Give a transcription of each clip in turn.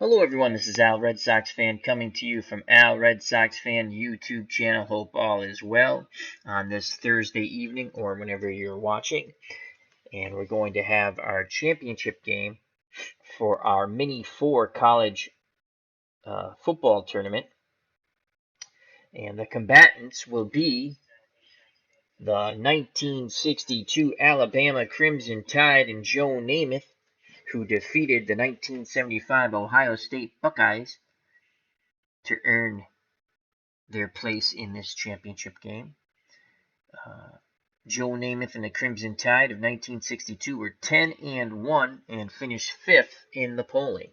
Hello everyone, this is Al Red Sox Fan coming to you from Al Red Sox Fan YouTube channel. Hope all is well on this Thursday evening or whenever you're watching. And we're going to have our championship game for our Mini 4 college football tournament. And the combatants will be the 1962 Alabama Crimson Tide and Joe Namath, who defeated the 1975 Ohio State Buckeyes to earn their place in this championship game. Joe Namath and the Crimson Tide of 1962 were 10-1 and finished 5th in the polling.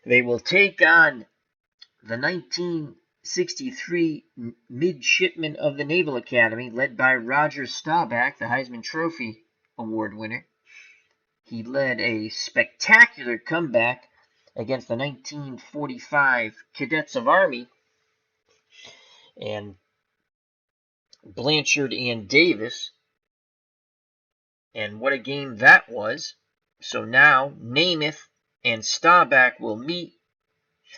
They will take on the 1963 Midshipmen of the Naval Academy, led by Rodger Staubach, the Heisman Trophy Award winner. He led a spectacular comeback against the 1945 Cadets of Army, and Blanchard and Davis, and what a game that was. So now Namath and Staubach will meet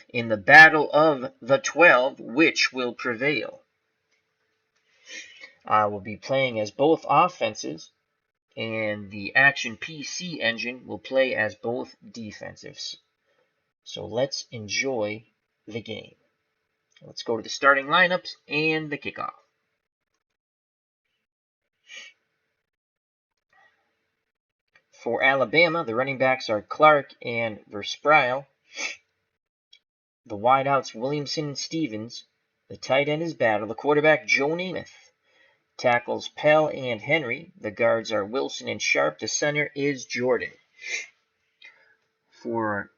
in the Battle of the 12, which will prevail. I will be playing as both offenses, and the Action PC engine will play as both defensives. So let's enjoy the game. Let's go to the starting lineups and the kickoff. For Alabama, the running backs are Clark and Versprille. The wideouts, Williamson and Stevens. The tight end is Battle. The quarterback, Joe Namath. Tackles, Pell and Henry. The guards are Wilson and Sharp. The center is Jordan. For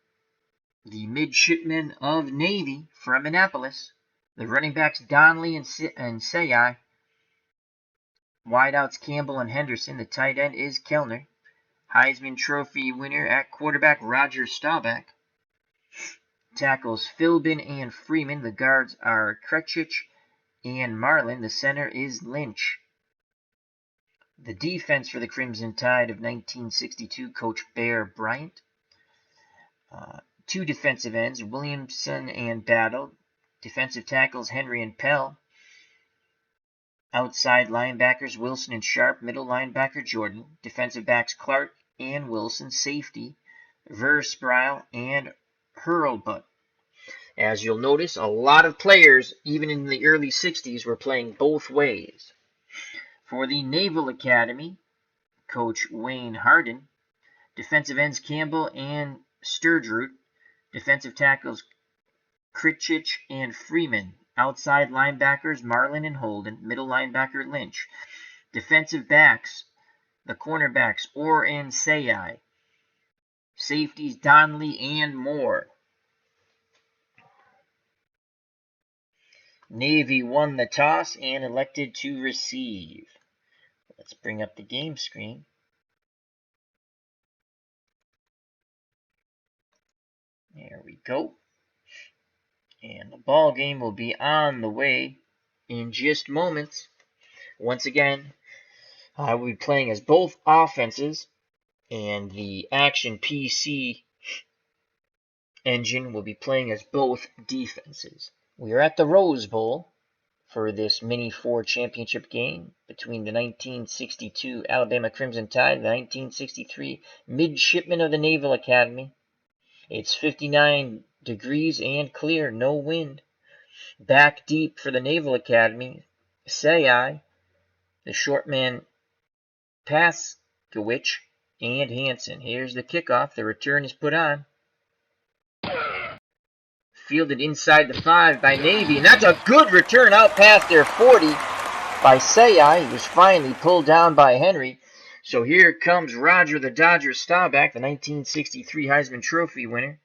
the Midshipmen of Navy from Annapolis, the running backs, Donnelly and Sayai. Wideouts, Campbell and Henderson. The tight end is Kellner. Heisman Trophy winner at quarterback, Rodger Staubach. Tackles, Philbin and Freeman. The guards are Krechich and Marlin. The center is Lynch. The defense for the Crimson Tide of 1962, Coach Bear Bryant. Two defensive ends, Williamson and Battle. Defensive tackles, Henry and Pell. Outside linebackers, Wilson and Sharp. Middle linebacker, Jordan. Defensive backs, Clark and Wilson. Safety, Versprille and Hurlbut. As you'll notice, a lot of players, even in the early 60s, were playing both ways. For the Naval Academy, Coach Wayne Hardin. Defensive ends, Campbell and Sturgeroot. Defensive tackles, Krechich and Freeman. Outside linebackers, Marlin and Holden. Middle linebacker, Lynch. Defensive backs, the cornerbacks, Orr and Sayai. Safeties, Donnelly and Moore. Navy won the toss and elected to receive. Let's bring up the game screen. There we go. And the ball game will be on the way in just moments. Once again, I will be playing as both offenses, and the Action PC engine will be playing as both defenses. We are at the Rose Bowl for this Mini 4 championship game between the 1962 Alabama Crimson Tide and the 1963 Midshipmen of the Naval Academy. It's 59 degrees and clear, no wind. Back deep for the Naval Academy, Sayai, the short man, Paskowich, and Hansen. Here's the kickoff. The return is put on. Fielded inside the 5 by Navy, and that's a good return out past their 40 by Sayai. He was finally pulled down by Henry. So here comes Rodger the Dodger Staubach, the 1963 Heisman Trophy winner.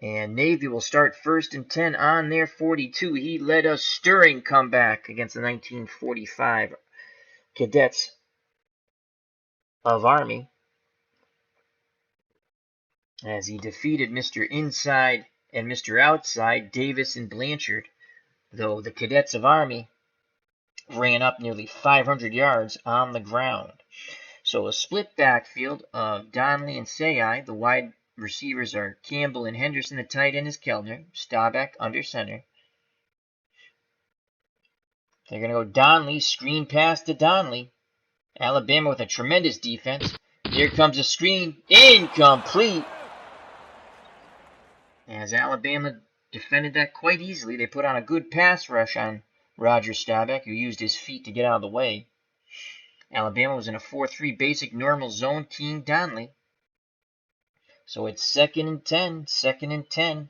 And Navy will start 1st and 10 on their 42. He led a stirring comeback against the 1945 Cadets of Army, as he defeated Mr. Inside and Mr. Outside, Davis and Blanchard, though the Cadets of Army ran up nearly 500 yards on the ground. So a split backfield of Donnelly and Sayai. The wide receivers are Campbell and Henderson. The tight end is Kellner. Staubach under center. They're going to go Donnelly. Screen pass to Donnelly. Alabama with a tremendous defense. Here comes a screen. Incomplete. As Alabama defended that quite easily, they put on a good pass rush on Rodger Staubach, who used his feet to get out of the way. Alabama was in a 4-3 basic normal zone, keying Donnelly. So it's 2nd and 10. 2nd and 10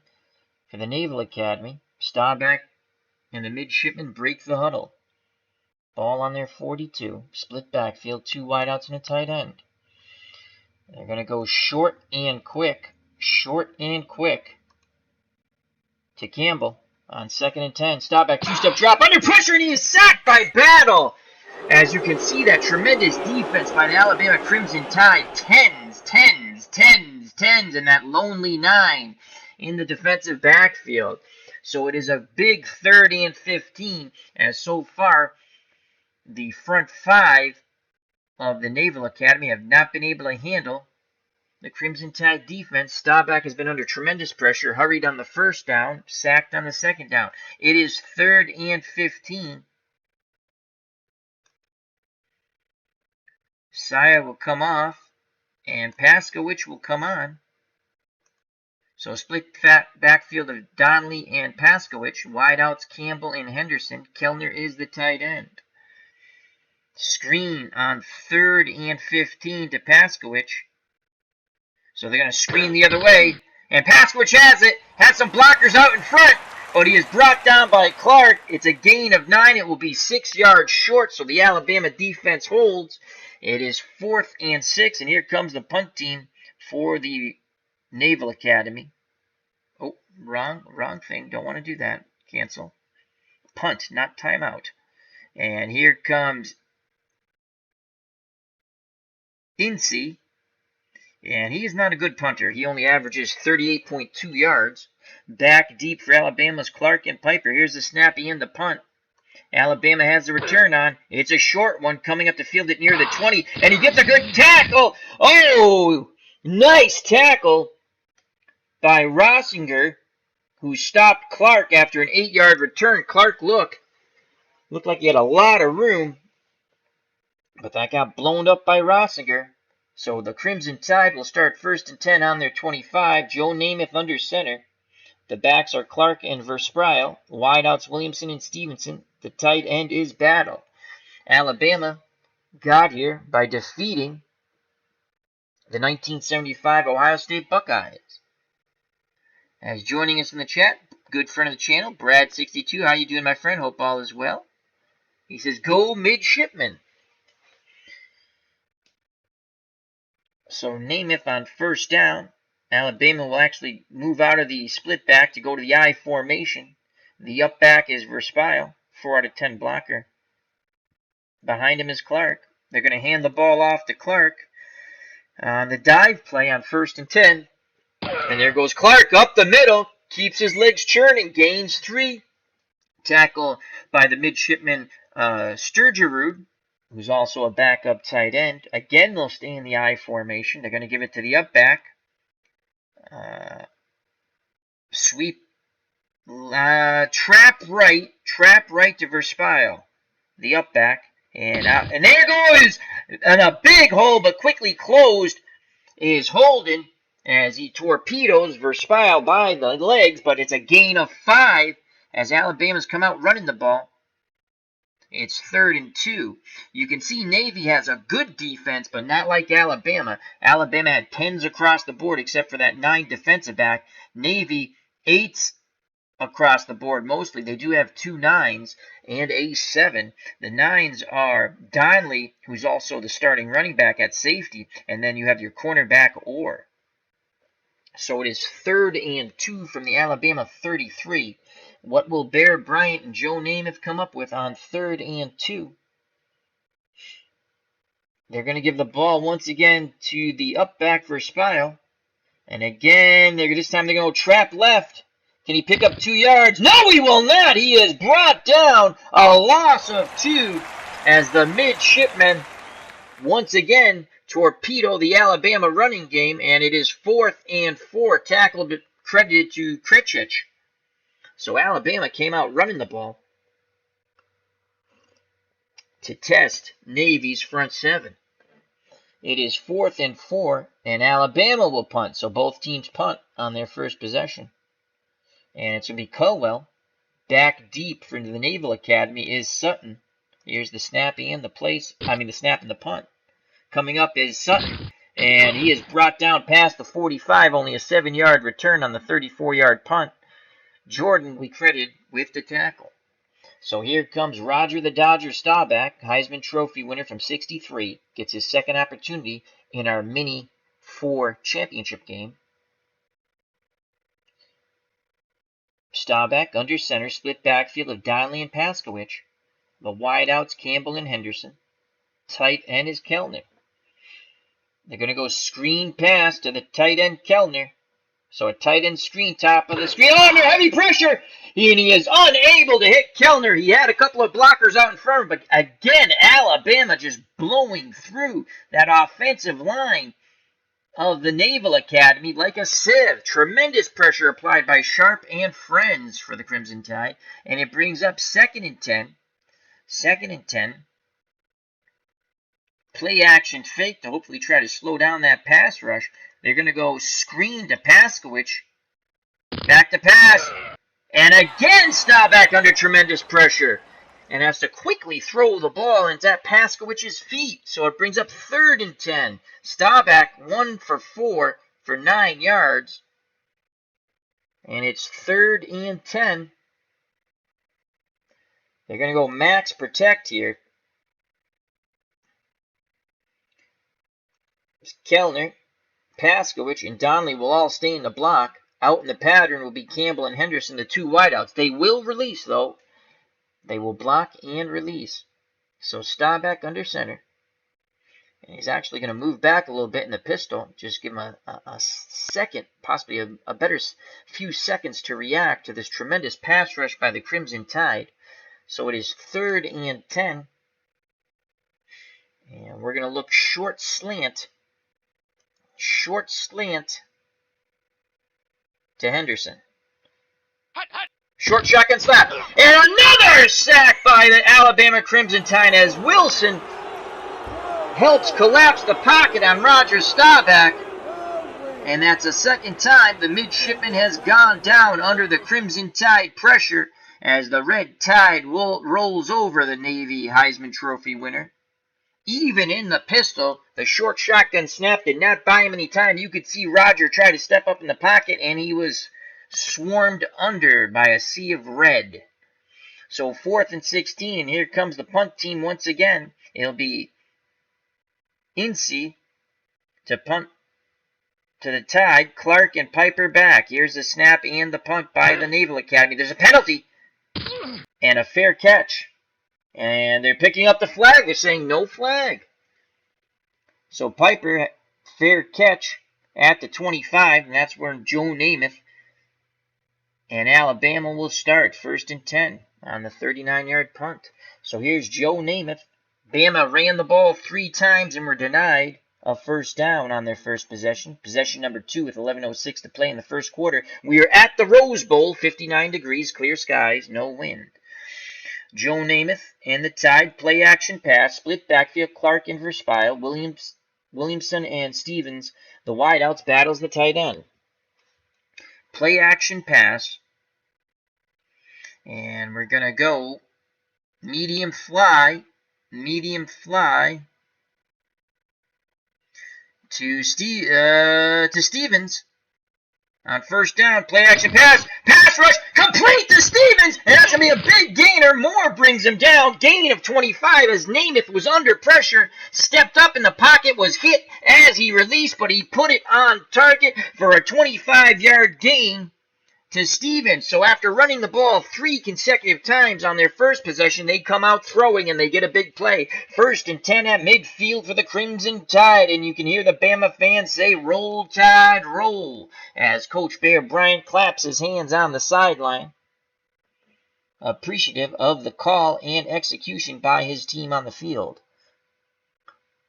for the Naval Academy. Staubach and the midshipmen break the huddle. Ball on their 42. Split backfield, 2 wideouts and a tight end. They're going to go short and quick. Short and quick to Campbell on 2nd and 10. Staubach, 2-step drop under pressure, and he is sacked by Battle. As you can see, that tremendous defense by the Alabama Crimson Tide. Tens, and that lonely 9 in the defensive backfield. So it is a big 3rd and 15, as so far the front 5 of the Naval Academy have not been able to handle the Crimson Tide defense. Staubach has been under tremendous pressure, hurried on the 1st down, sacked on the 2nd down. It is 3rd and 15. Saya will come off, and Paskowich will come on. So split backfield of Donnelly and Paskowich. Wideouts Campbell and Henderson. Kellner is the tight end. Screen on 3rd and 15 to Paskowich. So they're going to screen the other way. And Paskowich has it. Has some blockers out in front. But he is brought down by Clark. It's a gain of 9. It will be 6 yards short. So the Alabama defense holds. It is 4th and 6. And here comes the punt team for the Naval Academy. Oh, wrong thing. Don't want to do that. Cancel. Punt, not timeout. And here comes Incy. And he is not a good punter. He only averages 38.2 yards. Back deep for Alabama's Clark and Piper. Here's the snappy and the punt. Alabama has the return on. It's a short one coming up the field at near the 20. And he gets a good tackle. Oh, nice tackle by Rossinger, who stopped Clark after an 8-yard return. Clark looked like he had a lot of room, but that got blown up by Rossinger. So the Crimson Tide will start 1st and 10 on their 25. Joe Namath under center. The backs are Clark and Versprille. Wideouts Williamson and Stevenson. The tight end is Battle. Alabama got here by defeating the 1975 Ohio State Buckeyes. As joining us in the chat, good friend of the channel, Brad62. How you doing, my friend? Hope all is well. He says, go midshipman. So Namath on 1st down. Alabama will actually move out of the split back to go to the I formation. The up back is Versprille, 4 out of 10 blocker. Behind him is Clark. They're going to hand the ball off to Clark on the dive play on 1st and 10. And there goes Clark up the middle. Keeps his legs churning. Gains 3. Tackle by the midshipman Sturgerud, who's also a backup tight end. Again, they'll stay in the I formation. They're going to give it to the up back. Sweep. Trap right to Versprille. The up back. And there goes! And a big hole, but quickly closed, is Holden as he torpedoes Versprille by the legs, but it's a gain of 5 as Alabama's come out running the ball. It's 3rd and 2. You can see Navy has a good defense, but not like Alabama. Alabama had 10s across the board except for that 9 defensive back. Navy 8s across the board mostly. They do have 2 9s and a 7. The 9s are Donnelly, who's also the starting running back at safety, and then you have your cornerback Orr. So it is 3rd and 2 from the Alabama 33. What will Bear Bryant and Joe Namath come up with on 3rd and 2? They're going to give the ball once again to the up back for Versprille. And again, this time they're going to trap left. Can he pick up 2 yards? No, he will not. He is brought down. A loss of 2 as the midshipmen once again torpedo the Alabama running game, and it is 4th and 4, tackle credited to Kretschich. So Alabama came out running the ball to test Navy's front seven. It is 4th and 4, and Alabama will punt. So both teams punt on their first possession. And it's going to be Caldwell. Back deep for the Naval Academy is Sutton. Here's the snap and the snap and the punt. Coming up is Sutton. And he is brought down past the 45, only a 7-yard return on the 34-yard punt. Jordan, we credit with the tackle. So here comes Rodger the Dodger Staubach, Heisman Trophy winner from 63, gets his second opportunity in our Mini 4 championship game. Staubach under center, split backfield of Donnelly and Paskowich. The wideouts Campbell and Henderson. Tight end is Kellner. They're going to go screen pass to the tight end Kellner. So a tight end screen, top of the screen. Oh, under heavy pressure! And he is unable to hit Kellner. He had a couple of blockers out in front of him. But again, Alabama just blowing through that offensive line of the Naval Academy like a sieve. Tremendous pressure applied by Sharp and friends for the Crimson Tide. And it brings up 2nd and 10. 2nd and 10. Play action fake to hopefully try to slow down that pass rush. They're going to go screen to Paskowich. Back to pass. And again, Staubach under tremendous pressure. And has to quickly throw the ball into Paskowich's feet. So it brings up 3rd and 10. Staubach 1 for 4 for 9 yards. And it's 3rd and 10. They're going to go max protect here. Kellner, Paskowich, and Donnelly will all stay in the block. Out in the pattern will be Campbell and Henderson, the 2 wideouts. They will release, though. They will block and release. So Staubach under center. And he's actually going to move back a little bit in the pistol. Just give him a second, possibly a better few seconds to react to this tremendous pass rush by the Crimson Tide. So it is 3rd and 10. And we're going to look short slant. Short slant to Henderson. Short shotgun slap. And another sack by the Alabama Crimson Tide as Wilson helps collapse the pocket on Rodger Staubach. And that's the 2nd time the midshipman has gone down under the Crimson Tide pressure as the Red Tide rolls over the Navy Heisman Trophy winner. Even in the pistol, the short shotgun snap did not buy him any time. You could see Rodger try to step up in the pocket, and he was swarmed under by a sea of red. So 4th and 16. Here comes the punt team once again. It'll be Incy to punt to the Tide. Clark and Piper back. Here's the snap and the punt by the Naval Academy. There's a penalty and a fair catch. And they're picking up the flag. They're saying no flag. So Piper, fair catch at the 25. And that's where Joe Namath and Alabama will start. 1st and 10 on the 39-yard punt. So here's Joe Namath. Bama ran the ball 3 times and were denied a first down on their first possession. Possession number 2 with 11:06 to play in the first quarter. We are at the Rose Bowl. 59 degrees, clear skies, no wind. Joe Namath and the Tide play action pass, split backfield, Clark and Verspile, Williamson and Stevens, the wideouts battles the tight end. Play action pass, and we're going to go medium fly to Stevens. On first down, play action pass rush, complete to Stevens, and that's going to be a big gainer. Moore brings him down, gain of 25 as Namath was under pressure, stepped up in the pocket, was hit as he released, but he put it on target for a 25-yard gain to Stevens. So after running the ball 3 consecutive times on their first possession, they come out throwing and they get a big play. 1st and 10 at midfield for the Crimson Tide, and you can hear the Bama fans say, "Roll Tide, roll," as Coach Bear Bryant claps his hands on the sideline, appreciative of the call and execution by his team on the field.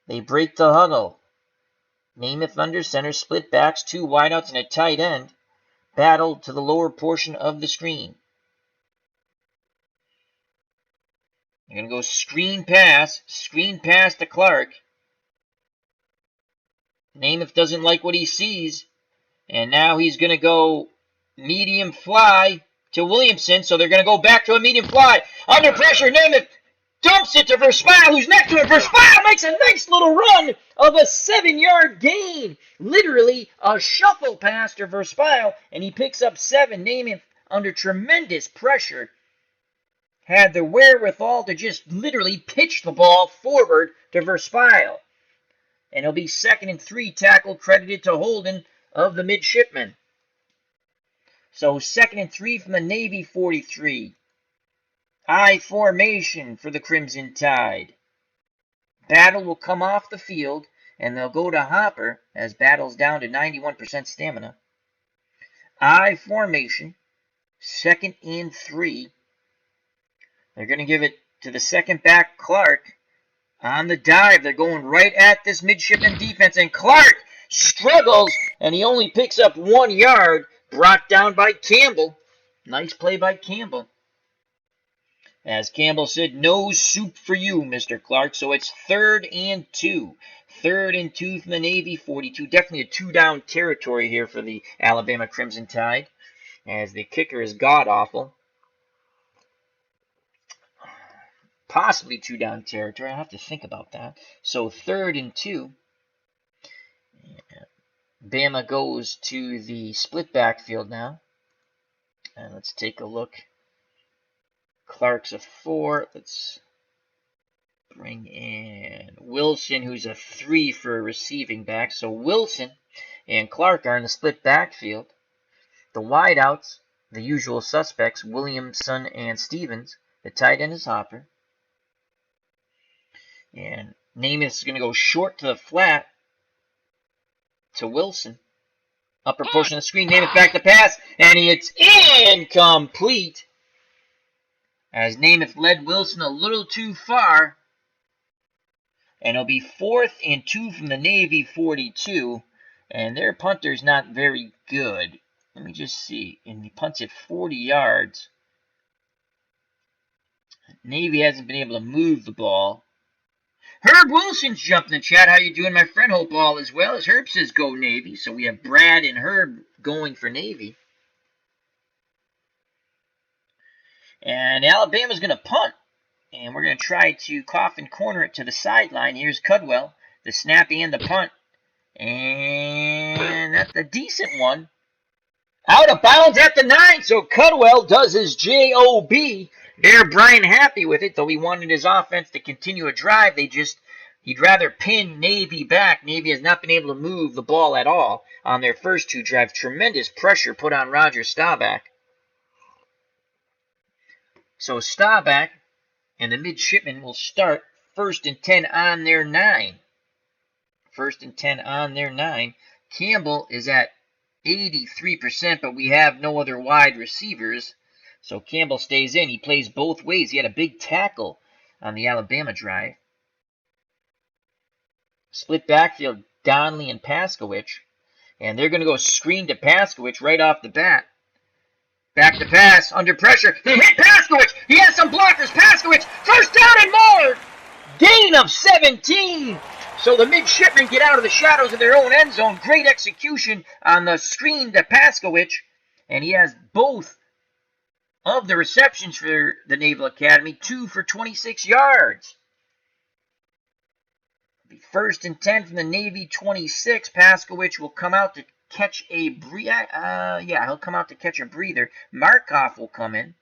They break the huddle. Namath under center, split backs, 2 wideouts, and a tight end. Battle to the lower portion of the screen. You're going to go screen pass to Clark. Namath doesn't like what he sees, and now he's going to go medium fly to Williamson, so they're going to go back to a medium fly. Under pressure, Namath dumps it to Verspile, who's next to him. Verspile makes a nice little run of a 7-yard gain. Literally a shuffle pass to Verspile, and he picks up 7. Namath, under tremendous pressure, had the wherewithal to just literally pitch the ball forward to Verspile. And it'll be 2nd and 3, tackle credited to Holden of the midshipmen. So 2nd and 3 from the Navy 43. I formation for the Crimson Tide. Battle will come off the field, and they'll go to Hopper as Battle's down to 91% stamina. I formation, 2nd and 3. They're going to give it to the second back, Clark. On the dive, they're going right at this midshipman defense, and Clark struggles, and he only picks up 1 yard, brought down by Campbell. Nice play by Campbell. As Campbell said, no soup for you, Mr. Clark. So it's 3rd and 2. 3rd and 2 from the Navy 42. Definitely a 2-down territory here for the Alabama Crimson Tide, as the kicker is god-awful. Possibly 2-down territory. I have to think about that. So 3rd and 2. Bama goes to the split backfield now. And let's take a look. Clark's a 4. Let's bring in Wilson, who's a 3 for a receiving back. So Wilson and Clark are in the split backfield. The wideouts, the usual suspects, Williamson and Stevens. The tight end is Hopper. And Namath is going to go short to the flat to Wilson. Upper portion of the screen, Namath back to pass, and it's incomplete. As Namath led Wilson a little too far. And it'll be 4th and 2 from the Navy 42. And their punter's not very good. Let me just see. And he punts it 40 yards. Navy hasn't been able to move the ball. Herb Wilson's jumped in the chat. How you doing, my friend? Hope all is well. As Herb says, go Navy. So we have Brad and Herb going for Navy. And Alabama's going to punt. And we're going to try to coffin corner it to the sideline. Here's Cudwell. The snap and the punt. And that's a decent one. Out of bounds at the 9. So Cudwell does his J-O-B. There, Brian happy with it, though he wanted his offense to continue a drive. He'd rather pin Navy back. Navy has not been able to move the ball at all on their first 2 drives. Tremendous pressure put on Rodger Staubach. So Staubach and the midshipmen will start 1st and 10 on their 9. 1st and 10 on their 9. Campbell is at 83%, but we have no other wide receivers. So Campbell stays in. He plays both ways. He had a big tackle on the Alabama drive. Split backfield, Donley and Paskowich. And they're going to go screen to Paskowich right off the bat. Back to pass, under pressure. They hit Paskowich. He has some blockers. Paskowich, first down and more. Gain of 17. So the midshipmen get out of the shadows of their own end zone. Great execution on the screen to Paskowich. And he has both of the receptions for the Naval Academy, 2 for 26 yards. 1st and 10 from the Navy 26. Paskowich will come out to catch a breather. He'll come out to catch a breather. Markov will come in.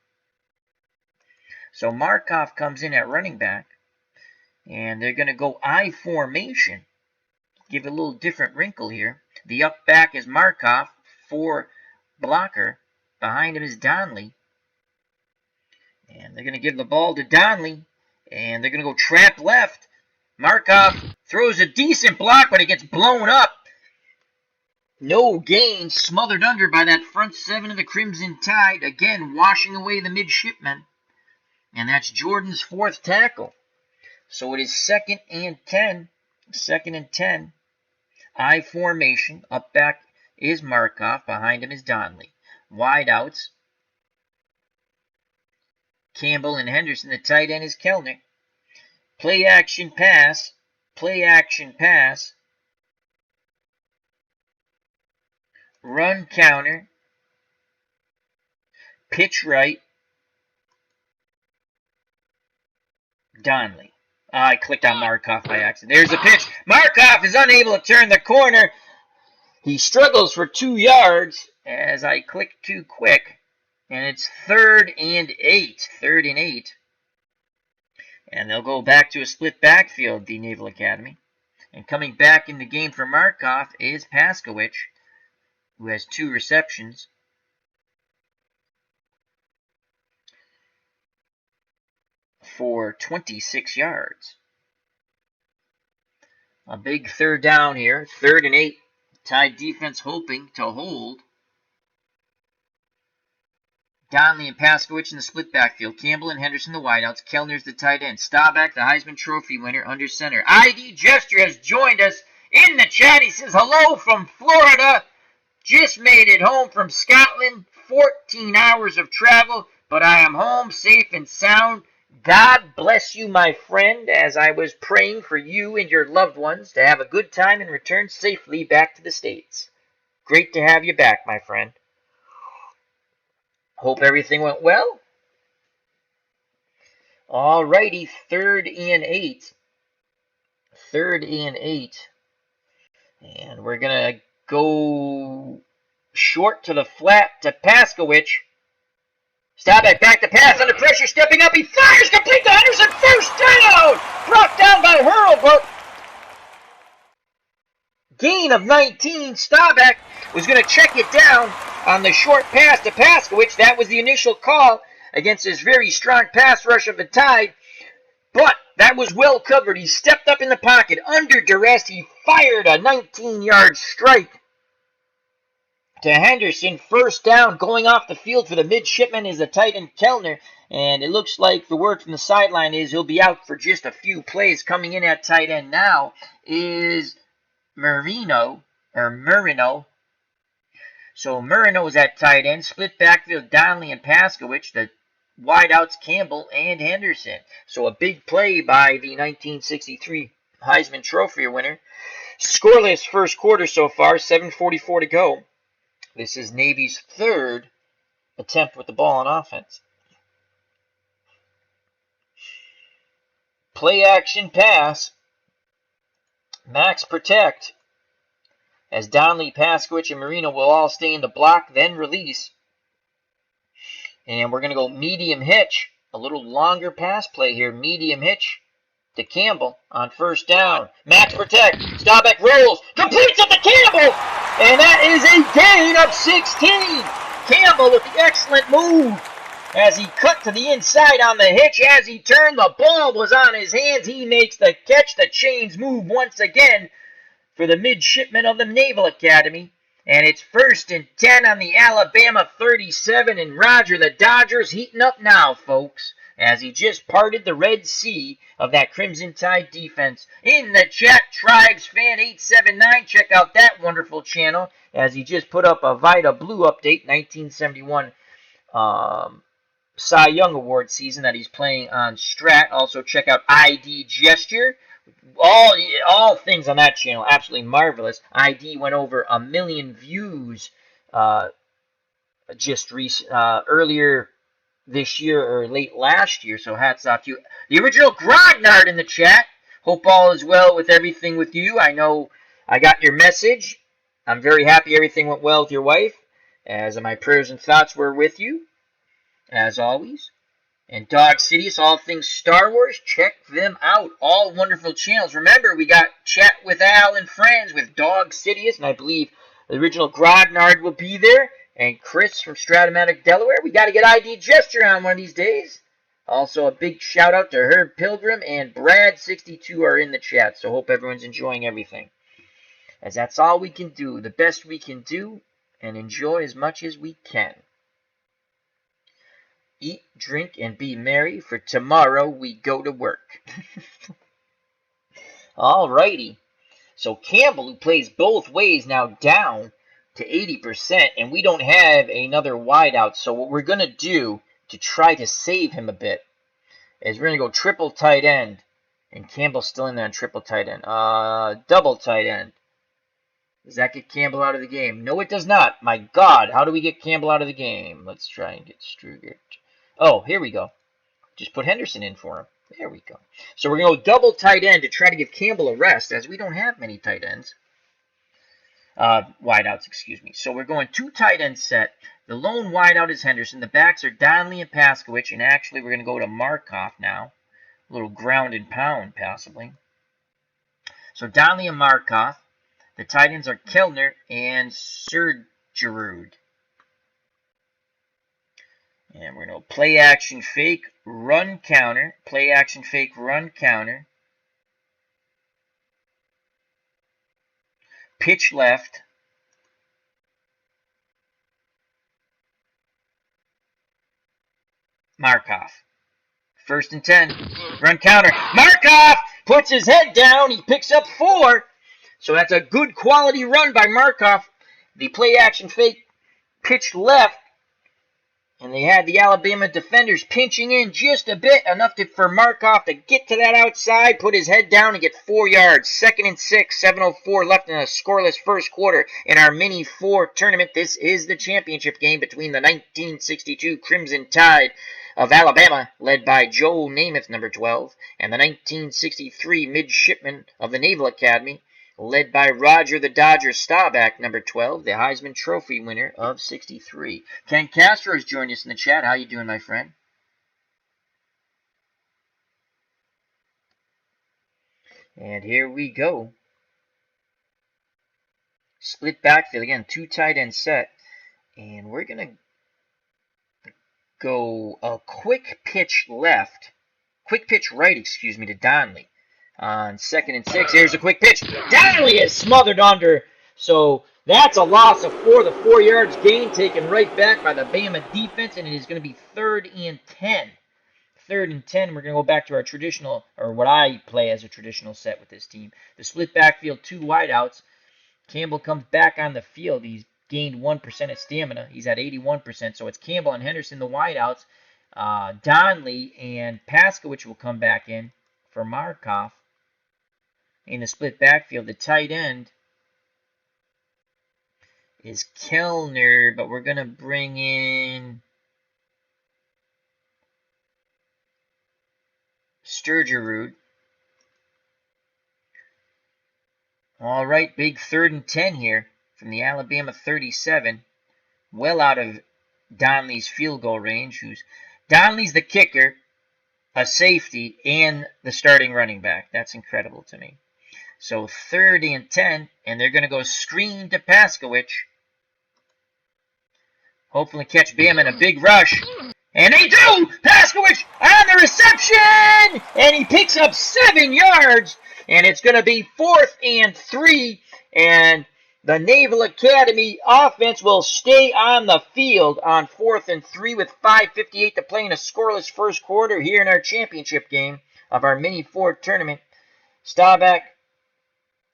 So Markov comes in at running back. And they're going to go I formation. Give it a little different wrinkle here. The up back is Markov, 4 blocker. Behind him is Donley. And they're going to give the ball to Donley. And they're going to go trap left. Markov throws a decent block, but it gets blown up. No gain, smothered under by that front 7 of the Crimson Tide. Again, washing away the midshipmen. And that's Jordan's 4th tackle. So it is 2nd and 10. 2nd and 10. I formation. Up back is Markov. Behind him is Donnelly. Wide outs. Campbell and Henderson. The tight end is Kellner. Play action pass. Play action pass. Run counter. Pitch right. Donnelly. I clicked on Markov by accident. There's the pitch. Markov is unable to turn the corner. He struggles for 2 yards as I clicked too quick. And it's 3rd and 8. 3rd and 8. And they'll go back to a split backfield, the Naval Academy. And coming back in the game for Markov is Paskowicz, who has 2 receptions. For 26 yards. A big 3rd down here. 3rd and 8. Tide defense hoping to hold. Donnelly and Paskowicz in the split backfield. Campbell and Henderson the wideouts. Kellner's the tight end. Staubach, the Heisman Trophy winner, under center. ID Gesture has joined us in the chat. He says, hello from Florida. Just made it home from Scotland. 14 hours of travel, but I am home safe and sound. God bless you, my friend, as I was praying for you and your loved ones to have a good time and return safely back to the States. Great to have you back, my friend. Hope everything went well. Alrighty, 3rd and 8. 3rd and 8. And we're going to go short to the flat to Paskowicz. Staubach back to pass under pressure, stepping up. He fires complete to Henderson. 1st down. Brought down by Hurlbut. Gain of 19. Staubach was going to check it down on the short pass to Paskowicz. That was the initial call against his very strong pass rush of the Tide. But that was well covered. He stepped up in the pocket. Under duress, he fired a 19-yard strike to Henderson. 1st down. Going off the field for the midshipman is the tight end Kellner. And it looks like the word from the sideline is he'll be out for just a few plays. Coming in at tight end now is Murino. So Murino is at tight end. Split backfield Donnelly and Paskowicz. The wideouts Campbell and Henderson. So a big play by the 1963 Heisman Trophy winner. Scoreless 1st quarter so far. 7:44 to go. This is Navy's 3rd attempt with the ball on offense. Play action pass. Max protect. As Donnelly, Paskowicz, and Marino will all stay in the block, then release. And we're going to go medium hitch. A little longer pass play here. Medium hitch to Campbell on 1st down. Max protect. Staubach rolls. Completes it to Campbell. And that is a gain of 16. Campbell with the excellent move. As he cut to the inside on the hitch. As he turned, the ball was on his hands. He makes the catch. The chains move once again for the midshipman of the Naval Academy. And it's 1st and 10 on the Alabama 37. And Rodger, the Dodgers, heating up now, folks, as he just parted the Red Sea of that Crimson Tide defense. In the chat, Tribes Fan 879, check out that wonderful channel, as he just put up a Vida Blue update, 1971 Cy Young Award season that he's playing on Strat. Also check out ID Gesture. All things on that channel, absolutely marvelous. ID went over 1 million views just earlier this year or late last year, so hats off to you. The original Grognard in the chat. Hope all is well with everything with you. I know I got your message. I'm very happy everything went well with your wife, as my prayers and thoughts were with you, as always. And Dog Sidious, all things Star Wars, check them out. All wonderful channels. Remember, we got Chat with Al and Friends with Dog Sidious, and I believe the original Grognard will be there. And Chris from Stratomatic, Delaware. We got to get ID Gesture on one of these days. Also, a big shout out to Herb Pilgrim and Brad62 are in the chat. So hope everyone's enjoying everything, as that's all we can do, the best we can do, and enjoy as much as we can. Eat, drink, and be merry, for tomorrow we go to work. Alrighty. So Campbell, who plays both ways, now down to 80%, and we don't have another wideout. So what we're going to do to try to save him a bit is we're going to go triple tight end. And Campbell's still in there on triple tight end. Double tight end. Does that get Campbell out of the game? No, it does not. My God, how do we get Campbell out of the game? Let's try and get Struger. Oh, here we go. Just put Henderson in for him. There we go. So we're going to go double tight end to try to give Campbell a rest, as we don't have many tight ends. Wideouts, excuse me. So we're going 2 tight end set. The lone wideout is Henderson. The backs are Donnelly and Paskowicz, and actually we're going to go to Markov now. A little ground and pound, possibly. So Donnelly and Markov. The tight ends are Kellner and Sergerud. And we're going to play action fake, run counter. Play action fake, run counter. Pitch left. Markov. 1st and 10. Run counter. Markov puts his head down. He picks up 4. So that's a good quality run by Markov. The play action fake pitched left. And they had the Alabama defenders pinching in just a bit, enough for Markov to get to that outside, put his head down, and get 4 yards. 2nd and 6, 7:04 left in a scoreless first quarter in our Mini 4 tournament. This is the championship game between the 1962 Crimson Tide of Alabama, led by Joe Namath, number 12, and the 1963 Midshipmen of the Naval Academy, led by Rodger the Dodger Staubach, number 12, the Heisman Trophy winner of 63. Ken Castro has joined us in the chat. How you doing, my friend? And here we go. Split backfield. Again, 2 tight end set. And we're going to go a quick pitch left. Quick pitch right, excuse me, to Donnelly. On 2nd and 6, here's a quick pitch. Donnelly is smothered under. So that's a loss of 4. The 4 yards gain taken right back by the Bama defense, and it is going to be 3rd and 10. 3rd and 10, we're going to go back to our traditional, or what I play as a traditional set with this team. The split backfield, 2 wideouts. Campbell comes back on the field. He's gained 1% of stamina. He's at 81%. So it's Campbell and Henderson, the wideouts. Donnelly and Paskowicz will come back in for Markov. In the split backfield, the tight end is Kellner, but we're going to bring in Sergerud. All right, big 3rd and 10 here from the Alabama 37. Well out of Donnelly's field goal range. Donnelly's the kicker, a safety, and the starting running back. That's incredible to me. So 3rd and 10, and they're going to go screen to Paskowicz. Hopefully catch Bama in a big rush. And they do! Paskowicz on the reception! And he picks up 7 yards. And it's going to be 4th and 3. And the Naval Academy offense will stay on the field on 4th and 3 with 5:58 to play in a scoreless first quarter here in our championship game of our Mini 4 tournament. Staubach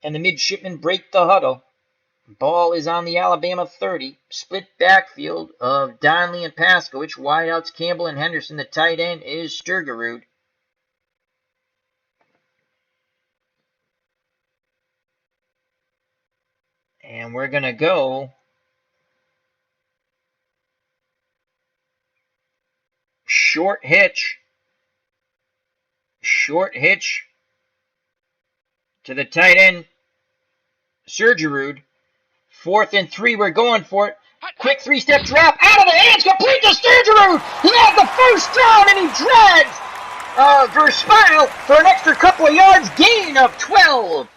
and the midshipmen break the huddle. Ball is on the Alabama 30. Split backfield of Donnelly and Paskowicz. Wideouts Campbell and Henderson. The tight end is Sergerud. And we're going to go short hitch. Short hitch to the tight end, Sergerud. 4th and 3, we're going for it. Quick 3-step drop out of the hands, complete to Sergerud. He has the first down, and he drags Verspile for an extra couple of yards, gain of 12.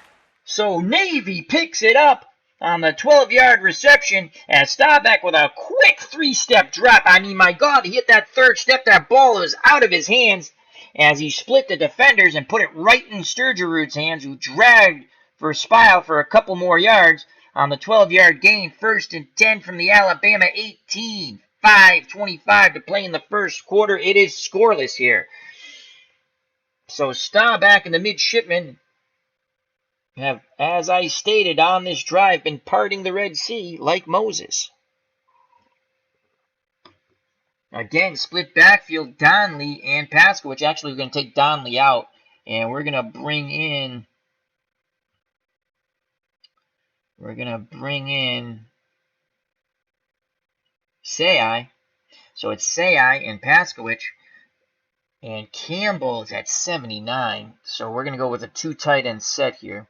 So Navy picks it up on the 12-yard reception as Staubach with a quick 3-step drop. I mean, my God, he hit that 3rd step. That ball was out of his hands as he split the defenders and put it right in Sergerud's hands, who dragged Verspile for a couple more yards on the 12-yard gain. 1st and 10 from the Alabama 18. 5:25 to play in the first quarter. It is scoreless here. So Staubach and the midshipmen, have, as I stated on this drive, been parting the Red Sea like Moses. Again, split backfield, Donnelly and Paskowich. Actually, we're going to take Donnelly out, and we're going to bring in Sai. So it's Sai and Paskowich, and Campbell is at 79. So we're going to go with a 2 tight end set here.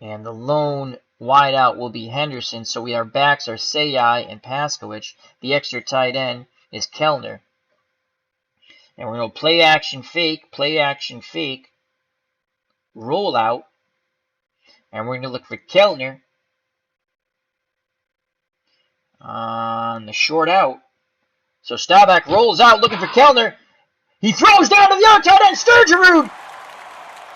And the lone wideout will be Henderson. So our backs are Sai and Paskowich. The extra tight end is Kellner. And we're going to play action fake, roll out. And we're going to look for Kellner on the short out. So Staubach rolls out looking for Kellner. He throws down to the outside end, Sturgerud.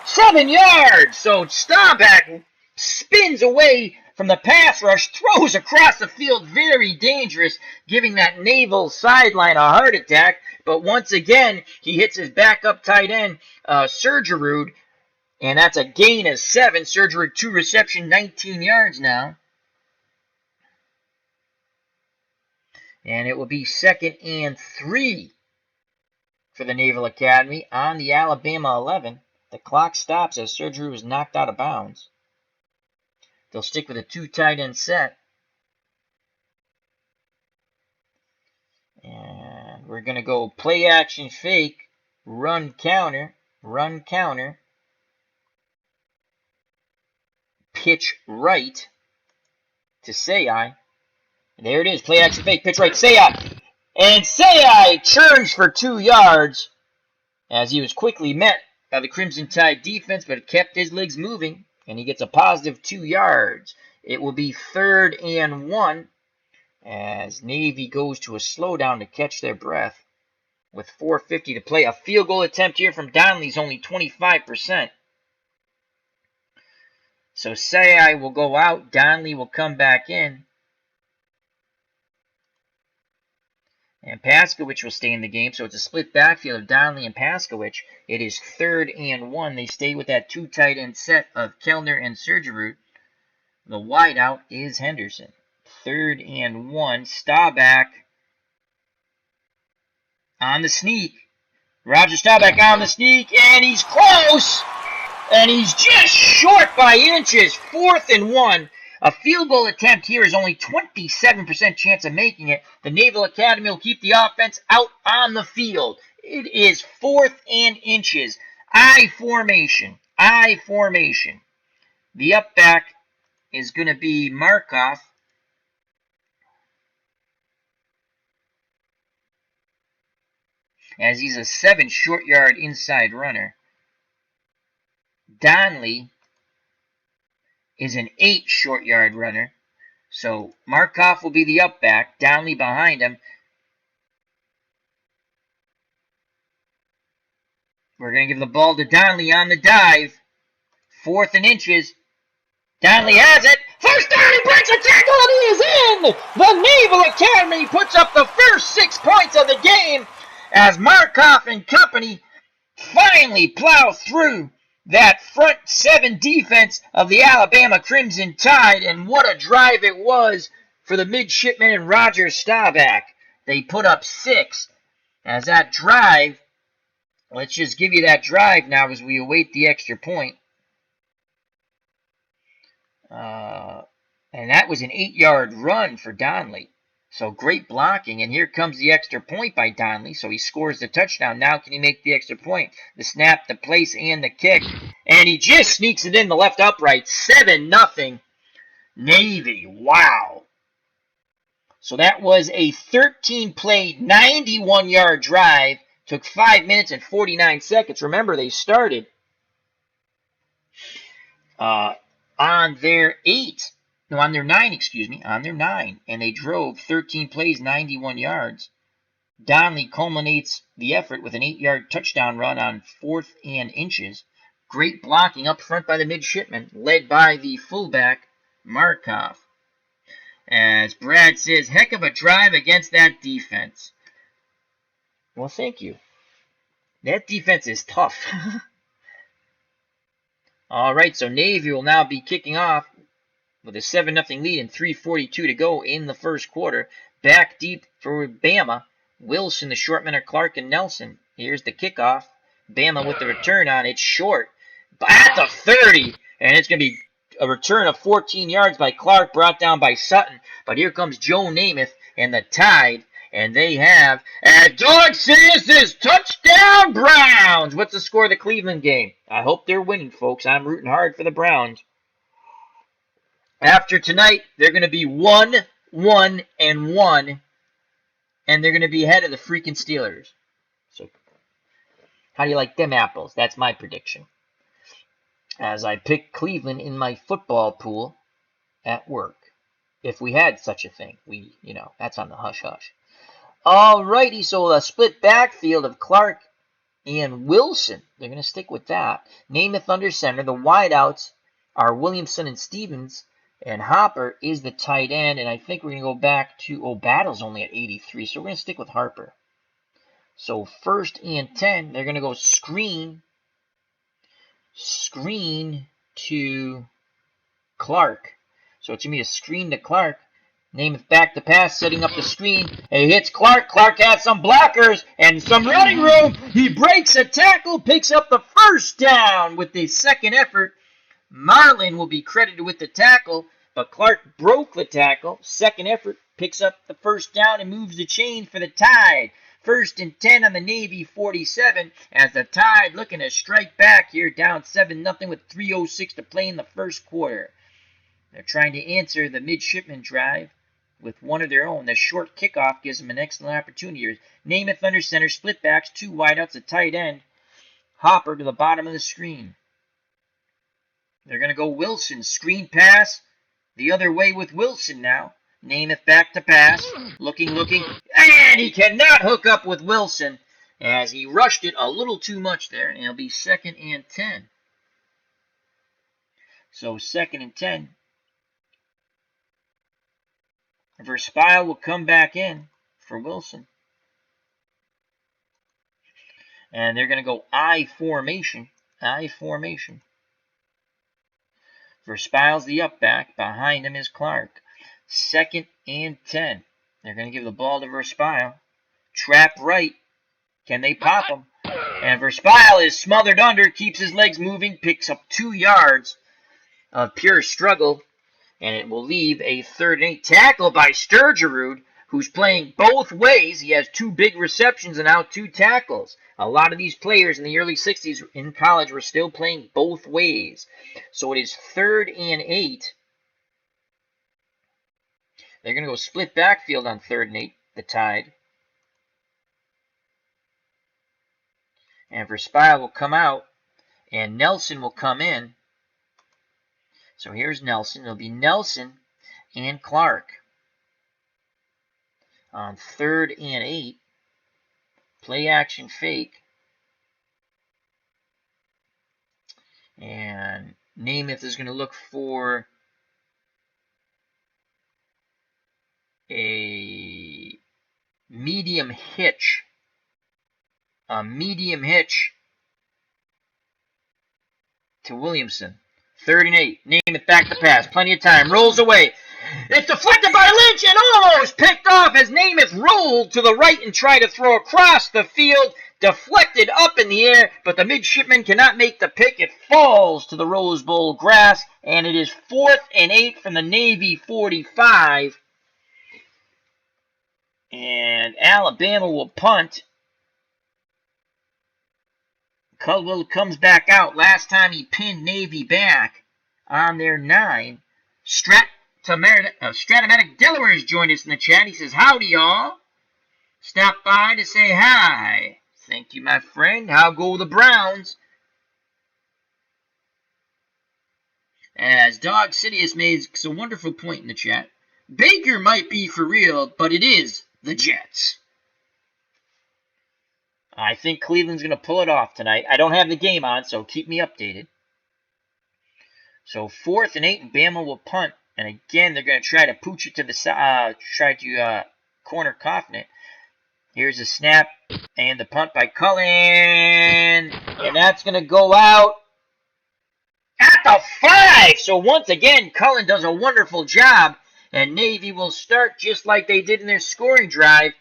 7 yards. So Staubach spins away from the pass rush, throws across the field, very dangerous, giving that Naval sideline a heart attack. But once again, he hits his backup tight end, Sturgerud, and that's a gain of 7. Sturgerud 2 reception, 19 yards now. And it will be 2nd and 3 for the Naval Academy on the Alabama 11. The clock stops as Sturgerud was knocked out of bounds. They'll stick with a 2 tight end set. And we're going to go play action fake, run counter, pitch right to Sai. There it is, play action fake, pitch right, Sai. And Sai churns for 2 yards as he was quickly met by the Crimson Tide defense, but kept his legs moving, and he gets a positive 2 yards. It will be 3rd and 1 as Navy goes to a slowdown to catch their breath with 4:50 to play. A field goal attempt here from Donnelly is only 25%. So Sai will go out, Donnelly will come back in, and Paskowich will stay in the game. So it's a split backfield of Donnelly and Paskowich. It is 3rd and 1. They stay with that 2 tight end set of Kellner and Sturgerud. The wideout is Henderson. 3rd and 1. Staubach on the sneak. Rodger Staubach on the sneak, and he's close! And he's just short by inches. 4th and 1. A field goal attempt here is only 27% chance of making it. The Naval Academy will keep the offense out on the field. It is 4th and inches. I formation. The up back is going to be Markov. As he's a 7 short yard inside runner. Donnelly is an 8 short yard runner. So Markov will be the up back, Donnelly behind him. We're going to give the ball to Donnelly on the dive. 4th and inches. Donnelly has it. First down, he breaks a tackle, and he is in! The Naval Academy puts up the first 6 points of the game as Markov and company finally plow through that front 7 defense of the Alabama Crimson Tide, and what a drive it was for the midshipmen and Rodger Staubach. They put up 6 as that drive. Let's just give you that drive now as we await the extra point. And that was an 8-yard run for Donnelly. So great blocking, and here comes the extra point by Donnelly. So he scores the touchdown. Now can he make the extra point? The snap, the place, and the kick. And he just sneaks it in the left upright. 7-0 Navy. Wow. So that was a 13-play, 91-yard drive. Took 5 minutes and 49 seconds. Remember, they started on their 9, and they drove 13 plays, 91 yards. Donnelly culminates the effort with an 8-yard touchdown run on 4th and inches. Great blocking up front by the midshipmen, led by the fullback, Markov. As Brad says, heck of a drive against that defense. Well, thank you. That defense is tough. All right, so Navy will now be kicking off with a 7-0 lead and 3:42 to go in the first quarter. Back deep for Bama. Wilson, the short men are Clark and Nelson. Here's the kickoff. Bama with the return on. It's short. At the 30. And it's going to be a return of 14 yards by Clark, brought down by Sutton. But here comes Joe Namath and the Tide. And they have, as Dog says, this touchdown Browns. What's the score of the Cleveland game? I hope they're winning, folks. I'm rooting hard for the Browns. After tonight, they're going to be 1-1-1, and they're going to be ahead of the freaking Steelers. So, how do you like them apples? That's my prediction. As I pick Cleveland in my football pool at work. If we had such a thing. That's on the hush-hush. Alrighty, so a split backfield of Clark and Wilson. They're going to stick with that. Namath under center. The wideouts are Williamson and Stevens. And Hopper is the tight end, and I think we're going to go back to, Battle's only at 83, so we're going to stick with Harper. So 1st and 10, they're going to go screen to Clark. So it's going to be a screen to Clark. Namath back to pass, setting up the screen. It hits Clark. Clark has some blockers and some running room. He breaks a tackle, picks up the first down with the second effort. Marlin will be credited with the tackle, but Clark broke the tackle. Second effort, picks up the first down and moves the chain for the Tide. 1st and 10 on the Navy 47 as the Tide looking to strike back here, down 7-0 with 3:06 to play in the first quarter. They're trying to answer the midshipman drive with one of their own. The short kickoff gives them an excellent opportunity. Namath under center, split backs, 2 wideouts, a tight end. Hopper to the bottom of the screen. They're going to go Wilson. Screen pass the other way with Wilson now. Namath back to pass. Looking. And he cannot hook up with Wilson as he rushed it a little too much there. And it'll be 2nd and 10. So 2nd and 10. Verspile will come back in for Wilson. And they're going to go I formation. Verspile's the up back. Behind him is Clark. 2nd and 10. They're going to give the ball to Verspile. Trap right. Can they pop him? And Verspile is smothered under, keeps his legs moving, picks up 2 yards of pure struggle. And it will leave a 3rd and 8 tackle by Sturgerud, who's playing both ways. He has 2 big receptions and now 2 tackles. A lot of these players in the early 60s in college were still playing both ways. So it is 3rd and 8. They're going to go split backfield on 3rd and 8, the Tide. And Verspile will come out, and Nelson will come in. So here's Nelson. It'll be Nelson and Clark on 3rd and 8. Play action fake. And Namath is going to look for a medium hitch. A medium hitch to Williamson. 3rd and 8. Namath back to pass. Plenty of time. Rolls away. It's deflected by Lynch and almost picked off as Namath rolled to the right and tried to throw across the field. Deflected up in the air, but the midshipman cannot make the pick. It falls to the Rose Bowl grass, and it is 4th and 8 from the Navy 45. And Alabama will punt. Caldwell comes back out. Last time he pinned Navy back on their 9. Stratomatic Delaware has joined us in the chat. He says, howdy, y'all. Stop by to say hi. Thank you, my friend. How go the Browns? As Dog City has made a wonderful point in the chat. Baker might be for real, but it is the Jets. I think Cleveland's going to pull it off tonight. I don't have the game on, so keep me updated. So 4th and 8, and Bama will punt. And again, they're going to try to pooch it to the side, corner coffin it. Here's a snap and the punt by Cullen. And that's going to go out at the 5. So once again, Cullen does a wonderful job, and Navy will start just like they did in their scoring drive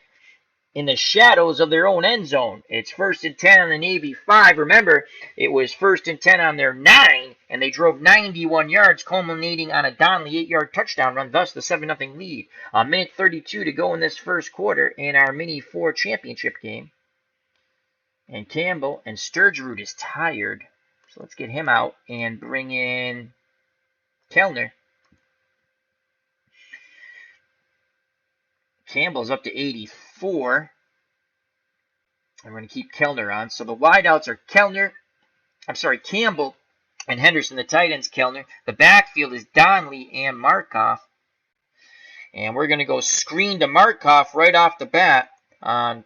in the shadows of their own end zone. It's 1st and 10 on the Navy 5. Remember, it was 1st and 10 on their 9, and they drove 91 yards, culminating on a Donnelly 8-yard touchdown run, thus the 7-0 lead. A minute 32 to go in this first quarter in our Mini 4 championship game. And Campbell and Sturgerud is tired, so let's get him out and bring in Kellner. Campbell's up to 84. I'm going to keep Kellner on. So the wideouts are Campbell and Henderson. The tight end's Kellner. The backfield is Donnelly and Markoff. And we're going to go screen to Markoff right off the bat on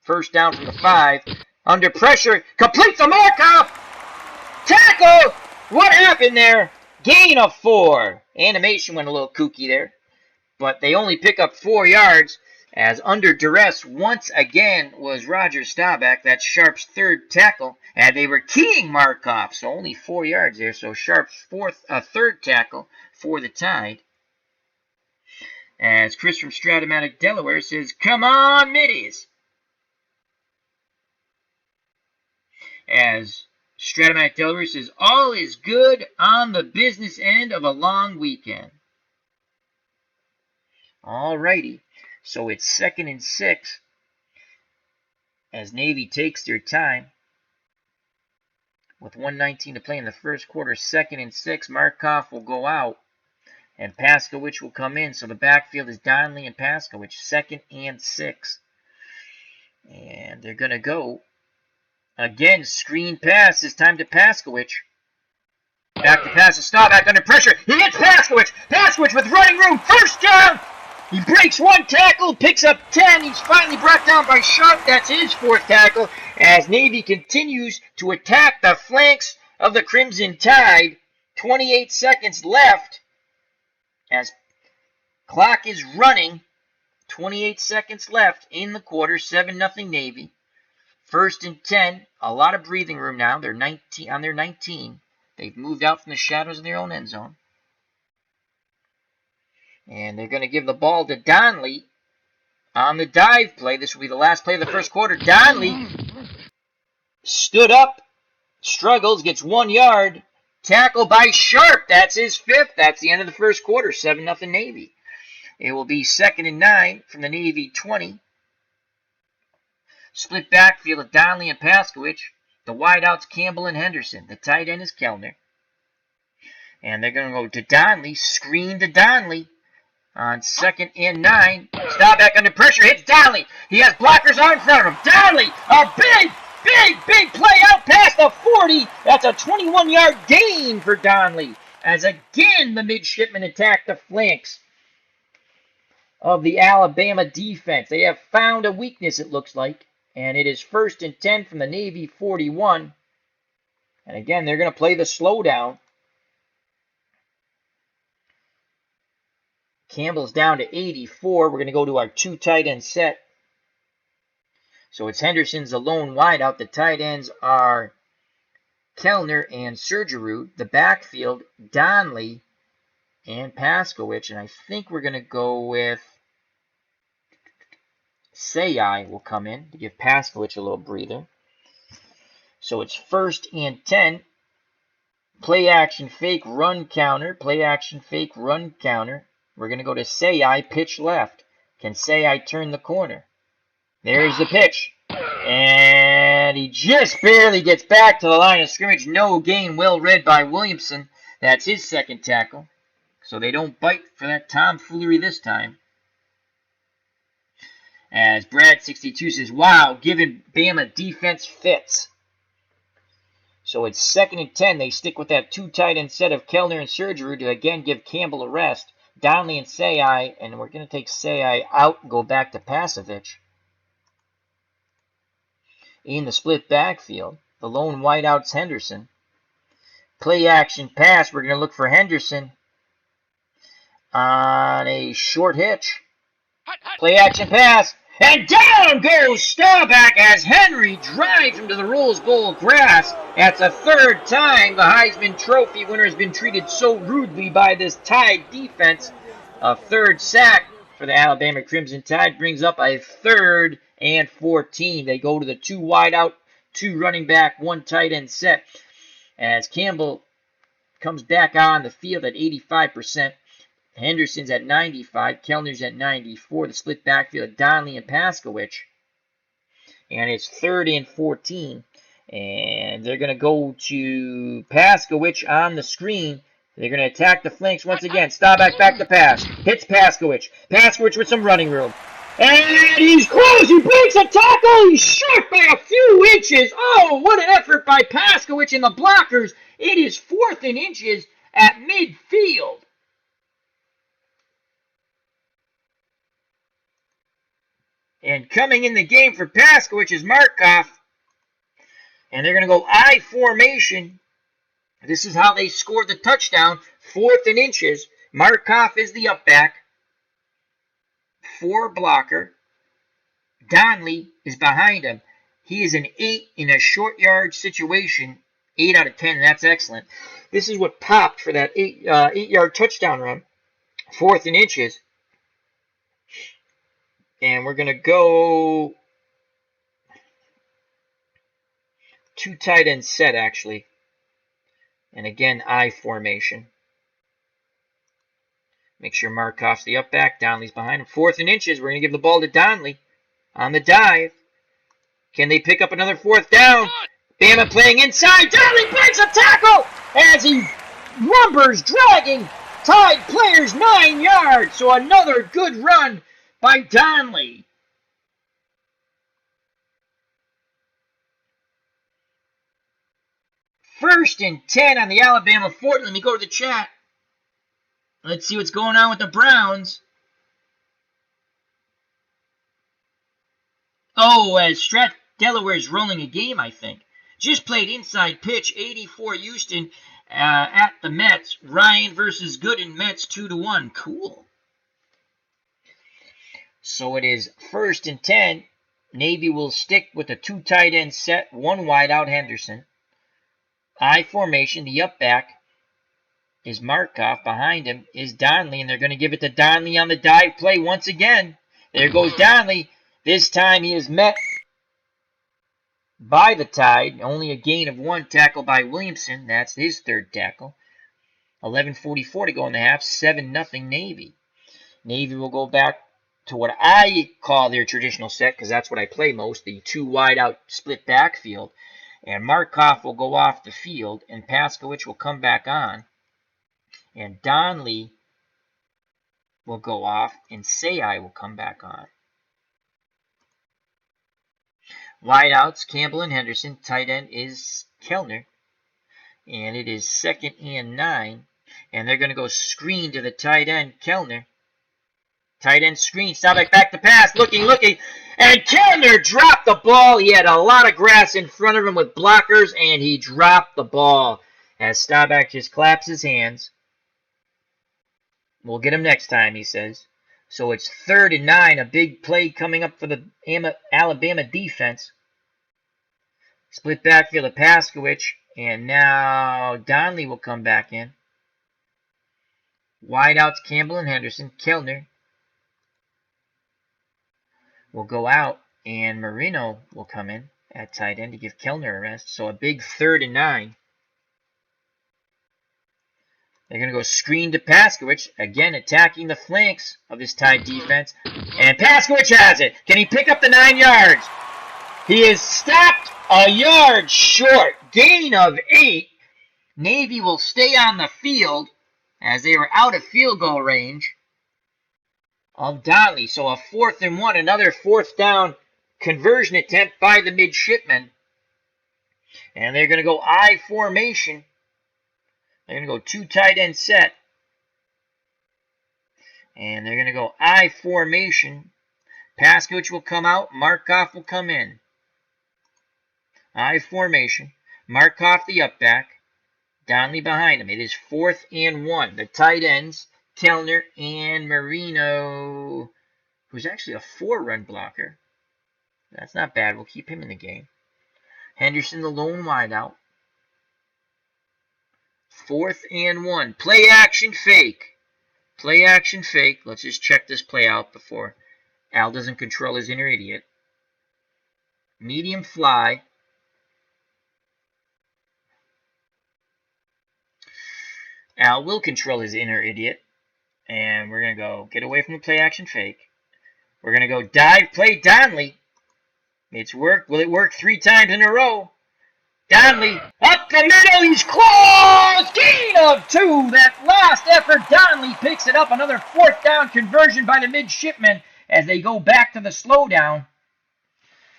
1st down from the 5. Under pressure, completes the Markoff. Tackle! What happened there? Gain of 4. Animation went a little kooky there. But they only pick up 4 yards, as under duress once again was Rodger Staubach. That's Sharp's 3rd tackle, and they were keying Markoff, so only 4 yards there. So Sharp's 3rd tackle for the Tide. As Chris from Stratomatic, Delaware says, "Come on, middies!" As Stratomatic, Delaware says, "All is good on the business end of a long weekend." Alrighty, so it's 2nd and 6 as Navy takes their time with 1:19 to play in the first quarter. 2nd and 6, Markoff will go out and Paskowich will come in. So the backfield is Donnelly and Paskowich, 2nd and 6. And they're going to go again, screen pass, this time to Paskowich. Back to pass to Staubach under pressure. He hits Paskowich. Paskowich with running room, 1st down. He breaks 1 tackle, picks up 10. He's finally brought down by Sharp. That's his 4th tackle as Navy continues to attack the flanks of the Crimson Tide. 28 seconds left as clock is running. 28 seconds left in the quarter. 7-0 Navy. 1st and 10. A lot of breathing room now. They're 19 on their 19. They've moved out from the shadows of their own end zone. And they're going to give the ball to Donnelly on the dive play. This will be the last play of the first quarter. Donnelly stood up, struggles, gets 1 yard. Tackle by Sharp. That's his 5th. That's the end of the first quarter. 7-0 Navy. It will be 2nd and 9 from the Navy 20. Split backfield of Donnelly and Paskowich. The wideouts Campbell and Henderson. The tight end is Kellner. And they're going to go to Donnelly. Screen to Donnelly. On 2nd and 9, Staubach under pressure, hits Donnelly. He has blockers out in front of him. Donnelly, a big play out past the 40. That's a 21-yard gain for Donnelly. As again, the midshipmen attack the flanks of the Alabama defense. They have found a weakness, it looks like. And it is 1st and 10 from the Navy 41. And again, they're going to play the slowdown. Campbell's down to 84. We're going to go to our 2 tight end set. So it's Henderson's a lone wideout. The tight ends are Kellner and Sturgerud. The backfield, Donnelly and Paskowich. And I think we're going to go with Sayai will come in to give Paskowich a little breather. So it's 1st and 10. Play action fake run counter. Play action fake run counter. We're going to go to Sayai, pitch left. Can Sayai turn the corner? There's the pitch. And he just barely gets back to the line of scrimmage. No gain, well read by Williamson. That's his 2nd tackle. So they don't bite for that tomfoolery this time. As Brad62 says, wow, giving Bama defense fits. So it's 2nd and 10. They stick with that 2 tight end set of Kellner and Sturgerud to again give Campbell a rest. Donnelly and Sayai, and we're going to take Sayai out and go back to Pasovich. In the split backfield, the lone wideout's Henderson. Play action pass, we're going to look for Henderson on a short hitch. Play action pass, And down goes Staubach as Henry drives him to the Rose Bowl grass. That's the third time the Heisman Trophy winner has been treated so rudely by this Tide defense. A third sack for the Alabama Crimson Tide brings up a 3rd and 14. They go to the 2 wide out, 2 running back, 1 tight end set as Campbell comes back on the field at 85%. Henderson's at 95, Kellner's at 94, the split backfield of Donnelly and Paskowich. And it's 3rd and 14. And they're going to go to Paskowich on the screen. They're going to attack the flanks once again. Staubach back to pass. Hits Paskowich. Paskowich with some running room. And he's close. He breaks a tackle. He's short by a few inches. Oh, what an effort by Paskowich and the blockers. It is 4th and inches at midfield. And coming in the game for Paskowich is Markoff. And they're going to go I formation. This is how they scored the touchdown. 4th and inches. Markoff is the up back. 4 blocker. Donnelly is behind him. He is an 8 in a short yard situation. 8 out of 10. That's excellent. This is what popped for that 8-yard touchdown run. 4th and inches. And we're going to go 2 tight end set, actually. And again, I formation. Make sure Markoff's the up back. Donnelly's behind him. 4th and inches. We're going to give the ball to Donnelly on the dive. Can they pick up another 4th down? Bama playing inside. Donnelly breaks a tackle as he lumbers, dragging Tide players 9 yards. So another good run by Donnelly. First and 10 on the Alabama 40. Let me go to the chat. Let's see what's going on with the Browns. Oh, as Strat Delaware is rolling a game, I think. Just played inside pitch, 84 Houston at the Mets. Ryan versus Gooden, Mets 2-1. Cool. So it is 1st and 10. Navy will stick with a 2 tight end set, 1 wide out Henderson. I formation, the up back is Markoff. Behind him is Donnelly, and they're going to give it to Donnelly on the dive play once again. There goes Donnelly. This time he is met by the Tide. Only a gain of 1 tackle by Williamson. That's his 3rd tackle. 11:44 to go in the half. 7-0 Navy. Navy will go back to what I call their traditional set, because that's what I play most, the 2 wide out split backfield. And Markoff will go off the field, and Paskowich will come back on. And Donnelly will go off, and Sayai will come back on. Wideouts, Campbell and Henderson. Tight end is Kellner. And it is 2nd and 9. And they're going to go screen to the tight end, Kellner. Tight end screen. Staubach back to pass. Looking. And Kellner dropped the ball. He had a lot of grass in front of him with blockers, and he dropped the ball. As Staubach just claps his hands. We'll get him next time, he says. So it's 3rd and 9. A big play coming up for the Alabama defense. Split backfield of Paskowich. And now Donnelly will come back in. Wideouts, Campbell and Henderson. Kellner will go out, and Marino will come in at tight end to give Kellner a rest. So a big 3rd and 9. They're going to go screen to Paskowich, again attacking the flanks of this Tide defense. And Paskowich has it. Can he pick up the 9 yards? He is stopped a yard short. Gain of 8. Navy will stay on the field as they were out of field goal range of Donnelly. So a 4th and 1, another 4th down conversion attempt by the midshipmen. And they're going to go I formation. They're going to go 2 tight end set. And they're going to go I formation. Paskowich will come out. Markoff will come in. I formation. Markoff the up back. Donnelly behind him. It is 4th and 1. The tight ends, Kellner and Marino, who's actually a 4-run blocker. That's not bad. We'll keep him in the game. Henderson, the lone wideout. 4th and 1. Play action fake. Play action fake. Let's just check this play out before Al doesn't control his inner idiot. Medium fly. Al will control his inner idiot. And we're going to go get away from the play action fake. We're going to go dive play Donnelly. It's worked. Will it work 3 times in a row? Donnelly up the middle. He's close. Gain of 2. That last effort. Donnelly picks it up. Another 4th down conversion by the midshipmen as they go back to the slowdown.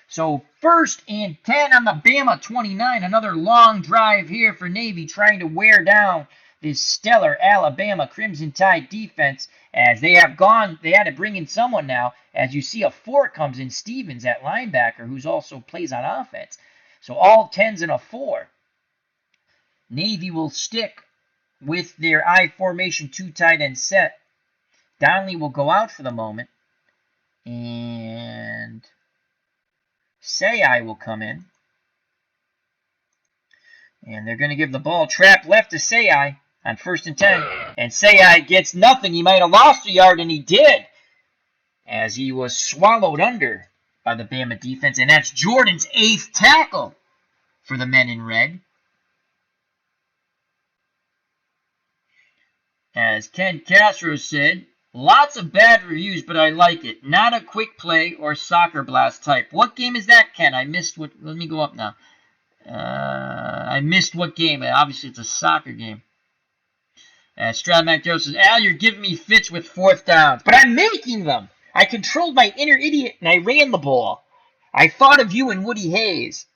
So 1st and 10 on the Bama 29. Another long drive here for Navy, trying to wear down this stellar Alabama Crimson Tide defense. As they have gone, they had to bring in someone now. As you see, a 4 comes in, Stevens at linebacker, who's also plays on offense. So all 10s and a 4. Navy will stick with their I formation 2 tight end set. Donnelly will go out for the moment. And Sayai will come in. And they're going to give the ball trap left to Sayai on 1st and 10. And Sayai gets nothing. He might have lost a yard, and he did, as he was swallowed under by the Bama defense. And that's Jordan's 8th tackle for the men in red. As Ken Castro said, lots of bad reviews, but I like it. Not a quick play or soccer blast type. What game is that, Ken? I missed what. Let me go up now. I missed what game. Obviously, it's a soccer game. Strad McDowell says, Al, you're giving me fits with 4th downs, but I'm making them. I controlled my inner idiot, and I ran the ball. I thought of you and Woody Hayes.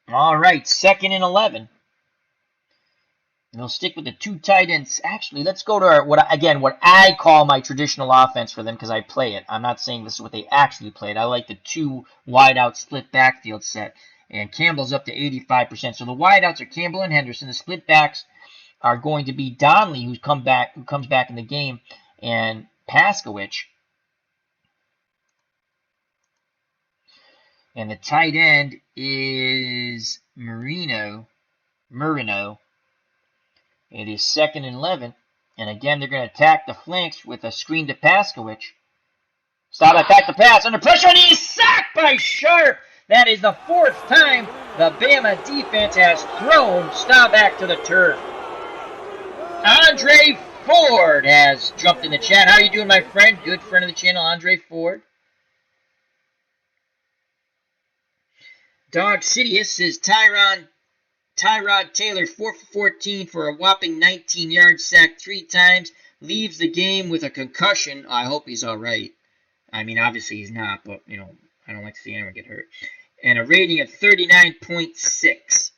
All right, 2nd and 11. They'll stick with the 2 tight ends. Actually, let's go to our, what I call my traditional offense for them, because I play it. I'm not saying this is what they actually played. I like the 2 wideout split backfield set. And Campbell's up to 85%. So the wideouts are Campbell and Henderson. The split backs are going to be Donnelly, who comes back in the game, and Paskowich. And the tight end is Marino. It is 2nd and 11. And again, they're going to attack the flanks with a screen to Paskowich. Staubach back to pass under pressure, and he's sacked by Sharp. That is the 4th time the Bama defense has thrown Staubach to the turf. Andre Ford has jumped in the chat. How are you doing, my friend? Good friend of the channel, Andre Ford. Dog Sidious says Tyrod Taylor 4 for 14 for a whopping 19 yards, sacked 3 times, leaves the game with a concussion. I hope he's all right. I mean, obviously he's not, but, you know, I don't like to see anyone get hurt. And a rating of 39.6.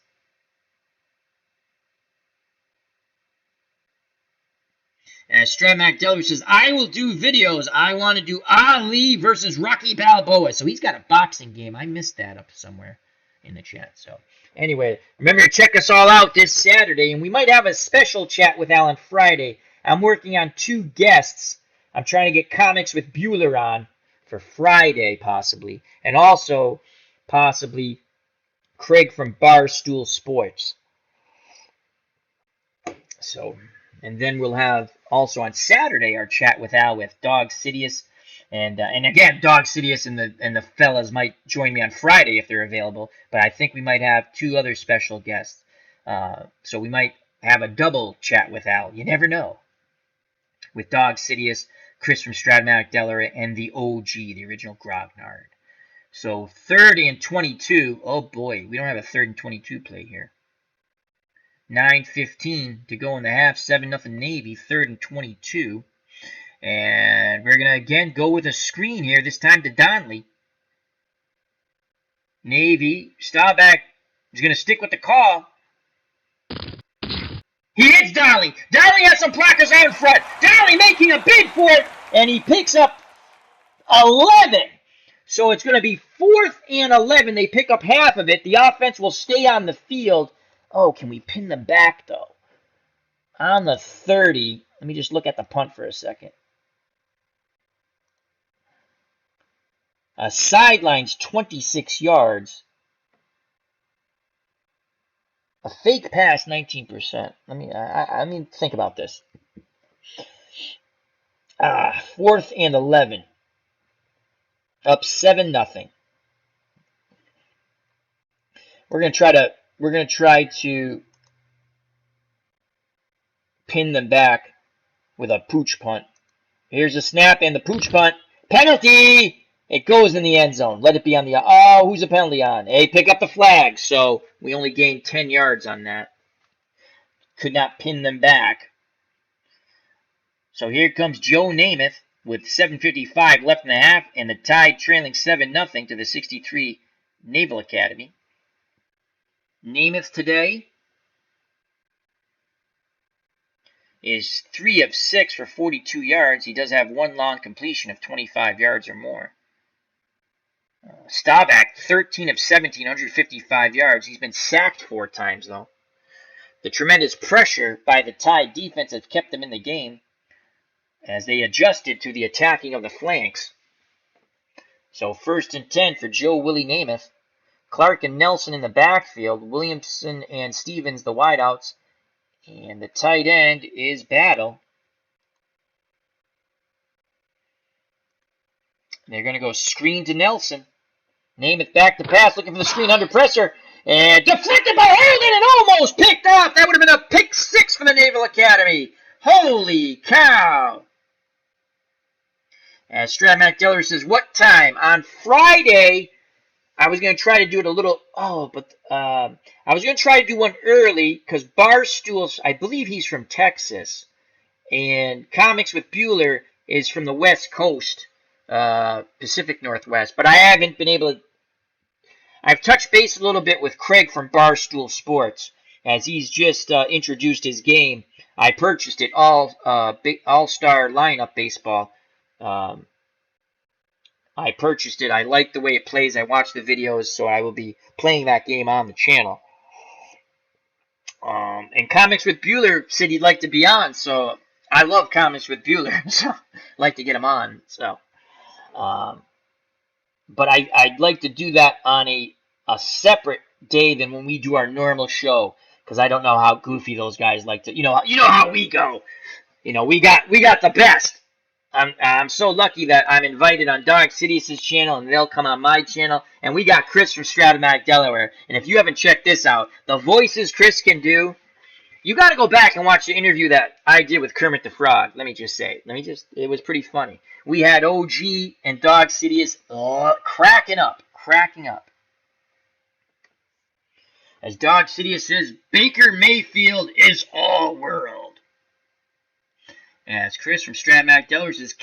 As Strad McDelver says, I will do videos. I want to do Ali versus Rocky Balboa. So he's got a boxing game. I missed that up somewhere in the chat. So anyway, remember to check us all out this Saturday. And we might have a special chat with Alan Friday. I'm working on 2 guests. I'm trying to get Comics with Bueller on for Friday, possibly. And also, possibly, Craig from Barstool Sports. So, and then we'll have also on Saturday our chat with Al with Dog Sidious. And again, Dog Sidious and the fellas might join me on Friday if they're available. But I think we might have 2 other special guests. So we might have a double chat with Al. You never know. With Dog Sidious, Chris from Stradmatic Delaware, and the OG, the original Grognard. So 3rd and 22. Oh boy, we don't have a 3rd and 22 play here. 9:15 to go in the half. 7-0 Navy. 3rd and 22. And we're going to again go with a screen here, this time to Donnelly. Navy. Staubach is going to stick with the call. He hits Donnelly. Donnelly has some blockers out in front. Donnelly making a bid for it, and he picks up 11. So it's going to be 4th and 11. They pick up half of it. The offense will stay on the field. Oh, can we pin them back, though? On the 30. Let me just look at the punt for a second. Sidelines 26 yards. A fake pass 19%. Let me think about this. 4th and 11. Up 7-0. We're gonna try to pin them back with a pooch punt. Here's a snap and the pooch punt. Penalty! It goes in the end zone. Let it be on the... Oh, who's the penalty on? Hey, pick up the flag. So we only gained 10 yards on that. Could not pin them back. So here comes Joe Namath with 7:55 left in the half, and the Tide trailing 7-0 to the 63 Naval Academy. Namath today is 3 of 6 for 42 yards. He does have one long completion of 25 yards or more. Staubach, 13 of 17, 155 yards. He's been sacked 4 times, though. The tremendous pressure by the Tide defense has kept them in the game as they adjusted to the attacking of the flanks. So 1st and 10 for Joe Willie Namath. Clark and Nelson in the backfield. Williamson and Stevens the wideouts. And the tight end is Battle. They're going to go screen to Nelson. Namath back to pass, looking for the screen under pressure. And deflected by Harrington and almost picked off. That would have been a pick 6 for the Naval Academy. Holy cow. As Staubach Diller says, what time? On Friday, I was going to try to do it a little... I was going to try to do one early because Barstool, I believe he's from Texas. And Comics with Bueller is from the West Coast, Pacific Northwest. But I haven't been able to... I've touched base a little bit with Craig from Barstool Sports as he's just introduced his game. I purchased it, all-star lineup baseball. I purchased it. I like the way it plays. I watched the videos, so I will be playing that game on the channel. And Comics with Bueller said he'd like to be on, so I love Comics with Bueller, so I'd like to get him on. So, but I'd like to do that on a separate day than when we do our normal show, because I don't know how goofy those guys like to. You know how we go. We got the best. I'm so lucky that I'm invited on Dog Sidious's channel, and they'll come on my channel. And we got Chris from Staubach, Delaware. And if you haven't checked this out, the voices Chris can do, you got to go back and watch the interview that I did with Kermit the Frog. Let me just say, it was pretty funny. We had OG and Dog Sidious cracking up. As Dog Sidious says, Baker Mayfield is all world. As Chris from Staubach Delaware says,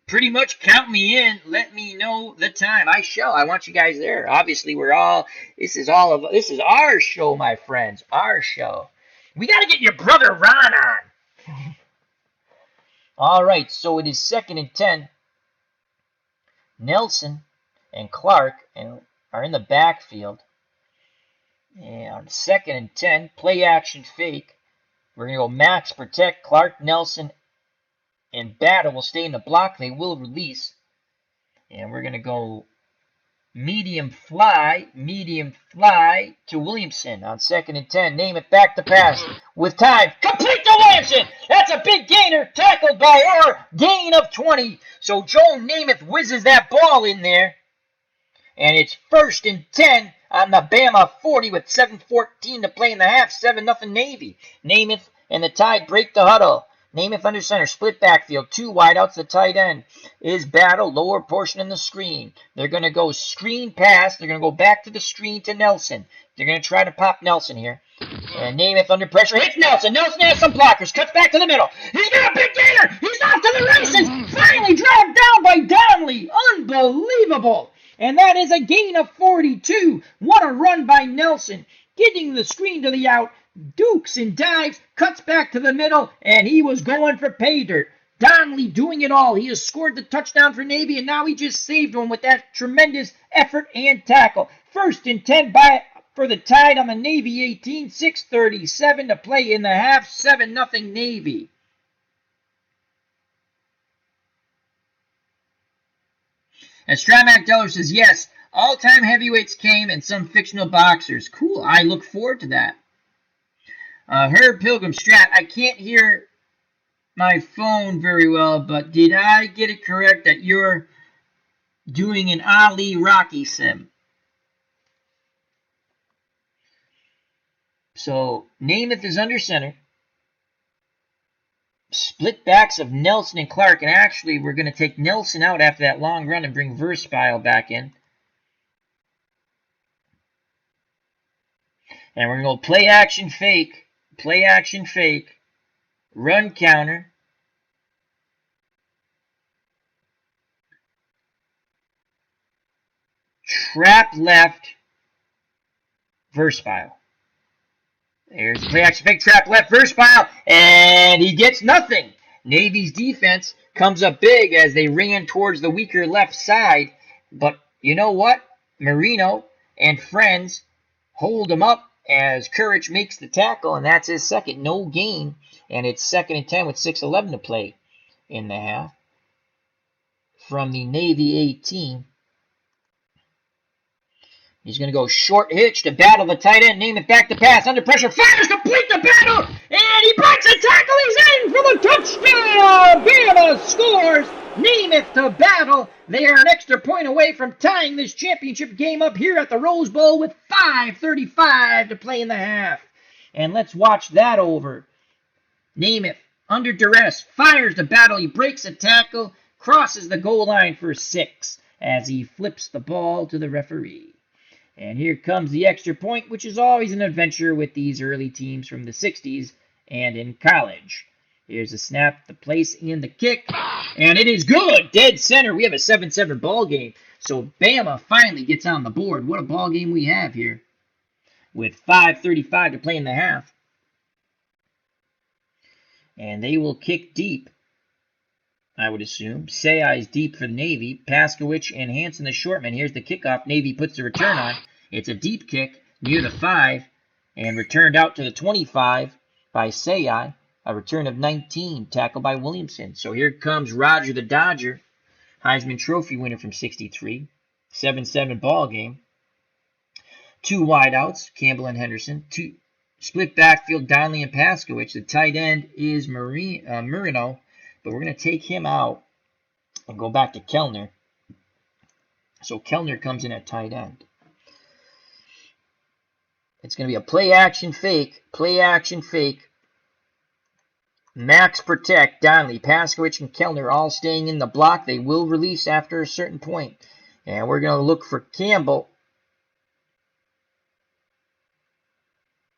pretty much count me in. Let me know the time. I shall. I want you guys there. Obviously, this is our show, my friends. Our show. We got to get your brother Ron on. All right, so it is 2nd and 10. Nelson and Clark are in the backfield. And 2nd and 10, play action fake. We're going to go max protect. Clark, Nelson, and Battle will stay in the block. They will release. And we're going to go medium fly to Williamson on 2nd and 10. Namath back to pass with time. Complete to Williamson. That's a big gainer. Tackled by Orr. Gain of 20. So Joe Namath whizzes that ball in there. And it's 1st and 10 on the Bama 40 with 7:14 to play in the half. 7-0 Navy. Namath and the Tide break the huddle. Namath under center, split backfield, 2 wideouts. The tight end is Battle, lower portion in the screen. They're going to go screen pass. They're going to go back to the screen to Nelson. They're going to try to pop Nelson here. And Namath under pressure hits Nelson. Nelson has some blockers. Cuts back to the middle. He's got a big gainer. He's off to the races. Finally dragged down by Donnelly. Unbelievable. And that is a gain of 42. What a run by Nelson. Getting the screen to the out. Dukes and dives. Cuts back to the middle. And he was going for pay dirt. Donnelly doing it all. He has scored the touchdown for Navy. And now he just saved one with that tremendous effort and tackle. 1st and 10 for the Tide on the Navy 18. 6:37 to play in the half. 7-0 Navy. And Stramac Deller says, yes, all-time heavyweights came and some fictional boxers. Cool. I look forward to that. Herb Pilgrim Strat, I can't hear my phone very well, but did I get it correct that you're doing an Ali Rocky sim? So Namath is under center. Split backs of Nelson and Clark, and actually we're going to take Nelson out after that long run and bring Verspile back in. And we're going to go play action fake, run counter. Trap left, Verspile. There's the play action fake, trap left, Verspile, and he gets nothing. Navy's defense comes up big as they ran towards the weaker left side. But you know what? Marino and friends hold him up as Courage makes the tackle, and that's his second. No gain, and it's 2nd and 10 with 6:11 to play in the half. From the Navy 18. He's going to go short hitch to battle the tight end. Namath back to pass. Under pressure. Fires complete the battle. And he breaks a tackle. He's in for the touchdown. Bama scores. Namath to battle. They are an extra point away from tying this championship game up here at the Rose Bowl with 5:35 to play in the half. And let's watch that over. Namath, under duress, fires the battle. He breaks a tackle. Crosses the goal line for 6 as he flips the ball to the referee. And here comes the extra point, which is always an adventure with these early teams from the 60s and in college. Here's a snap, the place, and the kick. And it is good. Dead center. We have a 7-7 ball game. So Bama finally gets on the board. What a ball game we have here with 5:35 to play in the half. And they will kick deep, I would assume. Sayai is deep for the Navy. Paskowicz and Hansen the shortman. Here's the kickoff. Navy puts the return on. It's a deep kick near the 5 and returned out to the 25 by Sayai. A return of 19, tackled by Williamson. So here comes Rodger the Dodger, Heisman Trophy winner from 63. 7-7 ball game. 2 wideouts, Campbell and Henderson. 2 split backfield, Donnelly and Paskowicz. The tight end is Marino. But we're going to take him out and go back to Kellner. So Kellner comes in at tight end. It's going to be a play-action fake. Max protect, Donnelly, Paskowicz, and Kellner all staying in the block. They will release after a certain point. And we're going to look for Campbell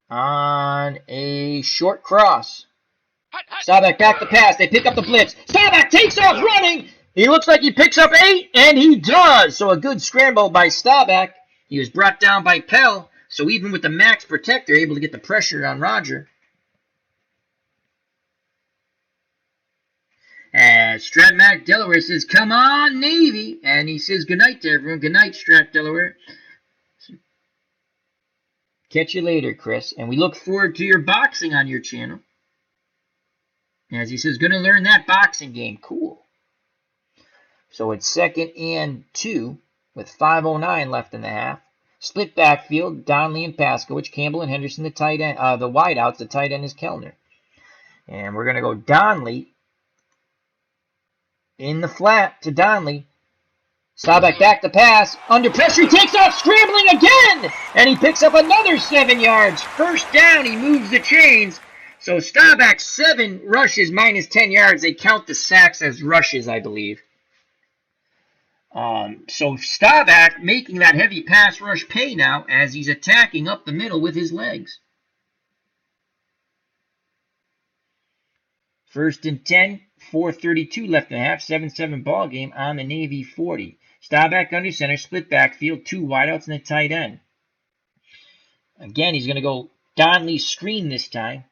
on a short cross. Staubach back to pass. They pick up the blitz. Staubach takes off running. He looks like he picks up 8, and he does. So a good scramble by Staubach. He was brought down by Pell. So even with the max protect, they're able to get the pressure on Rodger. As Strat Delaware says, come on, Navy. And he says goodnight to everyone. Goodnight, Strat Delaware. Catch you later, Chris. And we look forward to your boxing on your channel. As he says, going to learn that boxing game. Cool. So it's 2nd and 2 with 5:09 left in the half. Split backfield, Donnelly and Paskowicz, Campbell and Henderson, the tight end, the wideouts. The tight end is Kellner. And we're going to go Donnelly in the flat to Donnelly. Staubach back to pass. Under pressure, he takes off, scrambling again! And he picks up another 7 yards. First down, he moves the chains. So Staubach 7 rushes minus 10 yards. They count the sacks as rushes, I believe. So Staubach making that heavy pass rush pay now as he's attacking up the middle with his legs. 1st and 10, 4:32 left in the half, 7-7 ball game on the Navy 40. Staubach under center, split backfield, 2 wideouts and a tight end. Again, he's going to go Donnelly screen this time.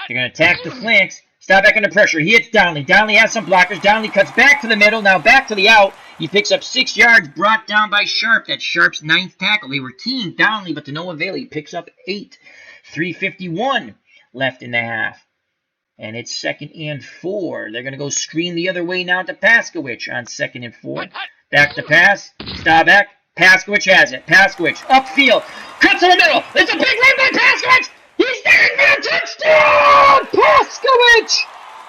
They're going to attack the flanks. Staubach under pressure. He hits Donnelly. Donnelly has some blockers. Donnelly cuts back to the middle. Now back to the out. He picks up 6 yards, brought down by Sharp. That's Sharp's 9th tackle. They were keying Donnelly, but to no avail. He picks up 8. 3:51 left in the half. And it's 2nd and 4. They're going to go screen the other way now to Paskowicz on 2nd and 4. Back to pass. Staubach. Paskowicz has it. Paskowicz upfield. Cuts in the middle. It's a big run by Paskowicz. He's there for a touchdown! Paskowicz!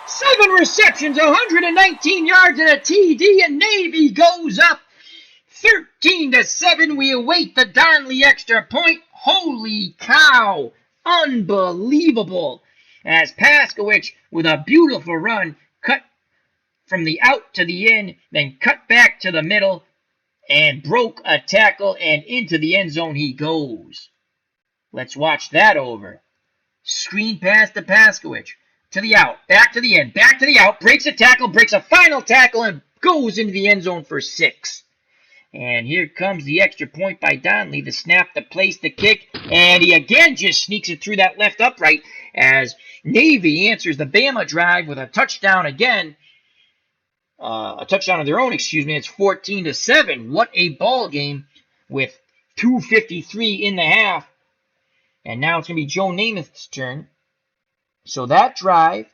7 receptions, 119 yards and a TD, and Navy goes up 13-7. We await the Darnley extra point. Holy cow! Unbelievable! As Paskowicz, with a beautiful run, cut from the out to the in, then cut back to the middle, and broke a tackle, and into the end zone he goes. Let's watch that over. Screen pass to Paskowicz. To the out, back to the end, back to the out, breaks a tackle, breaks a final tackle, and goes into the end zone for 6. And here comes the extra point by Darnley. The snap, the place, the kick, and he again just sneaks it through that left upright as Navy answers the Bama drive with a touchdown again. A touchdown of their own, excuse me. It's 14-7. What a ball game with 2:53 in the half. And now it's going to be Joe Namath's turn. So that drive,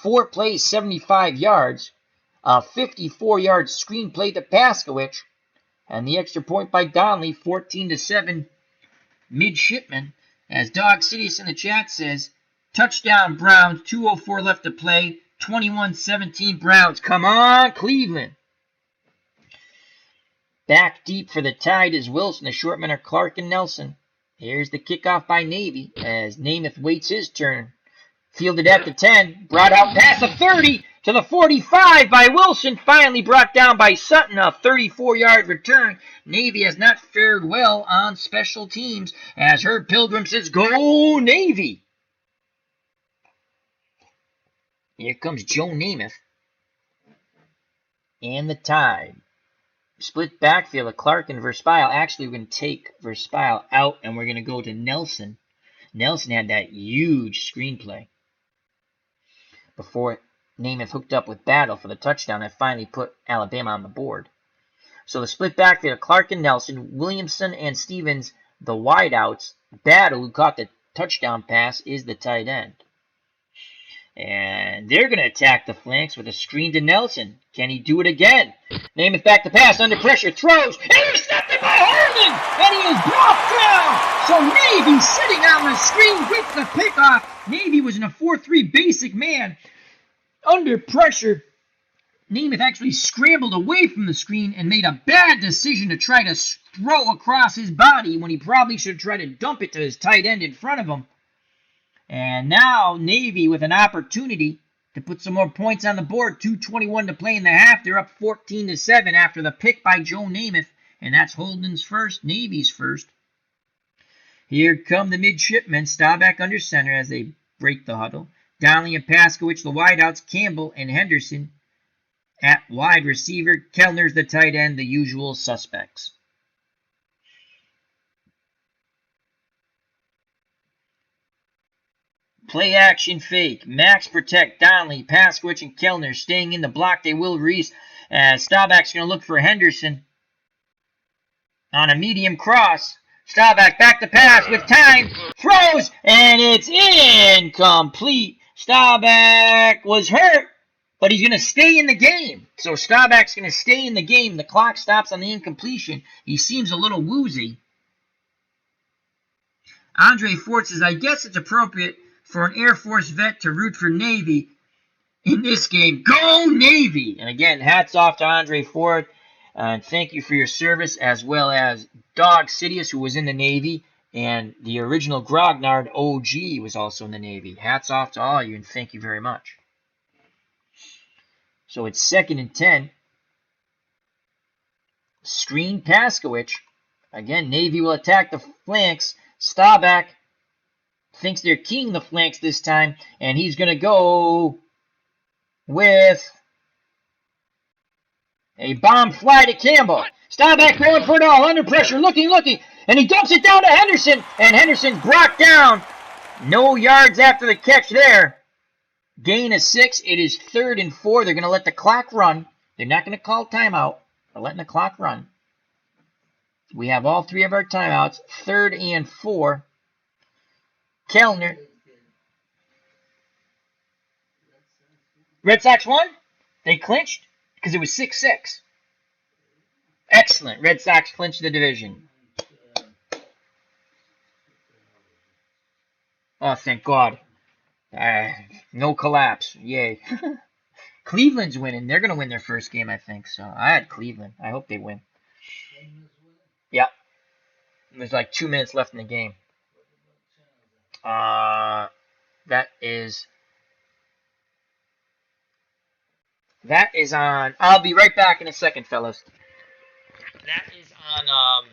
4 plays, 75 yards, a 54-yard screen play to Paskowicz, and the extra point by Darnley, 14-7 midshipman. As Dog Sidious in the chat says, touchdown Browns, 2:04 left to play, 21-17 Browns. Come on, Cleveland. Back deep for the Tide is Wilson. The short men are Clark and Nelson. Here's the kickoff by Navy as Namath waits his turn. Fielded at the 10, brought out past the 30 to the 45 by Wilson. Finally brought down by Sutton, a 34-yard return. Navy has not fared well on special teams as Herb Pilgrim says, "Go Navy!" Here comes Joe Namath and the Tide. Split backfield of Clark and Verspile. Actually, we're going to take Verspile out, and we're going to go to Nelson. Nelson had that huge screenplay before Namath hooked up with Battle for the touchdown and finally put Alabama on the board. So the split backfield of Clark and Nelson, Williamson and Stevens, the wideouts. Battle, who caught the touchdown pass, is the tight end. And they're going to attack the flanks with a screen to Nelson. Can he do it again? Namath back to pass, under pressure, throws, intercepted by Harmon, and he is brought down. So Navy sitting on the screen with the pickoff. Navy was in a 4-3 basic man. Under pressure, Namath actually scrambled away from the screen and made a bad decision to try to throw across his body when he probably should have tried to dump it to his tight end in front of him. And now Navy with an opportunity to put some more points on the board. 2:21 to play in the half. They're up 14-7 after the pick by Joe Namath. And that's Holden's first, Navy's first. Here come the midshipmen. Staubach under center as they break the huddle. Darnley and Paskowicz, the wideouts. Campbell and Henderson at wide receiver. Kellner's the tight end, the usual suspects. Play action fake. Max protect. Darnley, Paskowicz, and Kellner staying in the block. They will Reese. Staubach's going to look for Henderson on a medium cross. Staubach back to pass with time. Throws, and it's incomplete. Staubach was hurt, but he's going to stay in the game. So Staubach's going to stay in the game. The clock stops on the incompletion. He seems a little woozy. Andre Ford says, I guess it's appropriate for an Air Force vet to root for Navy in this game. Go Navy! And again, hats off to Andre Ford. And thank you for your service, as well as Dog Sidious, who was in the Navy, and the original Grognard OG was also in the Navy. Hats off to all of you, and thank you very much. So it's 2nd and 10. Screen Paskowicz. Again, Navy will attack the flanks. Staubach thinks they're keying the flanks this time, and he's going to go with a bomb fly to Campbell. Staubach going for it all, under pressure, looking, and he dumps it down to Henderson, and Henderson's brought down. No yards after the catch there. Gain of 6. It is 3rd and 4. They're going to let the clock run. They're not going to call timeout. They're letting the clock run. We have all 3 of our timeouts. 3rd and 4. Kellner. Red Sox won. They clinched. because it was 6-6. Excellent. Red Sox clinch the division. Oh, thank God. No collapse. Yay. Cleveland's winning. They're going to win their first game, I think. So I had Cleveland. I hope they win. Yep. There's like 2 minutes left in the game. That is on. I'll be right back in a second, fellas. That is on.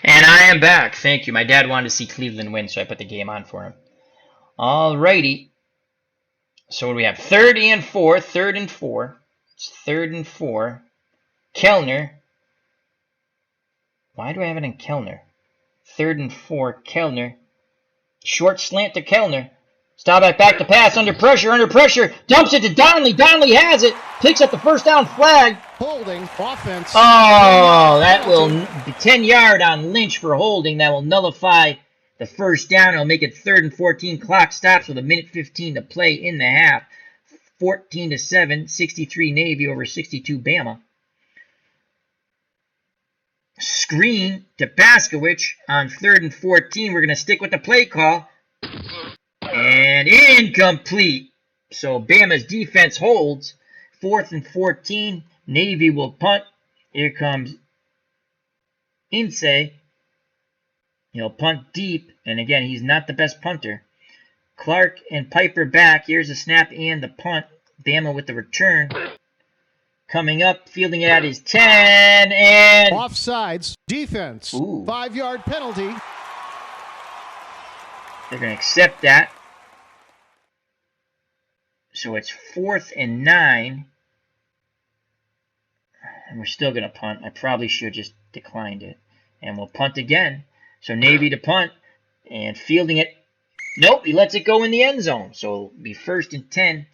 And I am back. Thank you. My dad wanted to see Cleveland win, so I put the game on for him. Alrighty. So what do we have? 3rd and 4. 3rd and 4. It's 3rd and 4. Kellner. Why do I have it in Kellner? 3rd and 4. Kellner. Short slant to Kellner. Staubach back to pass. Under pressure. Dumps it to Donnelly. Donnelly has it. Picks up the first down flag. Holding offense. Oh, that will be 10-yard on Lynch for holding. That will nullify the first down. It'll make it 3rd and 14. Clock stops with 1:15 to play in the half. 14-7. 63 Navy over 62 Bama. Screen to Baskowicz on 3rd and 14. We're going to stick with the play call. And incomplete. So Bama's defense holds. 4th and 14. Navy will punt. Here comes Ince. He'll punt deep. And again, he's not the best punter. Clark and Piper back. Here's the snap and the punt. Bama with the return. Coming up, fielding it at his 10. And offsides. Defense. 5-yard penalty. They're going to accept that. So it's 4th and 9. And we're still going to punt. I probably should have just declined it. And we'll punt again. So Navy to punt. And fielding it. Nope, he lets it go in the end zone. So it'll be 1st and 10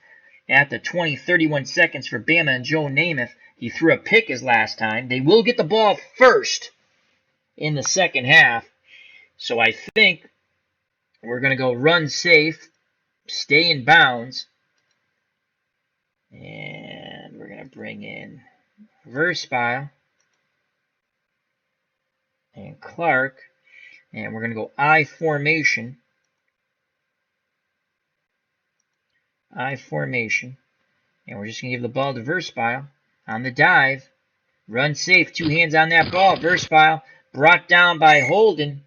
at the 20, 31 seconds for Bama and Joe Namath. He threw a pick his last time. They will get the ball first in the second half. So I think we're going to go run safe, stay in bounds. And we're going to bring in Verspile and Clark. And we're going to go I formation. I formation. And we're just going to give the ball to Verspile on the dive. Run safe. 2 hands on that ball. Verspile brought down by Holden.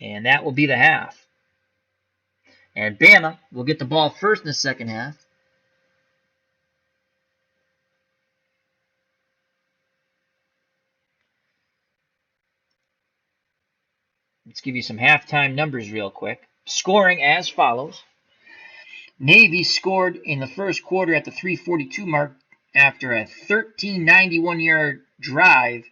And that will be the half. And Bama will get the ball first in the second half. Let's give you some halftime numbers real quick. Scoring as follows. Navy scored in the first quarter at the 3:42 mark after a 1391-yard drive.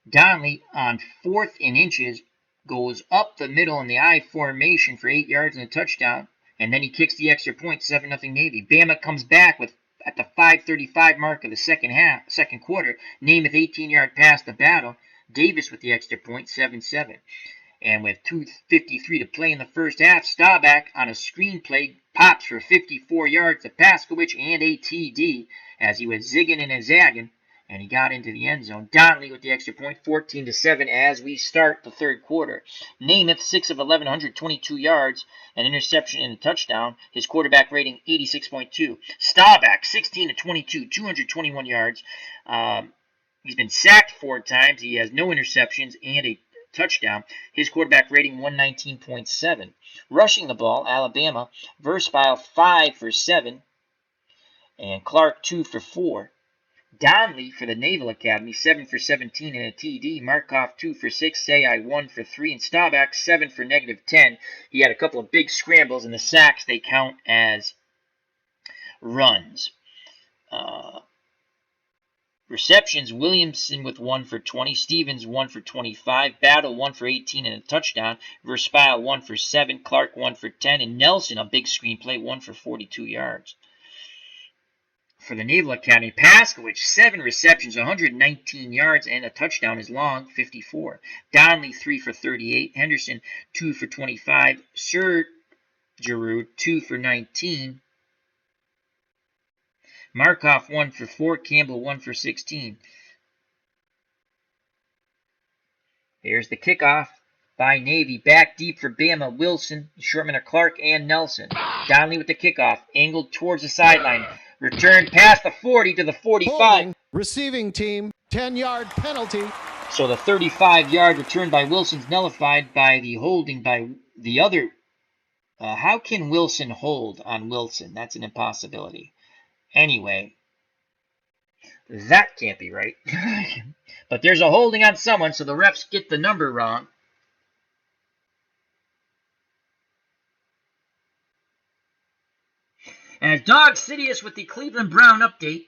Donnelly on 4th and inches goes up the middle in the I formation for 8 yards and a touchdown, and then he kicks the extra point, 7-0 Navy. Bama comes back with at the 5:35 mark of the second quarter. Namath 18-yard pass to Battle. Davis with the extra point, 7-7. And with 2:53 to play in the first half, Staubach on a screen play pops for 54 yards to Paskowich and a TD as he was zigging and zagging, and he got into the end zone. Donnelly with the extra point, 14-7 as we start the third quarter. Namath, 6 of 11, 122 yards, an interception and a touchdown. His quarterback rating, 86.2. Staubach, 16 of 22, 221 yards. He's been sacked 4 times. He has no interceptions and a touchdown. His quarterback rating 119.7. Rushing the ball, Alabama, Verspeil 5 for 7, and Clark 2 for 4. Donnelly for the Naval Academy 7 for 17 and a TD. Markov 2 for 6, Sayai 1 for 3, and Staubach 7 for -10. He had a couple of big scrambles, and the sacks they count as runs. Receptions, Williamson with 1 for 20, Stevens 1 for 25, Battle 1 for 18 and a touchdown, Verspeil 1 for 7, Clark 1 for 10, and Nelson, a big screenplay, 1 for 42 yards. For the Naval Academy, Paskowich, 7 receptions, 119 yards, and a touchdown is long, 54. Donnelly, 3 for 38, Henderson, 2 for 25, Giroud, 2 for 19, Markov 1 for 4, Campbell 1 for 16. Here's the kickoff by Navy. Back deep for Bama, Wilson, Shortman, Clark, and Nelson. Donnelly with the kickoff, angled towards the sideline. Return past the 40 to the 45. Holding, receiving team, 10-yard penalty. So the 35-yard return by Wilson's nullified by the holding by the other. How can Wilson hold on Wilson? That's an impossibility. Anyway, that can't be right. But there's a holding on someone, so the refs get the number wrong. As Dog Sidious with the Cleveland Brown update,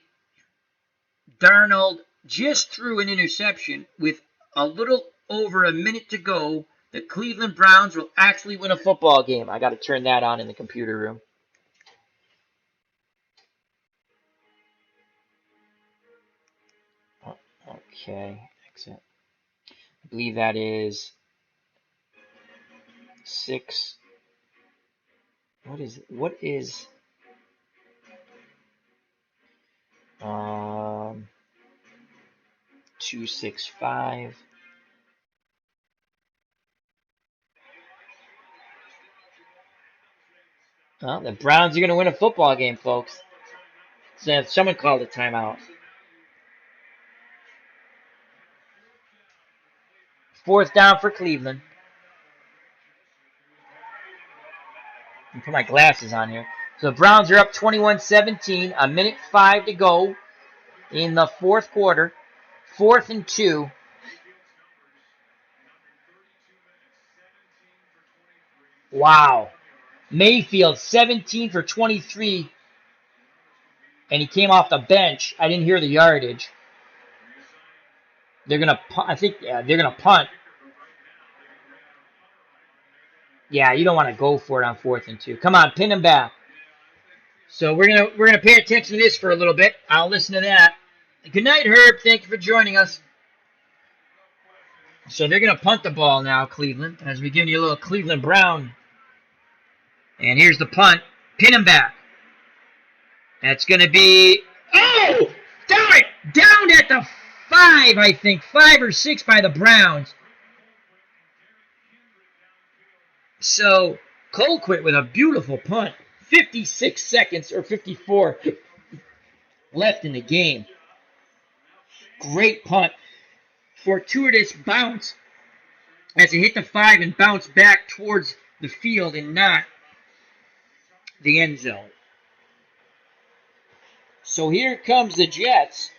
Darnold just threw an interception with a little over a minute to go. The Cleveland Browns will actually win a football game. I got to turn that on in the computer room. Okay, exit. I believe that is 6. What is 265. Well, the Browns are going to win a football game, folks. So someone called a timeout. 4th down for Cleveland. Let me put my glasses on here. So the Browns are up 21-17. A minute 5 to go in the fourth quarter. 4th and 2. Wow. Mayfield 17 for 23. And he came off the bench. I didn't hear the yardage. They're gonna punt. I think they're gonna punt. Yeah, you don't want to go for it on 4th and 2. Come on, pin him back. So we're gonna pay attention to this for a little bit. I'll listen to that. Good night, Herb. Thank you for joining us. So they're gonna punt the ball now, Cleveland, as we give you a little Cleveland Brown. And here's the punt. Pin him back. That's gonna be down at the 5, I think, 5 or 6 by the Browns. So Colquitt with a beautiful punt. 56 seconds or 54 left in the game. Great punt. Fortuitous bounce as it hit the 5 and bounced back towards the field and not the end zone. So here comes the Jets,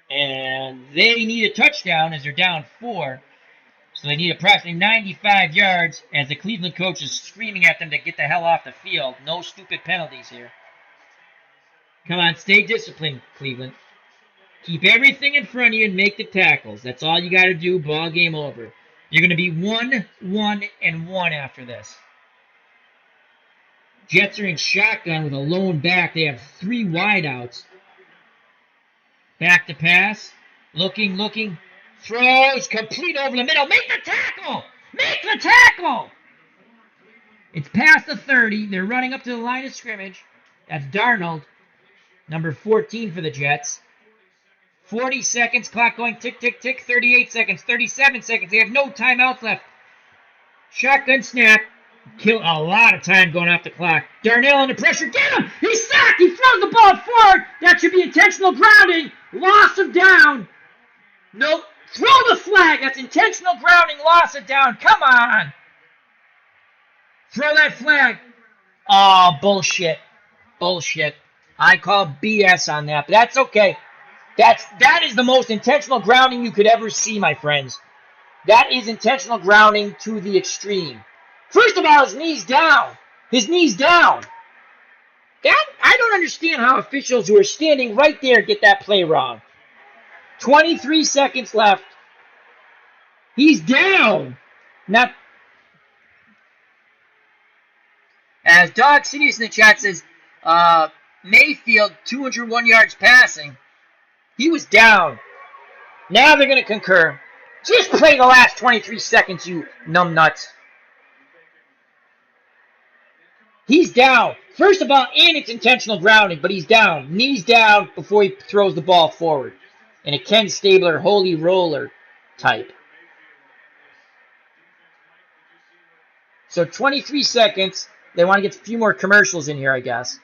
and they need a touchdown as they're down 4. So they need approximately 95 yards as the Cleveland coach is screaming at them to get the hell off the field. No stupid penalties here. Come on, stay disciplined, Cleveland. Keep everything in front of you and make the tackles. That's all you got to do. Ball game over. You're going to be 1-1-1 after this. Jets are in shotgun with a lone back. They have 3 wideouts. Back to pass. Looking. Throws. Complete over the middle. Make the tackle! Make the tackle! It's past the 30. They're running up to the line of scrimmage. That's Darnold. Number 14 for the Jets. 40 seconds. Clock going tick, tick, tick. 38 seconds. 37 seconds. They have no timeouts left. Shotgun snap. Kill a lot of time going off the clock. Darnell under pressure. Get him! He's sacked! He throws the ball forward! That should be intentional grounding. Loss of down. Nope. Throw the flag. That's intentional grounding. Loss of down. Come on. Throw that flag. Oh, bullshit. Bullshit. I call BS on that, but that's okay. That is the most intentional grounding you could ever see, my friends. That is intentional grounding to the extreme. First of all, his knee's down. His knee's down. I don't understand how officials who are standing right there get that play wrong. 23 seconds left. He's down. Not as Dog Sidious in the chat says, Mayfield 201 yards passing. He was down. Now they're going to concur. Just play the last 23 seconds, you numbnuts. He's down. First of all, and it's intentional grounding, but he's down. Knees down before he throws the ball forward. In a Ken Stabler holy roller type. So 23 seconds. They want to get a few more commercials in here, I guess.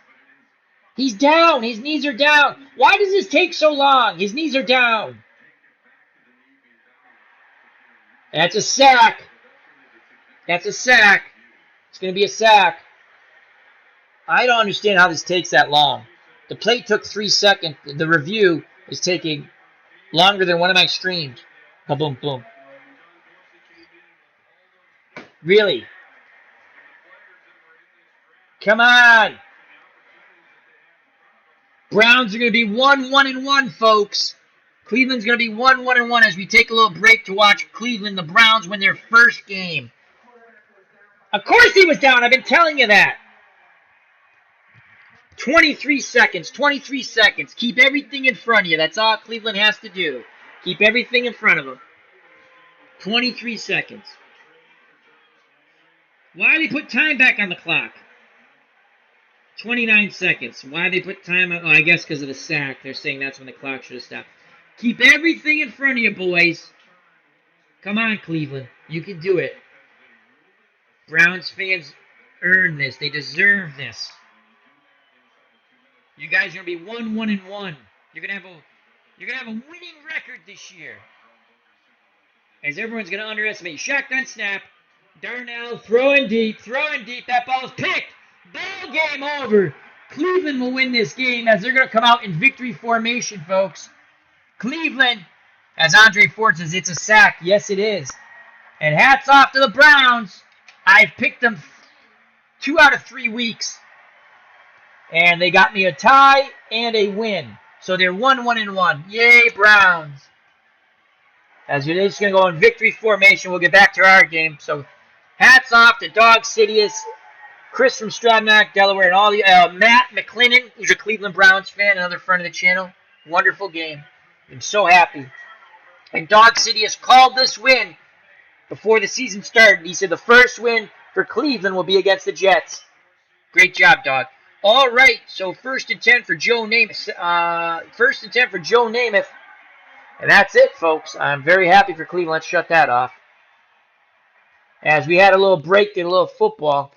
He's down. His knees are down. Why does this take so long? His knees are down. That's a sack. That's a sack. It's going to be a sack. I don't understand how this takes that long. The play took 3 seconds. The review is taking longer than one of my streams. Boom, boom. Really? Come on. Browns are going to be 1-1-1, folks. Cleveland's going to be 1-1-1 as we take a little break to watch Cleveland, the Browns, win their first game. Of course he was down. I've been telling you that. 23 seconds. 23 seconds. Keep everything in front of you. That's all Cleveland has to do. Keep everything in front of them. 23 seconds. Why did they put time back on the clock? 29 seconds. Why did they put time on? Oh, I guess because of the sack. They're saying that's when the clock should have stopped. Keep everything in front of you, boys. Come on, Cleveland. You can do it. Browns fans earn this. They deserve this. You guys are gonna be 1-1-1. You're gonna have a winning record this year. As everyone's gonna underestimate you. Shotgun snap. Darnell throwing deep. That ball is picked. Ball game over. Cleveland will win this game as they're gonna come out in victory formation, folks. Cleveland, as Andre Ford says, it's a sack. Yes, it is. And hats off to the Browns. I've picked them 2 out of 3 weeks. And they got me a tie and a win. So they're 1-1-1. Yay, Browns. As you're just going to go in victory formation, we'll get back to our game. So hats off to Dog Sidious, Chris from Stradnack, Delaware, and all the Matt McClinnon, who's a Cleveland Browns fan, another friend of the channel. Wonderful game. I'm so happy. And Dog Sidious called this win before the season started. He said the first win for Cleveland will be against the Jets. Great job, Dog. All right, so first and 10 for Joe Namath. And that's it, folks. I'm very happy for Cleveland. Let's shut that off. As we had a little break, did a little football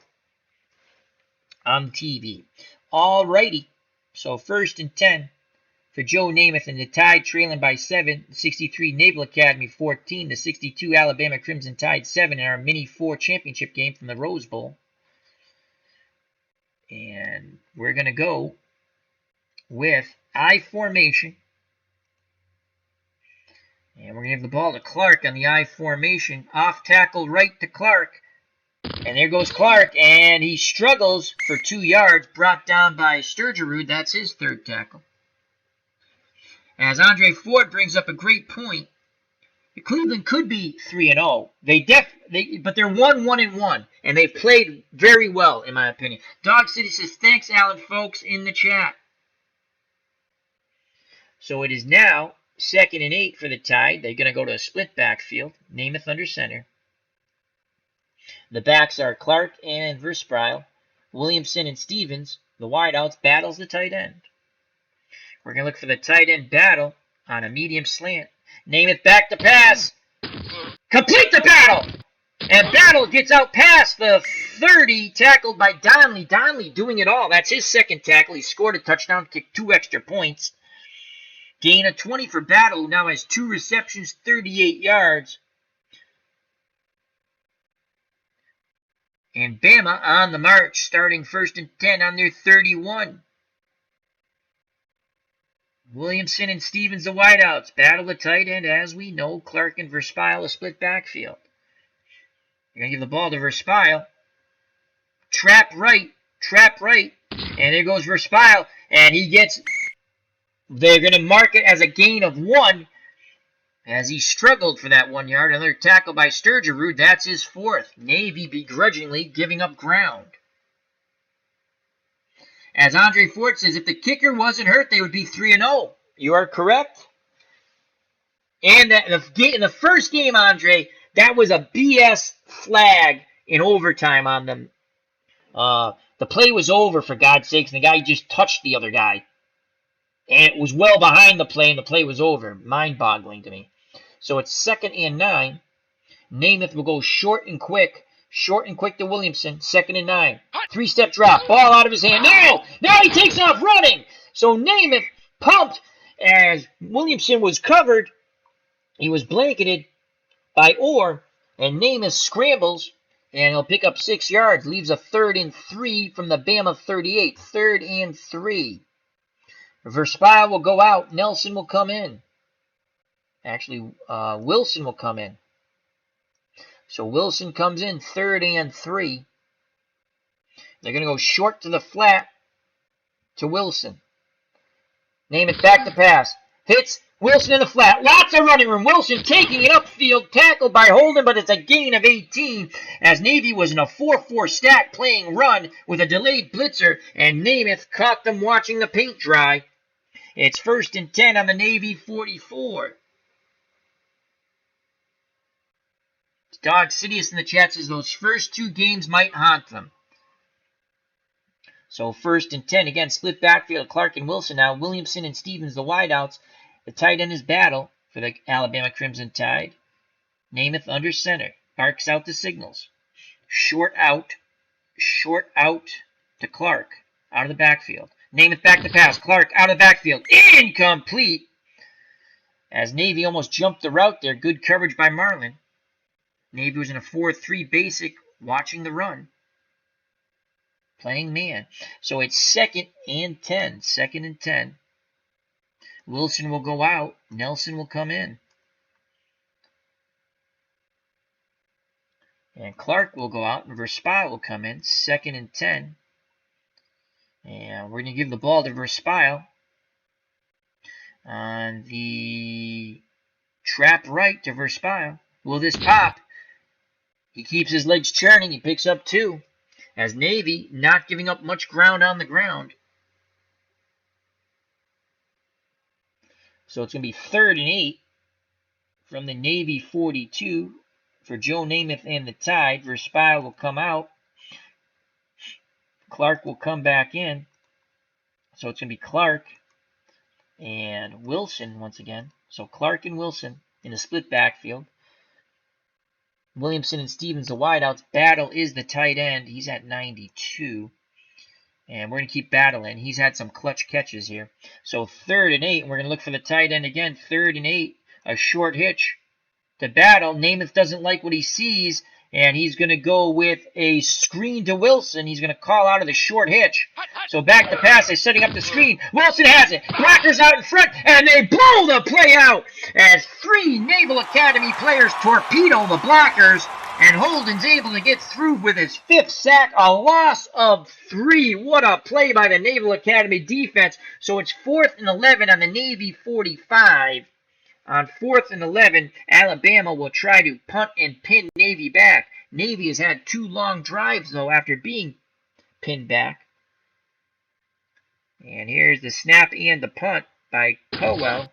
on TV. All righty, so first and 10 for Joe Namath, and the Tide trailing by 7, 63 Naval Academy 14, the 62 Alabama Crimson Tide 7 in our Mini 4 championship game from the Rose Bowl. And we're going to go with I formation. And we're going to give the ball to Clark on the I formation. Off tackle right to Clark. And there goes Clark, and he struggles for 2 yards, brought down by Sturgerud. That's his third tackle. As Andre Ford brings up a great point, Cleveland could be 3-0. But they're 1-1-1, and they've played very well, in my opinion. Dog City says, thanks, Alan, folks, in the chat. So it is now 2nd and 8 for the Tide. They're going to go to a split backfield. Namath under center. The backs are Clark and Verspryle. Williamson and Stevens, the wideouts, battles the tight end. We're going to look for the tight end battle on a medium slant. Namath back to pass. Complete the battle! And Battle gets out past the 30, tackled by Donnelly. Donnelly doing it all. That's his second tackle. He scored a touchdown, kicked 2 extra points. Gain of 20 for Battle, who now has 2 receptions, 38 yards. And Bama on the march, starting 1st and 10 on their 31. Williamson and Stevens, the wideouts. Battle the tight end, as we know. Clark and Verspile, a split backfield. You're going to give the ball to Verspile. Trap right. And there goes Verspile. And they're going to mark it as a gain of 1. As he struggled for that 1 yard. Another tackle by Sturgerud. That's his 4th. Navy begrudgingly giving up ground. As Andre Ford says, if the kicker wasn't hurt, they would be 3-0. You are correct. And in the first game, Andre, that was a BS flag in overtime on them. The play was over, for God's sakes, and the guy just touched the other guy. And it was well behind the play, and the play was over. Mind-boggling to me. So it's 2nd and 9. Namath will go short and quick to Williamson. 2nd and 9. 3-step drop. Ball out of his hand. No! Now he takes off running! So Namath pumped as Williamson was covered. He was blanketed by Orr, and Namath scrambles, and he'll pick up 6 yards. Leaves a 3rd and 3 from the Bama 38. 3rd and 3. Verspile will go out. Nelson will come in. Actually, Wilson will come in. So Wilson comes in, 3rd and 3. They're going to go short to the flat to Wilson. Namath back to pass. Hits Wilson in the flat. Lots of running room. Wilson taking it upfield. Tackled by Holden, but it's a gain of 18 as Navy was in a 4-4 stack playing run with a delayed blitzer, and Namath caught them watching the paint dry. It's 1st and 10 on the Navy 44. Dog Sidious in the chat says those first 2 games might haunt them. So 1st and 10. Again, split backfield. Clark and Wilson now. Williamson and Stevens, the wideouts. The tight end is Battle for the Alabama Crimson Tide. Namath under center. Barks out the signals. Short out to Clark. Out of the backfield. Namath back to pass. Clark out of the backfield. Incomplete. As Navy almost jumped the route there. Good coverage by Marlin. Navy was in a 4-3 basic, watching the run. Playing man. So it's 2nd and 10. 2nd and 10. Wilson will go out. Nelson will come in. And Clark will go out, and Verspile will come in. 2nd and 10. And we're going to give the ball to Verspile on the trap right to Verspile. Will this pop? He keeps his legs churning. He picks up 2. As Navy not giving up much ground on the ground. So it's going to be 3rd and 8 from the Navy 42 for Joe Namath and the Tide. Verspile will come out. Clark will come back in. So it's going to be Clark and Wilson once again. So Clark and Wilson in a split backfield. Williamson and Stevens, the wideouts. Battle is the tight end. He's at 92. And we're going to keep battling. He's had some clutch catches here. So 3rd and 8. And we're going to look for the tight end again. 3rd and 8. A short hitch to Battle. Namath doesn't like what he sees. And he's going to go with a screen to Wilson. He's going to call out of the short hitch. So back to pass. They're setting up the screen. Wilson has it. Blockers out in front, and they blow the play out as 3 Naval Academy players torpedo the blockers. And Holden's able to get through with his 5th sack, a loss of 3. What a play by the Naval Academy defense. So it's 4th and 11 on the Navy 45. On 4th and 11, Alabama will try to punt and pin Navy back. Navy has had 2 long drives, though, after being pinned back. And here's the snap and the punt by Cowell.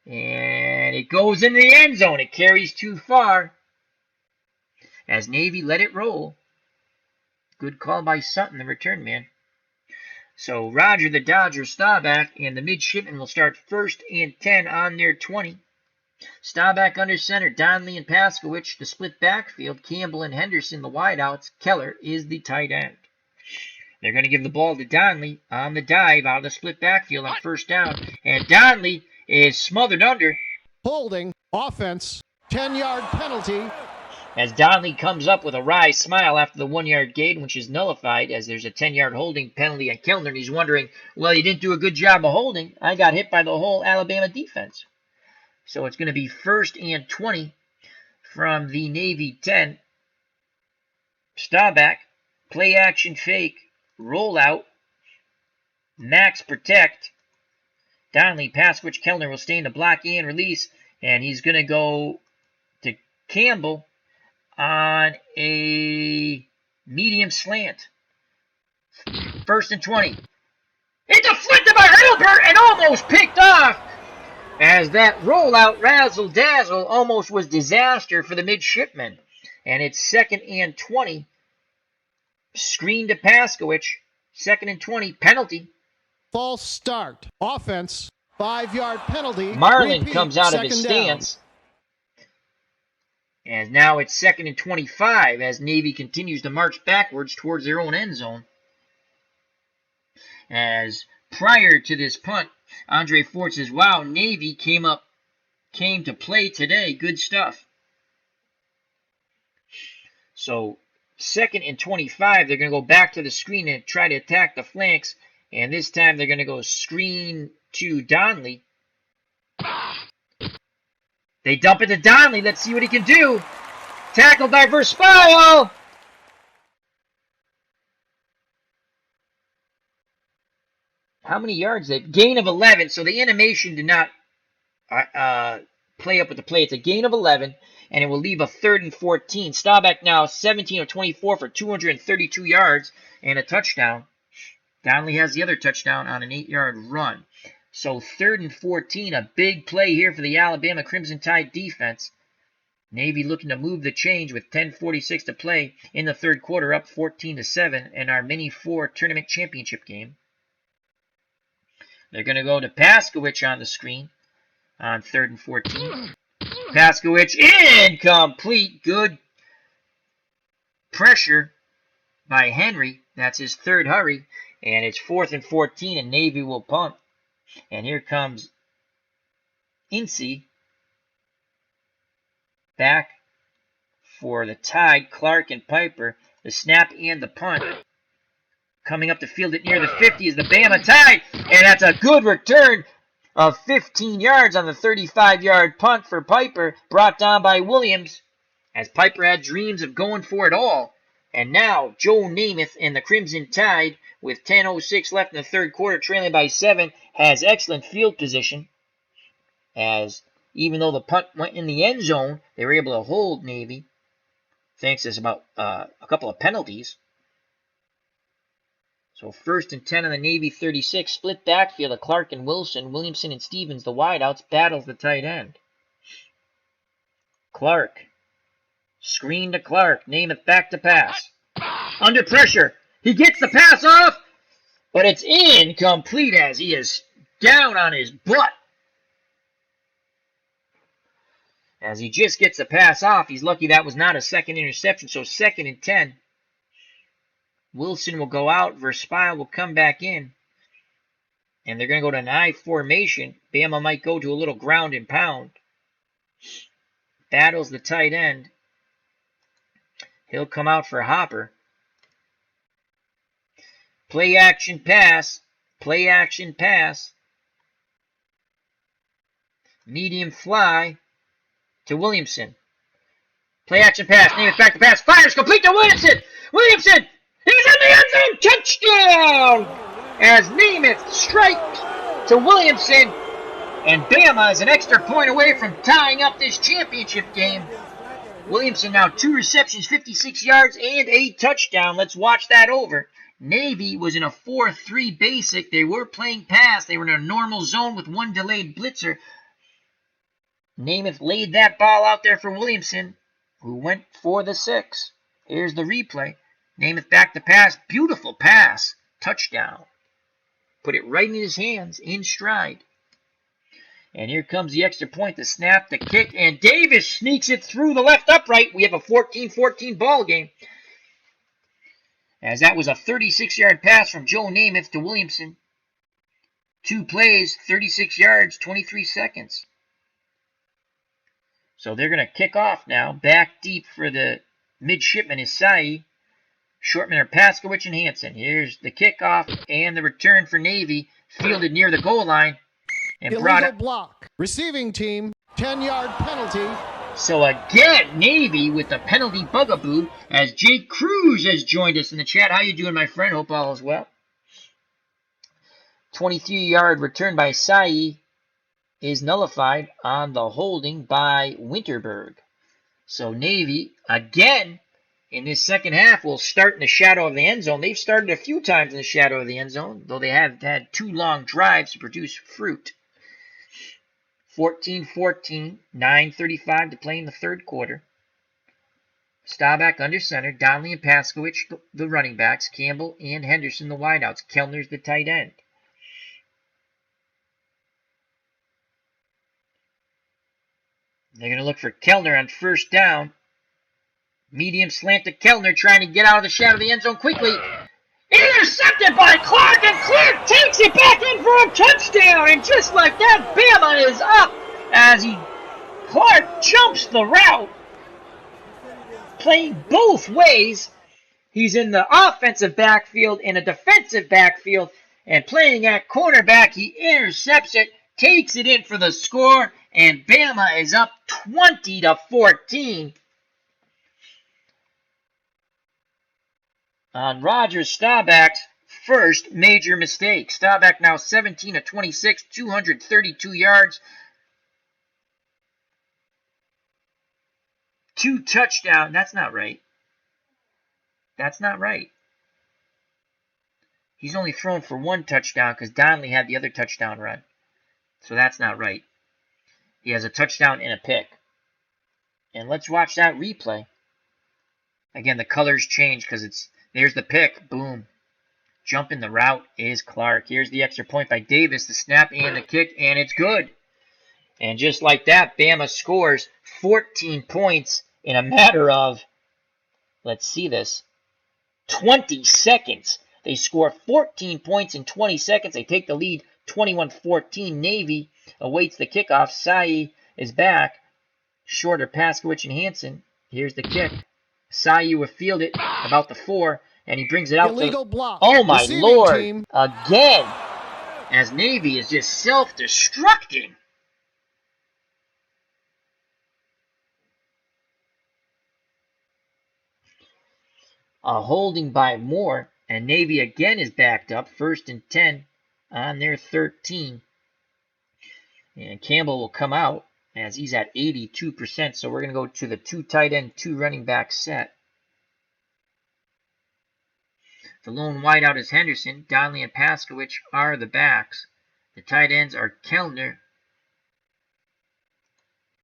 And it goes into the end zone. It carries too far as Navy let it roll. Good call by Sutton, the return man. So Rodger, the Dodger, Staubach, and the midshipmen will start 1st and 10 on their 20. Staubach under center, Donnelly and Paskowich, the split backfield, Campbell and Henderson, the wideouts, Keller is the tight end. They're going to give the ball to Donnelly on the dive out of the split backfield on 1st down, and Donnelly is smothered under. Holding, offense, 10-yard penalty. As Donnelly comes up with a wry smile after the 1-yard gain, which is nullified as there's a 10-yard holding penalty on Kellner, and he's wondering, well, you didn't do a good job of holding. I got hit by the whole Alabama defense. So it's going to be 1st and 20 from the Navy 10. Staubach, play action fake, rollout, max protect. Donnelly, Paskowich, Kellner will stay in the block and release, and he's going to go to Campbell on a medium slant. 1st and 20. It's deflected by Hilbert and almost picked off as that rollout razzle-dazzle almost was disaster for the midshipmen. And it's 2nd and 20. Screen to Paskowich. 2nd and 20. Penalty. False start. Offense, 5-yard penalty. Marlin Repeat, comes out of his 2nd stance. And now it's 2nd and 25 as Navy continues to march backwards towards their own end zone. As prior to this punt, Andre Ford says, wow, Navy came to play today. Good stuff. So 2nd and 25, they're going to go back to the screen and try to attack the flanks. And this time they're going to go screen to Donnelly. They dump it to Donnelly. Let's see what he can do. Tackled by Verspile. How many yards? Gain of 11. So the animation did not play up with the play. It's a gain of 11, and it will leave a 3rd and 14. Staubach now 17 of 24 for 232 yards and a touchdown. Donnelly has the other touchdown on an 8-yard run. So 3rd and 14, a big play here for the Alabama Crimson Tide defense. Navy looking to move the change with 10:46 to play in the 3rd quarter, up 14-7 in our Mini 4 tournament championship game. They're going to go to Paskowich on the screen on 3rd and 14. Paskowich incomplete. Good pressure by Henry. That's his 3rd hurry. And it's 4th and 14, and Navy will punt. And here comes Incy back for the Tide, Clark and Piper. The snap and the punt. Coming up the field at near the 50 is the Bama Tide. And that's a good return of 15 yards on the 35-yard punt for Piper, brought down by Williams, as Piper had dreams of going for it all. And now Joe Namath and the Crimson Tide, with 10:06 left in the 3rd quarter, trailing by 7, has excellent field position, as even though the punt went in the end zone, they were able to hold Navy, thanks to about a couple of penalties. So 1st and 10 on the Navy 36, split backfield of Clark and Wilson, Williamson and Stevens, the wideouts, battles the tight end. Clark, screen to Clark, Namath back to pass. Under pressure, he gets the pass off, but it's incomplete as he is down on his butt. As he just gets the pass off, he's lucky that was not a 2nd interception, so 2nd and 10. Wilson will go out, Verspile will come back in, and they're going to go to an I formation. Bama might go to a little ground and pound. Battles the tight end. He'll come out for a hopper. Play action pass. Play action pass. Medium fly to Williamson. Play action pass. Namath back to pass. Fires complete to Williamson. Williamson. He's in the end zone. Touchdown. As Namath striked to Williamson. And Bama is an extra point away from tying up this championship game. Williamson now 2 receptions, 56 yards, and a touchdown. Let's watch that over. Navy was in a 4-3 basic. They were playing pass. They were in a normal zone with 1 delayed blitzer. Namath laid that ball out there for Williamson, who went for the 6. Here's the replay. Namath back to pass. Beautiful pass. Touchdown. Put it right in his hands, in stride. And here comes the extra point, the snap, the kick, and Davis sneaks it through the left upright. We have a 14-14 ball game. As that was a 36-yard pass from Joe Namath to Williamson. 2 plays, 36 yards, 23 seconds. So they're going to kick off now. Back deep for the midshipman is Sai. Shortman are Paskowich and Hansen. Here's the kickoff and the return for Navy. Fielded near the goal line. And illegal block. Receiving team, 10-yard penalty. So again, Navy with the penalty bugaboo, as Jake Cruz has joined us in the chat. How you doing, my friend? Hope all is well. 23-yard return by Sai is nullified on the holding by Winterberg. So Navy, again, in this second half, will start in the shadow of the end zone. They've started a few times in the shadow of the end zone, though they have had 2 long drives to produce fruit. 14-14, 9:35 to play in the third quarter. Staubach under center, Donnelly and Paskowich, the running backs, Campbell and Henderson, the wideouts. Kellner's the tight end. They're going to look for Kellner on first down. Medium slant to Kellner, trying to get out of the shadow of the end zone quickly. Intercepted by Clark, and Clark takes it back in for a touchdown. And just like that, Bama is up as Clark jumps the route, playing both ways. He's in the offensive backfield and a defensive backfield, and playing at cornerback, he intercepts it, takes it in for the score, and Bama is up 20-14. On Rodger Staubach's first major mistake. Staubach now 17-26, 232 yards, 2 touchdowns. That's not right. That's not right. He's only thrown for 1 touchdown because Donnelly had the other touchdown run. So that's not right. He has a touchdown and a pick. And let's watch that replay. Again, the colors change because there's the pick. Boom. Jump in the route is Clark. Here's the extra point by Davis. The snap and the kick, and it's good. And just like that, Bama scores 14 points in a matter of, let's see this, 20 seconds. They score 14 points in 20 seconds. They take the lead 21-14. Navy awaits the kickoff. Sai is back. Shorter Paskowich and Hansen. Here's the kick. Sai will field it about the 4, and he brings it out. Illegal block. Oh my Receiving Lord! team. Again, as Navy is just self-destructing. A holding by Moore, and Navy again is backed up. 1st and 10 on their 13. And Campbell will come out as he's at 82%. So we're going to go to the 2 tight end, 2 running back set. The lone wideout is Henderson. Donnelly and Paskowich are the backs. The tight ends are Kellner.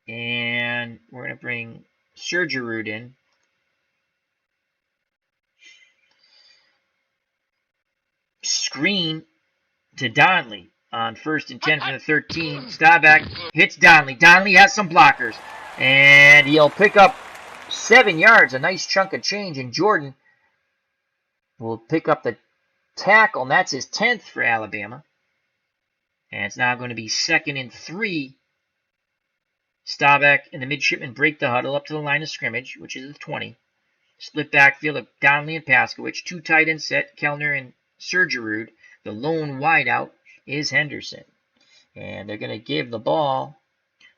And we're going to bring Sergerud in. Screen to Donnelly on 1st and 10 from the 13. Staubach hits Donnelly. Donnelly has some blockers, and he'll pick up 7 yards, a nice chunk of change. And Jordan will pick up the tackle, and that's his 10th for Alabama. And it's now going to be 2nd and 3. Staubach and the midshipmen break the huddle up to the line of scrimmage, which is the 20. Split backfield of Donnelly and Paskowicz. 2 tight end set, Kellner and Sergerud. The lone wideout is Henderson. And they're going to give the ball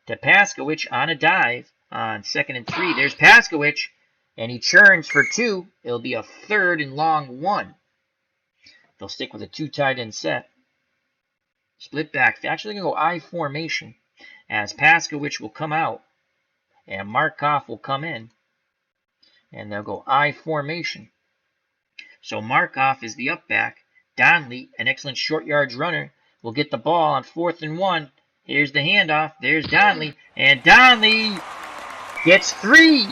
to Paskowicz on a dive on 2nd and 3. There's Paskowicz, and he churns for 2. It'll be a 3rd and long 1. They'll stick with a 2 tight end set. Split back. They're actually going to go I formation as Paskowicz will come out and Markov will come in. And they'll go I formation. So Markov is the up back. Donnelly, an excellent short yards runner, will get the ball on 4th and 1. Here's the handoff. There's Donnelly. And Donnelly gets 3.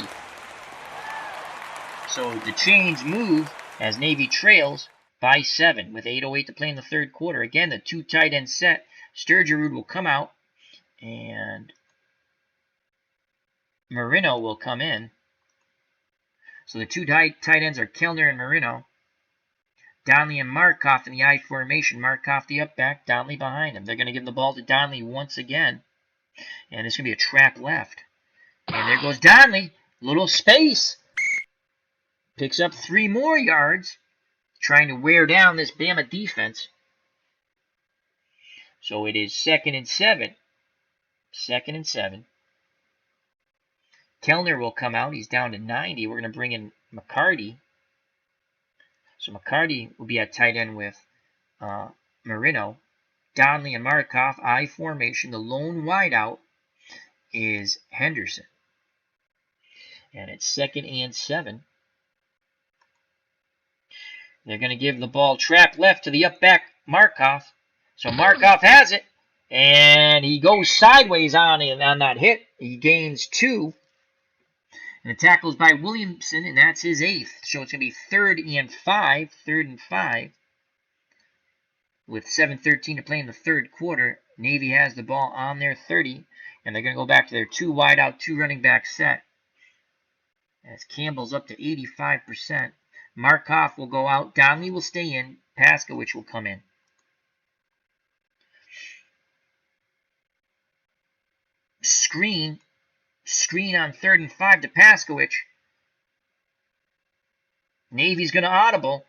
So the chains move as Navy trails by 7 with 8:08 to play in the 3rd quarter. Again, the 2 tight end set. Sturgerud will come out and Marino will come in. So the 2 tight ends are Kellner and Marino. Donnelly and Markov in the I formation. Markov the up back, Donnelly behind him. They're going to give the ball to Donnelly once again. And it's going to be a trap left. And there goes Donnelly. Little space. Picks up 3 more yards. Trying to wear down this Bama defense. So it is 2nd and 7. 2nd and 7. Kellner will come out. He's down to 90. We're going to bring in McCarty. So McCarty will be at tight end with Marino. Donnelly and Markov, I formation. The lone wideout is Henderson. And it's 2nd and 7. They're going to give the ball trap left to the up back Markov. So Markov has it. And he goes sideways on that hit. He gains 2. And the tackle is by Williamson, and that's his 8th. So it's going to be 3rd and 5. 3rd and 5. With 7:13 to play in the 3rd quarter. Navy has the ball on their 30. And they're going to go back to their 2 wideout, 2 running back set. As Campbell's up to 85%. Markov will go out. Donnelly will stay in. Paskowicz will come in. Screen on 3rd and 5 to Paskowicz. Navy's going to audible.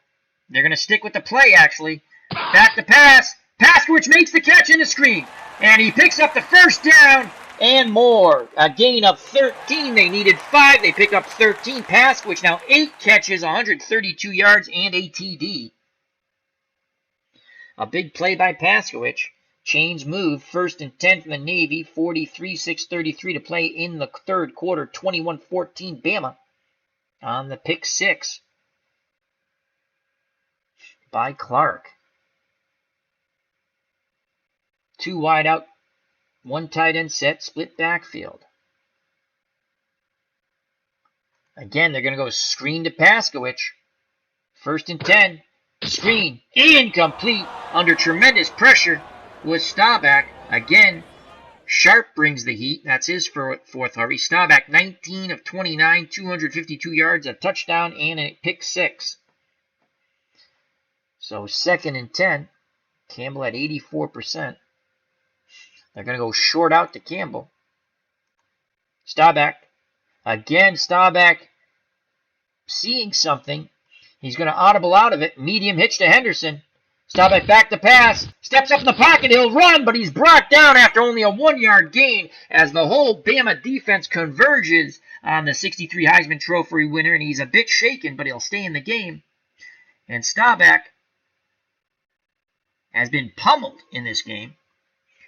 They're going to stick with the play, actually. Back to pass. Paskowicz makes the catch in the screen. And he picks up the 1st down and more. A gain of 13. They needed 5. They pick up 13. Paskowicz now 8 catches, 132 yards, and a TD. A big play by Paskowicz. Chains move. 1st and 10 from the Navy. 43-6-33 to play in the 3rd quarter. 21-14 Bama on the pick 6 by Clark. 2 wide out, 1 tight end set, split backfield. Again, they're going to go screen to Paskowicz. 1st and 10. Screen. Incomplete. Under tremendous pressure was Staubach. Again, Sharp brings the heat. That's his 4th hurry. Staubach, 19 of 29, 252 yards, a touchdown, and a pick 6. So 2nd and 10. Campbell at 84%. They're going to go short out to Campbell. Staubach. Again, Staubach seeing something. He's going to audible out of it. Medium hitch to Henderson. Staubach back to pass. Steps up in the pocket. He'll run, but he's brought down after only a 1-yard gain as the whole Bama defense converges on the 63 Heisman Trophy winner, and he's a bit shaken, but he'll stay in the game. And Staubach has been pummeled in this game.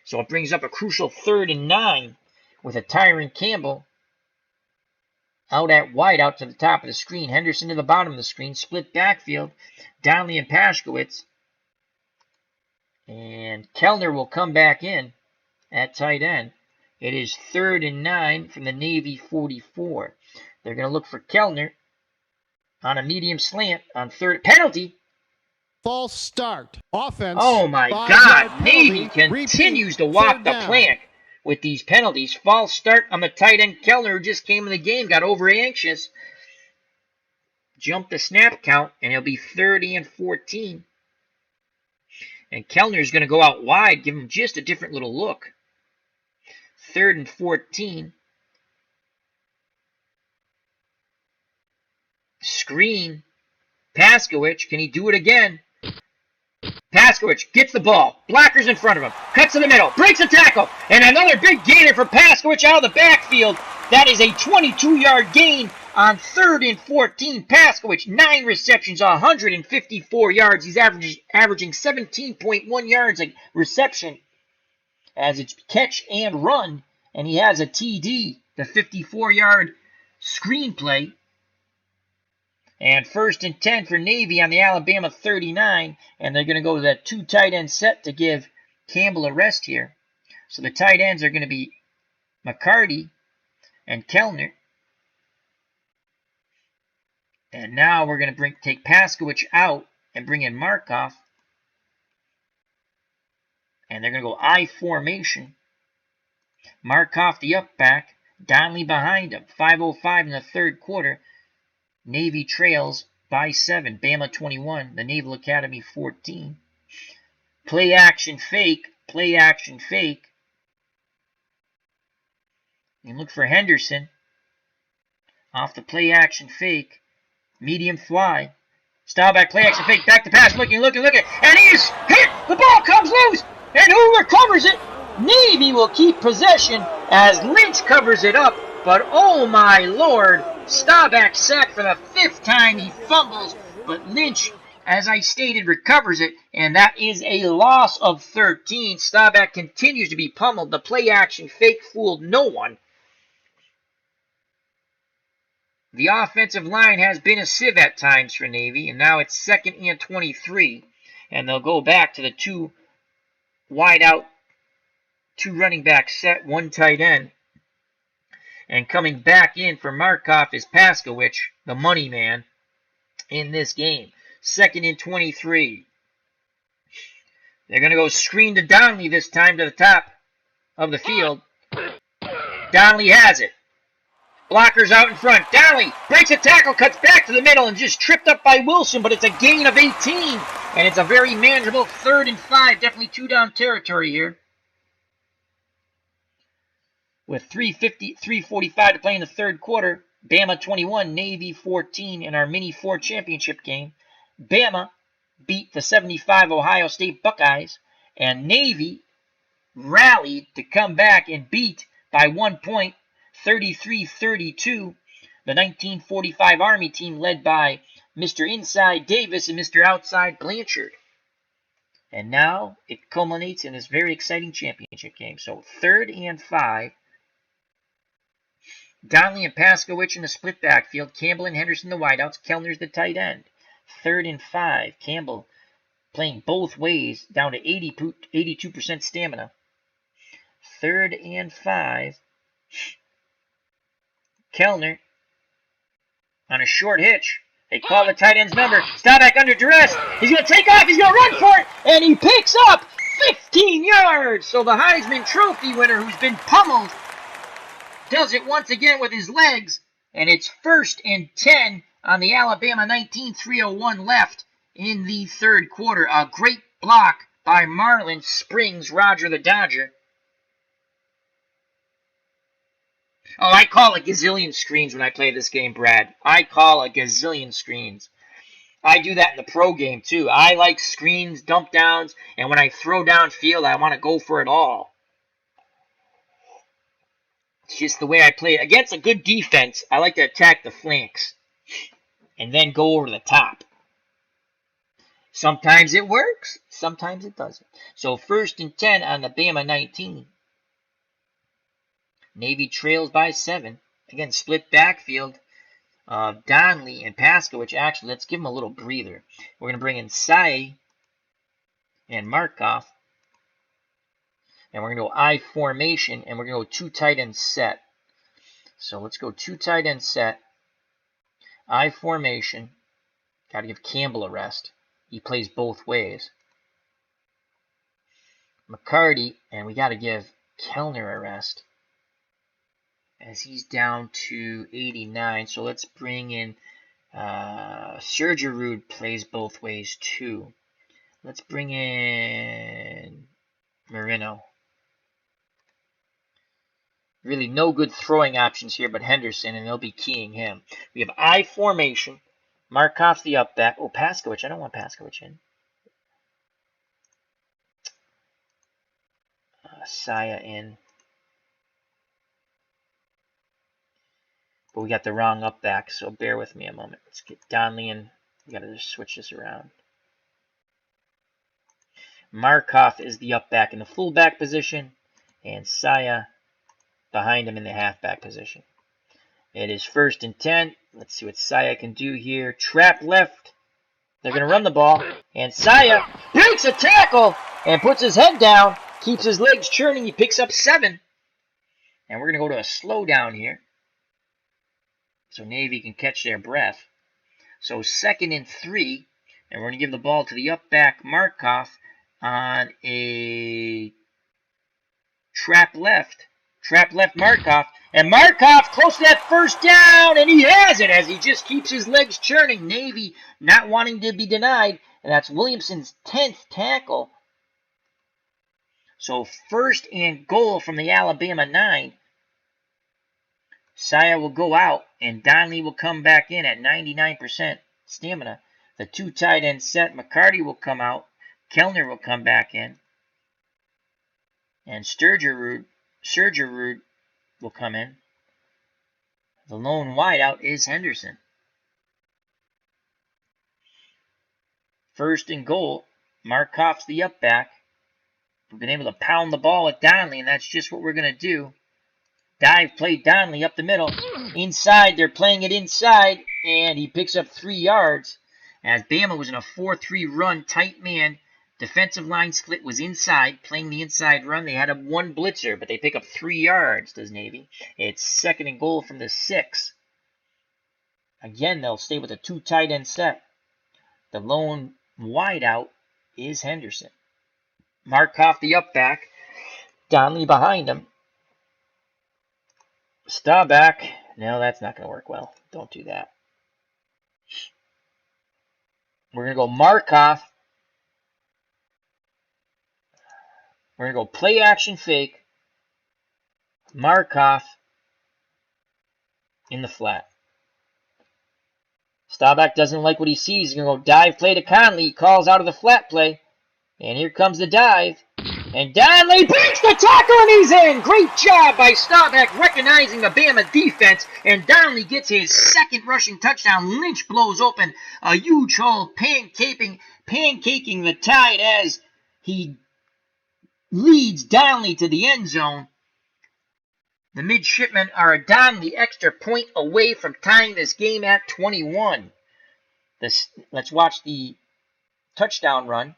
So it brings up a crucial 3rd and 9 with a Tyron Campbell out at wide out to the top of the screen. Henderson to the bottom of the screen. Split backfield. Donnelly and Paskowicz. And Kellner will come back in at tight end. It is 3rd and 9 from the Navy 44. They're going to look for Kellner on a medium slant on 3rd. Penalty. False start. Offense. Oh my God. Navy continues to walk the plank with these penalties. False start on the tight end Kellner, who just came in the game, got over anxious. Jumped the snap count, and it'll be 30 and 14. And Kellner's going to go out wide, give him just a different little look. 3rd and 14. screen. Paskowicz, can he do it again? Paskowicz gets the ball. Blocker's in front of him. Cuts to the middle. Breaks a tackle. And another big gainer for Paskowicz out of the backfield. That is a 22-yard gain on 3rd and 14. Paskowicz, 9 receptions, 154 yards. He's averaging 17.1 yards a reception as it's catch and run. And he has a TD, the 54-yard screenplay. And 1st and 10 for Navy on the Alabama 39. And they're going to go to that 2 tight end set to give Campbell a rest here. So the tight ends are going to be McCarty and Kellner. And now we're going to take Paskowicz out and bring in Markov. And they're going to go I formation. Markov the up back. Donnelly behind him. 5:05 in the 3rd quarter. Navy trails by 7. Bama 21. The Naval Academy 14. Play action fake. Play action fake. And look for Henderson. Off the play action fake. Medium fly. Staubach play action fake. Back to pass. Looking. And he is hit. The ball comes loose. And who recovers it? Navy will keep possession as Lynch covers it up. But oh my lord. Staubach sacked for the 5th time. He fumbles. But Lynch, as I stated, recovers it. And that is a loss of 13. Staubach continues to be pummeled. The play action fake fooled no one. The offensive line has been a sieve at times for Navy, and now it's 2nd and 23, and they'll go back to the 2 wide out, 2 running back set, 1 tight end. And coming back in for Markov is Paskowicz, the money man, in this game. 2nd and 23. They're going to go screen to Donnelly this time to the top of the field. Donnelly has it. Blockers out in front. Donnelly breaks a tackle, cuts back to the middle, and just tripped up by Wilson, but it's a gain of 18. And it's a very manageable 3rd and 5. Definitely 2-down territory here. With 3:45 to play in the 3rd quarter, Bama 21, Navy 14 in our Mini 4 championship game. Bama beat the 75 Ohio State Buckeyes, and Navy rallied to come back and beat by 1 point, 33-32, the 1945 Army team led by Mr. Inside Davis and Mr. Outside Blanchard. And now it culminates in this very exciting championship game. So 3rd and 5. Donnelly and Paskowicz in the split backfield. Campbell and Henderson the wideouts. Kellner's the tight end. 3rd and 5. Campbell playing both ways, down to 82% stamina. 3rd and 5. Kellner on a short hitch. They call the tight end's number. Staubach under duress. He's going to take off. He's going to run for it. And he picks up 15 yards. So the Heisman Trophy winner, who's been pummeled, does it once again with his legs. And it's 1st and 10 on the Alabama 19, 3:01 left in the 3rd quarter. A great block by Marlon Springs, Rodger the Dodger. Oh, I call a gazillion screens when I play this game, Brad. I call a gazillion screens. I do that in the pro game, too. I like screens, dump downs, and when I throw downfield, I want to go for it all. It's just the way I play it. Against a good defense, I like to attack the flanks and then go over the top. Sometimes it works, sometimes it doesn't. So 1st and 10 on the Bama 19. Navy trails by 7. Again, split backfield. Donnelly and Paskowicz. Actually, let's give them a little breather. We're going to bring in Sai and Markov. And we're going to go I formation. And we're going to go 2 tight end set. So let's go 2 tight end set. I formation. Got to give Campbell a rest. He plays both ways. McCarty. And we got to give Kellner a rest, as he's down to 89. So let's bring in Sergerud plays both ways too. Let's bring in Marino. Really no good throwing options here but Henderson, and they'll be keying him. We have I formation. Markov's the up back. Oh, Paskowicz. I don't want Paskowicz in. Saya in. But we got the wrong up back, so bear with me a moment. Let's get Donnelly in. We got to just switch this around. Markov is the up back in the fullback position, and Saya behind him in the halfback position. It is 1st and 10. Let's see what Saya can do here. Trap left. They're going to run the ball, and Saya breaks a tackle and puts his head down, keeps his legs churning. He picks up 7. And we're going to go to a slowdown here so Navy can catch their breath. So 2nd and 3, and we're going to give the ball to the up back Markov on a trap left Markov, and Markov close to that 1st down, and he has it as he just keeps his legs churning. Navy not wanting to be denied, and that's Williamson's 10th tackle. So 1st and goal from the Alabama 9. Saya will go out, and Donnelly will come back in at 99% stamina. The 2 tight end set. McCarty will come out. Kellner will come back in. And Sturgerud will come in. The lone wideout is Henderson. 1st and goal. Markov's the up back. We've been able to pound the ball with Donnelly, and that's just what we're going to do. Dive play Donnelly up the middle. Inside, they're playing it inside, and he picks up 3 yards. As Bama was in a 4-3 run, tight man. Defensive line split was inside, playing the inside run. They had a 1 blitzer, but they pick up 3 yards, does Navy. It's 2nd and goal from the 6. Again, they'll stay with a 2 tight end set. The lone wideout is Henderson. Markov the up back. Donnelly behind him. Staubach. No, that's not going to work well. Don't do that. We're going to go Markov. We're going to go play action fake. Markov in the flat. Staubach doesn't like what he sees. He's going to go dive play to Conley. He calls out of the flat play. And here comes the dive. And Donnelly breaks the tackle and he's in. Great job by Staubach recognizing the Bama defense. And Donnelly gets his 2nd rushing touchdown. Lynch blows open a huge hole, pancaking the Tide as he leads Donnelly to the end zone. The midshipmen are a Donnelly extra point away from tying this game at 21. Let's watch the touchdown run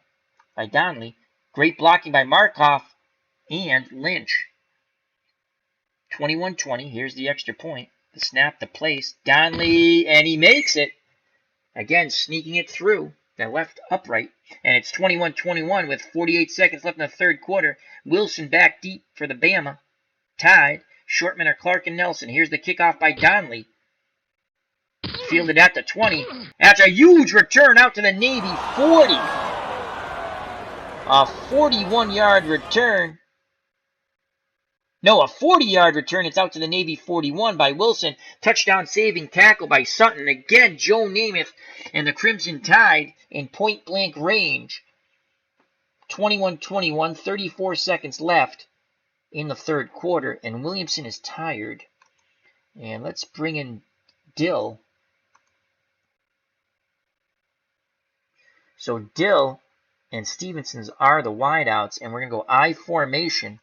by Donnelly. Great blocking by Markov and Lynch. 21-20. Here's the extra point. The snap, the place. Donnelly, and he makes it. Again, sneaking it through the left upright. And it's 21-21 with 48 seconds left in the 3rd quarter. Wilson back deep for the Bama. Tide. Shortman are Clark and Nelson. Here's the kickoff by Donnelly. Fielded at the 20. That's a huge return out to the Navy 40. A 41-yard return. No, a 40-yard return. It's out to the Navy 41 by Wilson. Touchdown saving tackle by Sutton. Again, Joe Namath and the Crimson Tide in point-blank range. 21-21, 34 seconds left in the 3rd quarter, and Williamson is tired. And let's bring in Dill. So Dill and Stevenson's are the wideouts, and we're going to go I formation.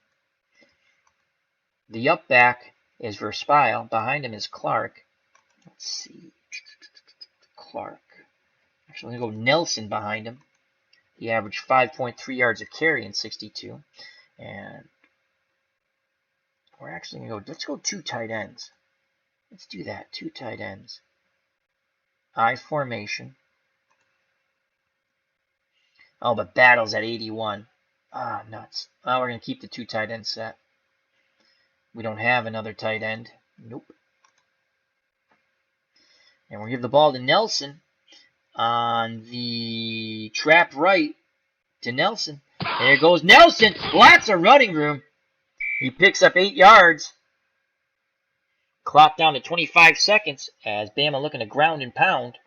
The up back is Verspile. Behind him is Clark. Let's see. Clark. Actually, I'm going to go Nelson behind him. He averaged 5.3 yards a carry in 62. And we're actually going to go, let's go 2 tight ends. Let's do that, 2 tight ends. I formation. Oh, but Battle's at 81. Ah, nuts. Oh, we're going to keep the 2 tight end set. We don't have another tight end. Nope. And we'll give the ball to Nelson on the trap right to Nelson. There goes Nelson. Lots of running room. He picks up 8 yards. Clock down to 25 seconds as Bama looking to ground and pound.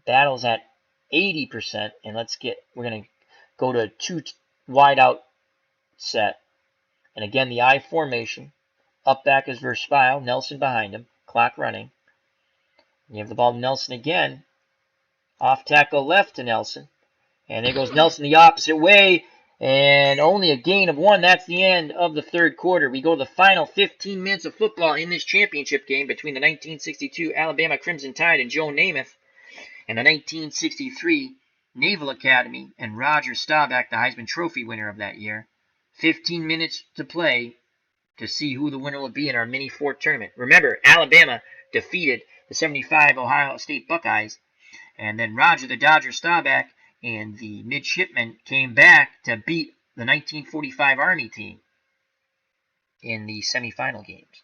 Battle's at 80%, and we're going to go to a 2 wide out set. And again, the I formation. Up back is Verspile, Nelson behind him, clock running. You have the ball to Nelson again. Off tackle left to Nelson. And there goes Nelson the opposite way. And only a gain of 1. That's the end of the third quarter. We go to the final 15 minutes of football in this championship game between the 1962 Alabama Crimson Tide and Joe Namath and the 1963 Naval Academy and Rodger Staubach, the Heisman Trophy winner of that year. 15 minutes to play to see who the winner will be in our Mini Four tournament. Remember, Alabama defeated the 75 Ohio State Buckeyes, and then Rodger the Dodger Staubach and the midshipmen came back to beat the 1945 Army team in the semifinal games.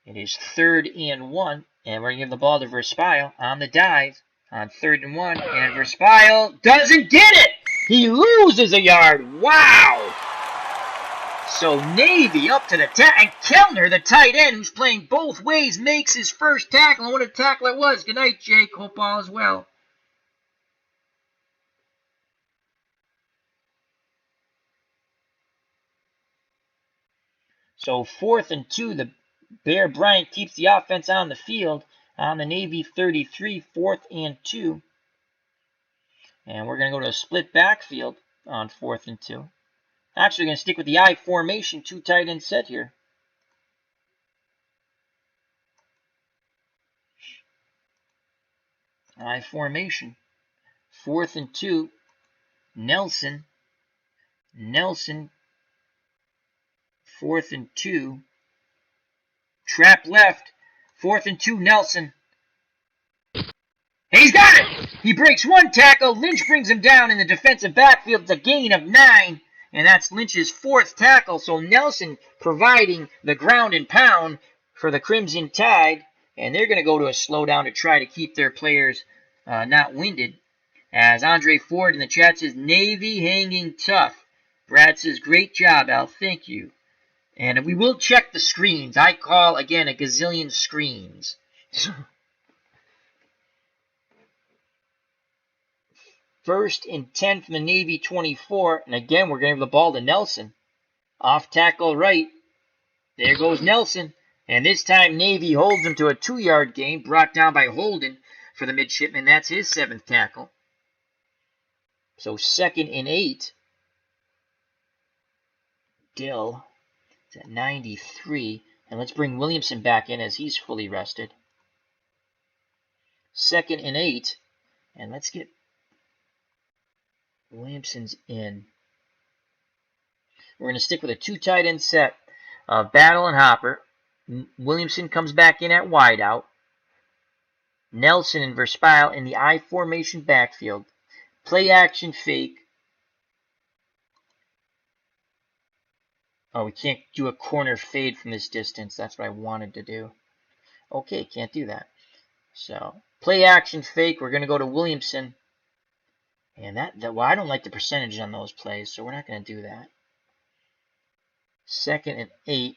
It is 3rd and 1, and we're going to give the ball to Verspile on the dive on 3rd and 1, and Verspile doesn't get it! He loses a yard. Wow! So Navy up to the tackle, and Kellner, the tight end, who's playing both ways, makes his first tackle. And what a tackle it was. Good night, Jake. Hope all is well. So 4th and 2, the Bear Bryant keeps the offense on the field on the Navy 33, 4th and 2. And we're going to go to a split backfield on 4th and 2. Actually, going to stick with the I formation, 2 tight end set here. I formation. 4th and 2. Nelson. 4th and 2. Trap left. 4th and 2, Nelson. He's got it! He breaks 1 tackle. Lynch brings him down in the defensive backfield. It's a gain of 9. And that's Lynch's 4th tackle. So Nelson providing the ground and pound for the Crimson Tide. And they're going to go to a slowdown to try to keep their players not winded. As Andre Ford in the chat says, Navy hanging tough. Brad says, great job, Al. Thank you. And we will check the screens. I call, again, a gazillion screens. 1st and 10 from the Navy 24. And again, we're going to give the ball to Nelson. Off tackle right. There goes Nelson. And this time, Navy holds him to a 2-yard gain, brought down by Holden for the midshipman. That's his 7th tackle. So 2nd and 8. Dill is at 93. And let's bring Williamson back in as he's fully rested. 2nd and 8. And let's get Williamson's in. We're going to stick with a 2 tight end set of Battle and Hopper. Williamson comes back in at wideout. Nelson and Verspile in the I formation backfield. Play action fake. Oh, we can't do a corner fade from this distance. That's what I wanted to do. Okay, can't do that. So, play action fake. We're going to go to Williamson. And well, I don't like the percentage on those plays, so we're not going to do that. 2nd and 8.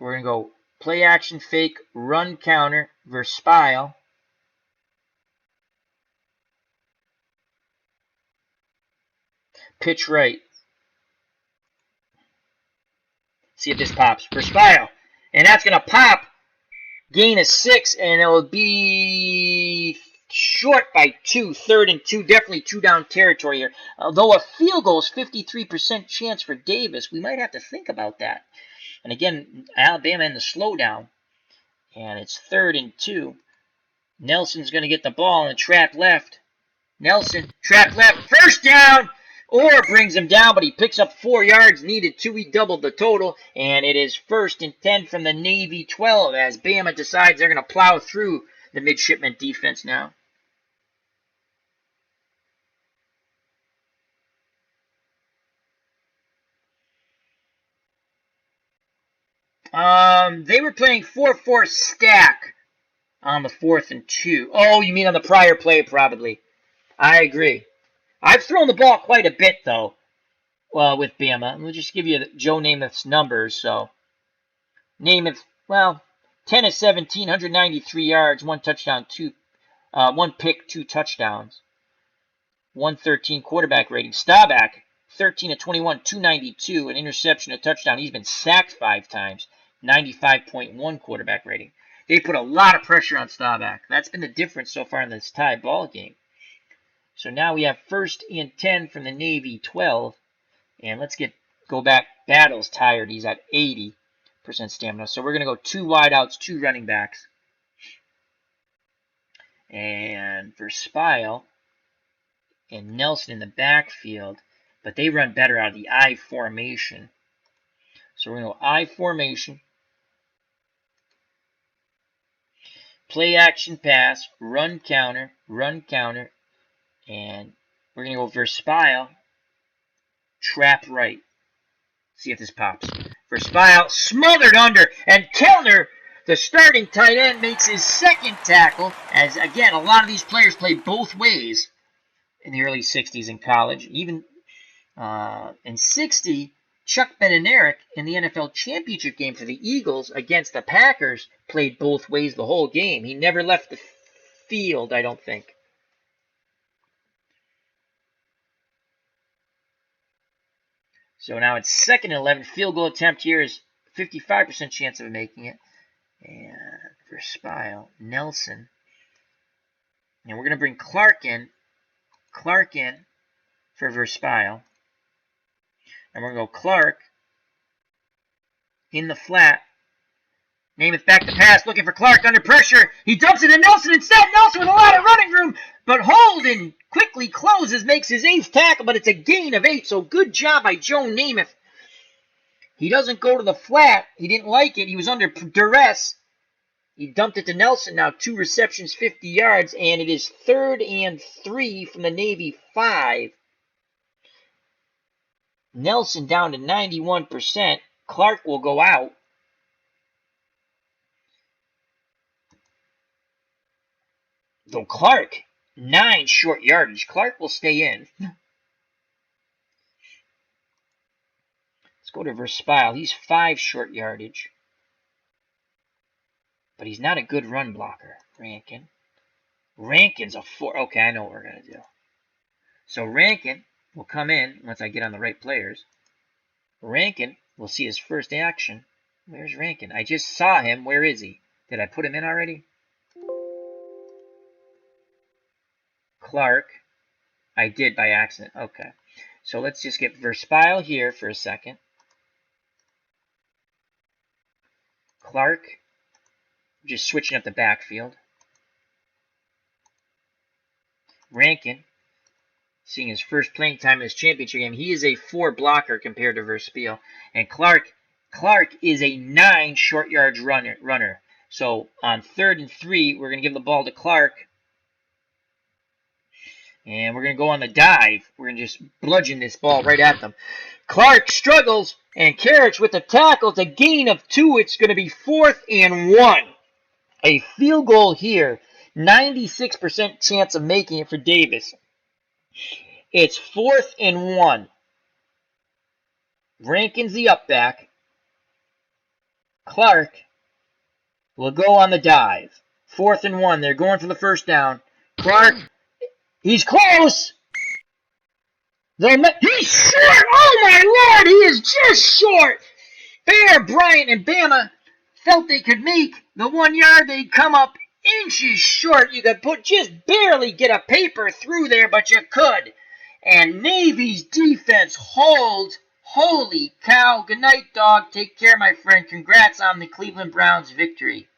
We're going to go play action fake, run counter, Verspile. Pitch right. See if this pops. Verspile. And that's going to pop. Gain of 6, and it will be short by 2. 3rd and 2. Definitely 2 down territory here. Although a field goal is 53% chance for Davis, we might have to think about that. And again, Alabama in the slowdown. And it's 3rd and 2. Nelson's going to get the ball and trap left. Nelson, trap left. First down! Orr brings him down, but he picks up 4 yards. Needed 2. He doubled the total. And it is 1st and 10 from the Navy 12 as Bama decides they're going to plow through the midshipman defense now. They were playing 4-4 stack on the 4th and 2. Oh, you mean on the prior play, probably. I agree. I've thrown the ball quite a bit, though, with Bama. We'll just give you Joe Namath's numbers. So, Namath, 10 of 17, 193 yards, 1 touchdown, 2 1 pick, 2 touchdowns. 113 quarterback rating. Staubach, 13 of 21, 292, an interception, a touchdown. He's been sacked 5 times. 95.1 quarterback rating. They put a lot of pressure on Staubach. That's been the difference so far in this tie ball game. So now we have 1st and 10 from the Navy, 12. And let's go back. Battle's tired. He's at 80% stamina. So we're going to go 2 wideouts, 2 running backs. And Verspile and Nelson in the backfield. But they run better out of the I formation. So we're going to go I formation. Play action pass, run counter, and we're going to go Verspile, trap right. See if this pops. Verspile smothered under, and Kellner, the starting tight end, makes his 2nd tackle, as again, a lot of these players played both ways in the early 60s in college. Even in 60, Chuck Bednarik in the NFL championship game for the Eagles against the Packers played both ways the whole game. He never left the field, I don't think. So now it's 2nd and 11. Field goal attempt here is 55% chance of making it. And Verspile, Nelson. And we're going to bring Clark in. Clark in for Verspile. And we're going to go Clark in the flat. Namath back to pass, looking for Clark under pressure. He dumps it to Nelson instead. Nelson with a lot of running room, but Holden quickly closes, makes his 8th tackle, but it's a gain of 8. So good job by Joe Namath. He doesn't go to the flat. He didn't like it. He was under duress. He dumped it to Nelson. Now 2 receptions, 50 yards, and it is 3rd and 3 from the Navy 5. Nelson down to 91%. Clark will go out. Though Clark, 9 short yardage. Clark will stay in. Let's go to Verspile. He's 5 short yardage. But he's not a good run blocker. Rankin's a 4. Okay, I know what we're going to do. So Rankin will come in once I get on the right players. Rankin will see his first action. Where's Rankin? I just saw him. Where is he? Did I put him in already? Clark. I did by accident. Okay. So let's just get Verspile here for a second. Clark. Just switching up the backfield. Rankin. Seeing his first playing time in his championship game. He is a 4 blocker compared to Verspile. And Clark is a 9 short yards runner. So on 3rd and 3, we're going to give the ball to Clark. And we're going to go on the dive. We're going to just bludgeon this ball right at them. Clark struggles, and Karich with the tackle. It's a gain of 2. It's going to be 4th and 1. A field goal here. 96% chance of making it for Davis. It's 4th and 1. Rankin's the up back. Clark will go on the dive. 4th and 1. They're going for the first down. Clark, he's close. He's short. Oh my Lord, he is just short. Bear Bryant and Bama felt they could make the 1 yard. They'd come up inches short. You could just barely get a paper through there, but you could. And Navy's defense holds. Holy cow. Good night, dog. Take care, my friend. Congrats on the Cleveland Browns victory.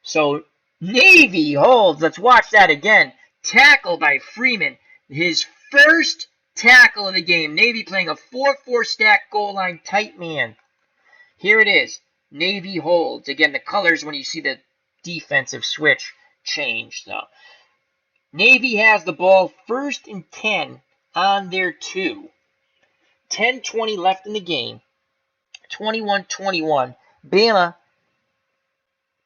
So Navy holds. Let's watch that again. Tackle by Freeman. His first tackle in the game. Navy playing a 4-4 stack goal line tight man. Here it is. Navy holds. Again, the colors when you see the defensive switch change. So Navy has the ball 1st and 10 on their 2. 10:20 left in the game. 21-21. Bama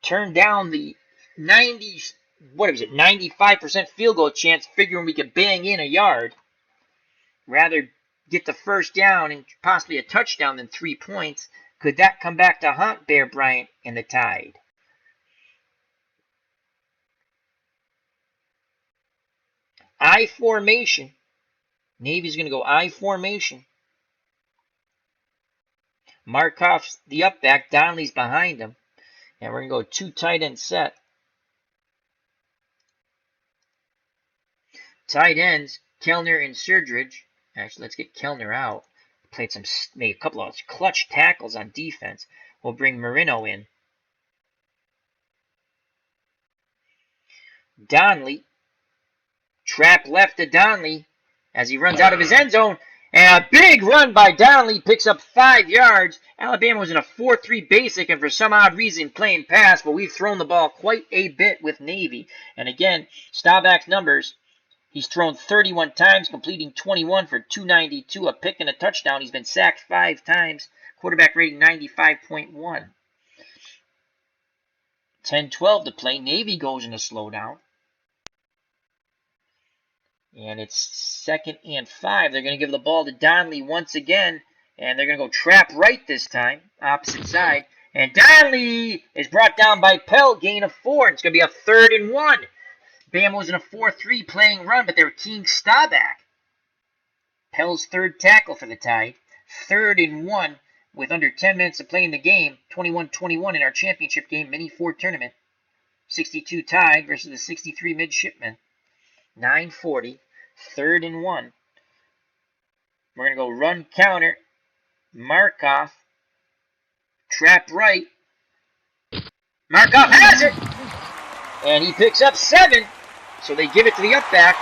turned down the 95% field goal chance, figuring we could bang in a yard. Rather get the first down and possibly a touchdown than 3 points. Could that come back to haunt Bear Bryant and the Tide? I formation. Navy's going to go I formation. Markov's the up back. Donnelly's behind him. And we're going to go 2 tight end set. Tight ends, Kellner and Surdridge. Actually, let's get Kellner out. Made a couple of clutch tackles on defense. We'll bring Marino in. Donnelly. Trap left to Donnelly as he runs out of his end zone. And a big run by Donnelly picks up 5 yards. Alabama was in a 4-3 basic and for some odd reason playing pass, but we've thrown the ball quite a bit with Navy. And again, Staubach's numbers, he's thrown 31 times, completing 21 for 292, a pick and a touchdown. He's been sacked 5 times, quarterback rating 95.1. 10-12 to play. Navy goes into slowdown. And it's 2nd and 5. They're going to give the ball to Donnelly once again. And they're going to go trap right this time. Opposite side. And Donnelly is brought down by Pell. Gain of 4. It's going to be a 3rd and 1. Bama was in a 4-3 playing run, but they were keying Staubach. Pell's 3rd tackle for the Tide. 3rd and 1 with under 10 minutes to play in the game. 21-21 in our championship game, Mini 4 tournament. 62 Tide versus the 63 Midshipmen. 9:40, 3rd and 1. We're going to go run counter. Markov. Trap right. Markov has it! And he picks up 7. So they give it to the up back.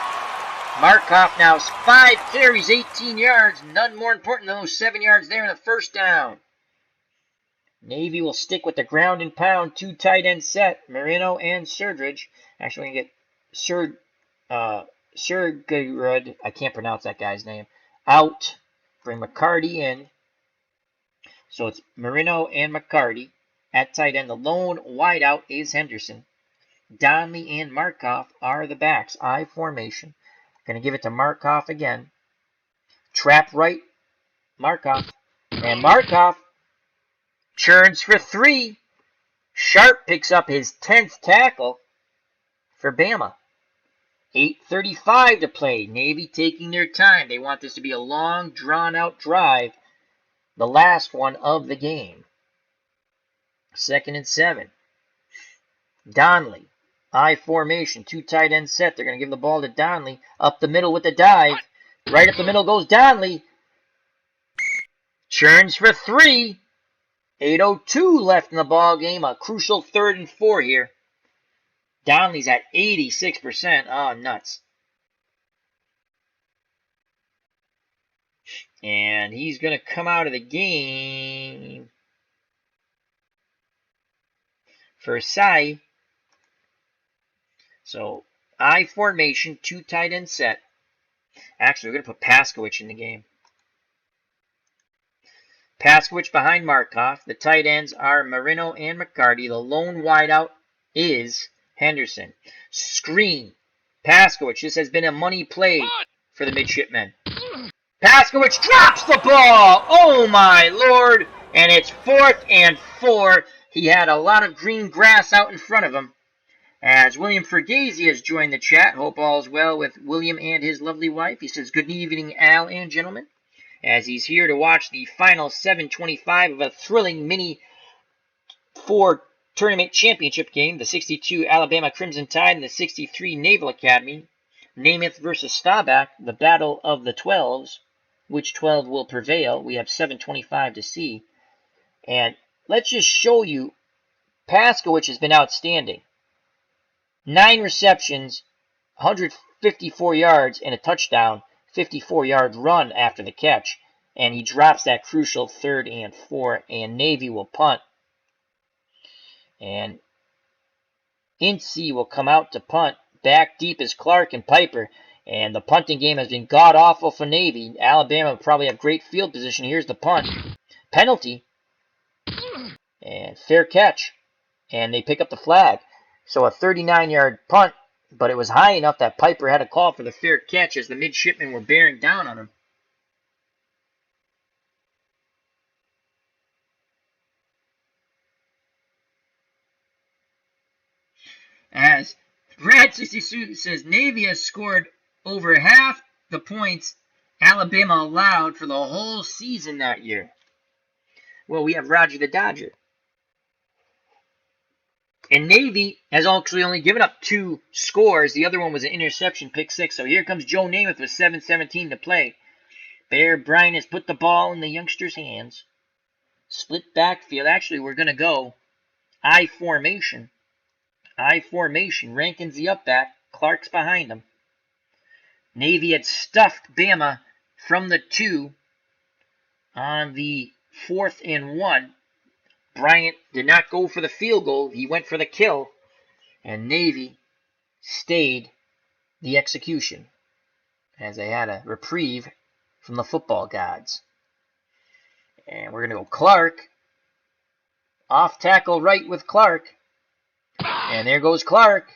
Markov now has 5 carries, 18 yards. None more important than those 7 yards there in the first down. Navy will stick with the ground and pound. 2 tight end set. Marino and Surdridge. Actually, we're going to get Surdridge, I can't pronounce that guy's name, out. Bring McCarty in. So it's Marino and McCarty. At tight end, the lone wideout is Henderson. Donnelly and Markov are the backs. I formation. Going to give it to Markov again. Trap right, Markov. And Markov churns for 3. Sharp picks up his 10th tackle for Bama. 8:35 to play. Navy taking their time. They want this to be a long, drawn-out drive. The last one of the game. 2nd and 7. Donnelly. I formation. 2 tight end set. They're going to give the ball to Donnelly. Up the middle with the dive. Right up the middle goes Donnelly. Churns for 3. 8:02 left in the ball game. A crucial 3rd and 4 here. Donnelly's at 86%. Oh, nuts. And he's going to come out of the game for Sai. So, I formation, 2 tight end set. Actually, we're going to put Paskowicz in the game. Paskowicz behind Markov. The tight ends are Marino and McCarty. The lone wideout is Henderson. Screen. Paskowicz. This has been a money play for the midshipmen. Paskowicz drops the ball. Oh, my Lord. And it's 4th and 4. He had a lot of green grass out in front of him. As William Fergazzi has joined the chat. Hope all's well with William and his lovely wife. He says, good evening, Al and gentlemen. As he's here to watch the final 7:25 of a thrilling Mini 4 tournament championship game. The 62 Alabama Crimson Tide and the 63 Naval Academy. Namath versus Staubach, the battle of the 12s. Which 12 will prevail? We have 7:25 to see. And let's just show you, Paskowicz has been outstanding. 9 receptions, 154 yards, and a touchdown. 54-yard run after the catch. And he drops that crucial 3rd and 4, and Navy will punt. And Incy will come out to punt. Back deep is Clark and Piper. And the punting game has been god-awful for Navy. Alabama will probably have great field position. Here's the punt. Penalty. And fair catch. And they pick up the flag. So a 39-yard punt, but it was high enough that Piper had a call for the fair catch as the midshipmen were bearing down on him. As Brad 62 says, Navy has scored over half the points Alabama allowed for the whole season that year. Well, we have Rodger the Dodger. And Navy has actually only given up 2 scores. The other one was an interception, pick 6. So here comes Joe Namath with 7:17 to play. Bear Bryant has put the ball in the youngster's hands. Split backfield. Actually, we're going to go I formation. I formation. Rankin's the up back. Clark's behind him. Navy had stuffed Bama from the 2 on the 4th and 1. Bryant did not go for the field goal. He went for the kill. And Navy stayed the execution as they had a reprieve from the football gods. And we're going to go Clark. Off tackle right with Clark. And there goes Clark.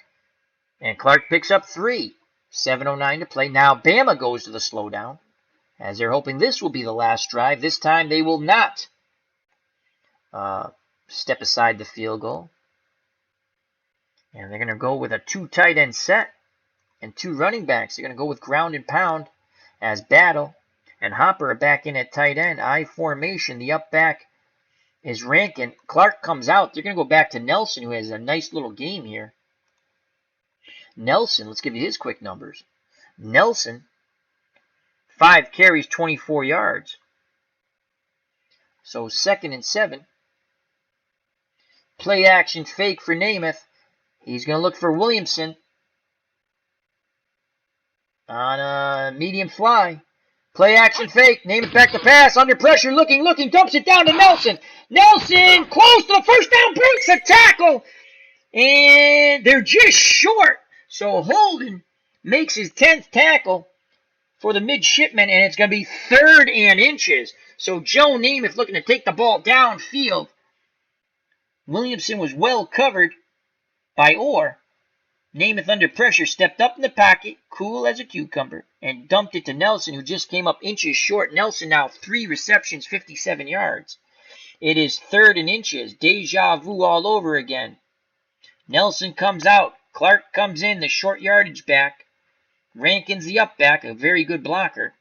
And Clark picks up 3. 7:09 to play. Now Bama goes to the slowdown, as they're hoping this will be the last drive. This time they will not step aside the field goal. And they're going to go with a 2 tight end set and 2 running backs. They're going to go with ground and pound as Battle and Hopper are back in at tight end. I formation. The up back is Rankin. Clark comes out. They're going to go back to Nelson, who has a nice little game here. Nelson, let's give you his quick numbers. Nelson, 5 carries, 24 yards. So 2nd and 7. Play action fake for Namath. He's going to look for Williamson on a medium fly. Play action fake. Namath back to pass. Under pressure. Looking. Dumps it down to Nelson. Nelson close to the first down. Breaks a tackle. And they're just short. So Holden makes his 10th tackle for the midshipman, and it's going to be 3rd and inches. So Joe Namath looking to take the ball downfield. Williamson was well covered by Orr. Namath under pressure stepped up in the pocket, cool as a cucumber, and dumped it to Nelson, who just came up inches short. Nelson now 3 receptions, 57 yards. It is 3rd and inches. Deja vu all over again. Nelson comes out. Clark comes in, the short yardage back. Rankin's the up back, a very good blocker.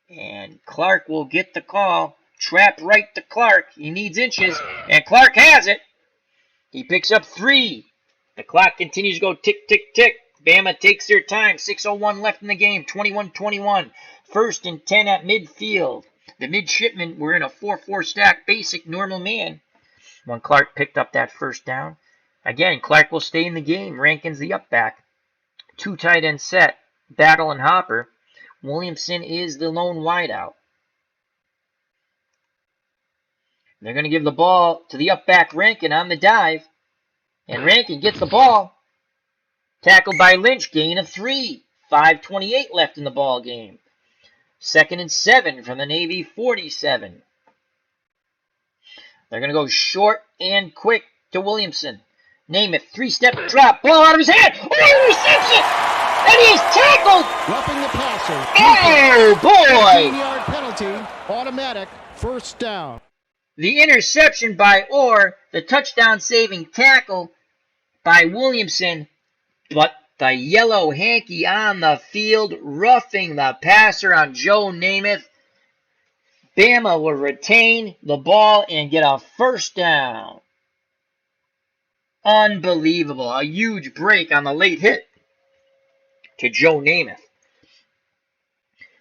And Clark will get the call. Trap right to Clark. He needs inches, and Clark has it. He picks up 3. The clock continues to go tick, tick, tick. Bama takes their time. 6:01 left in the game. 21-21. 1st and 10 at midfield. The midshipmen were in a 4-4 stack, basic normal man when Clark picked up that first down. Again, Clark will stay in the game. Rankin's the up back. 2 tight end set. Battle and Hopper. Williamson is the lone wideout. They're going to give the ball to the up back Rankin on the dive. And Rankin gets the ball. Tackled by Lynch. Gain of 3. 5:28 left in the ball game. 2nd and 7 from the Navy 47. They're going to go short and quick to Williamson. Namath, 3-step drop, ball out of his hand. Oh, he receives it, and he's tackled. Roughing the passer. Oh, boy. 15-yard penalty, automatic, 1st down. The interception by Orr, the touchdown-saving tackle by Williamson, but the yellow hanky on the field, roughing the passer on Joe Namath. Bama will retain the ball and get a 1st down. Unbelievable. A huge break on the late hit to Joe Namath.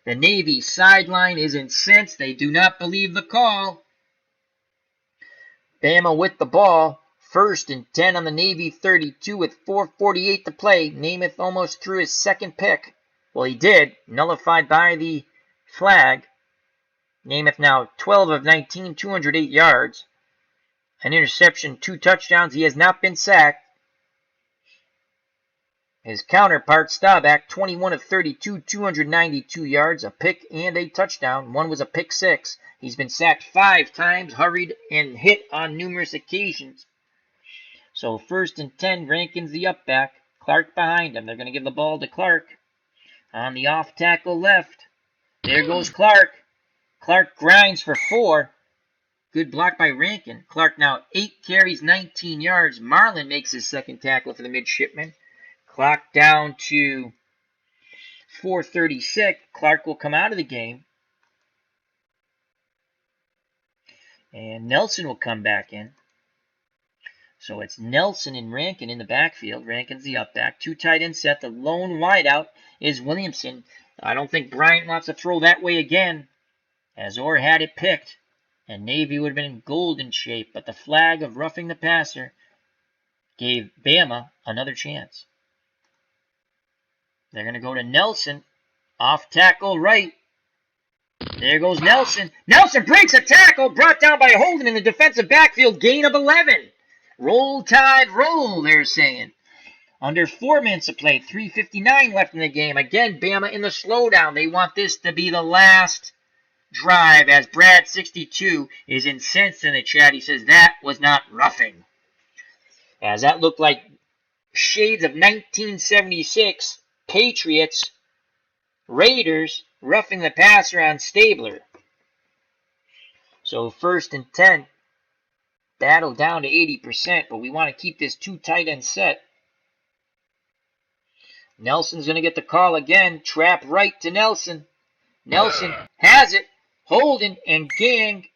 The Navy sideline is incensed. They do not believe the call. Bama with the ball. 1st and 10 on the Navy 32 with 4:48 to play. Namath almost threw his 2nd pick. Well, he did. Nullified by the flag. Namath now 12 of 19, 208 yards. An interception, 2 touchdowns. He has not been sacked. His counterpart, Staubach, 21 of 32, 292 yards, a pick and a touchdown. One was a pick 6. He's been sacked 5 times, hurried and hit on numerous occasions. So 1st and 10, Rankin's the up back. Clark behind him. They're going to give the ball to Clark. On the off tackle left. There goes Clark. Clark grinds for 4. Good block by Rankin. Clark now 8 carries, 19 yards. Marlin makes his 2nd tackle for the midshipmen. Clock down to 4:36, Clark will come out of the game. And Nelson will come back in. So it's Nelson and Rankin in the backfield. Rankin's the up back. 2 tight end set. The lone wideout is Williamson. I don't think Bryant wants to throw that way again, as Orr had it picked, and Navy would have been in golden shape, but the flag of roughing the passer gave Bama another chance. They're going to go to Nelson. Off tackle right. There goes Nelson. Nelson breaks a tackle, brought down by Holden in the defensive backfield, gain of 11. Roll Tide roll, they're saying. Under 4 minutes of play, 3:59 left in the game. Again, Bama in the slowdown. They want this to be the last drive, as Brad62 is incensed in the chat. He says that was not roughing, as that looked like shades of 1976 Patriots, Raiders roughing the passer on Stabler. So 1st and 10, battle down to 80%, but we want to keep this 2 tight end set. Nelson's going to get the call again. Trap right to Nelson. Nelson has it. Holden and Gang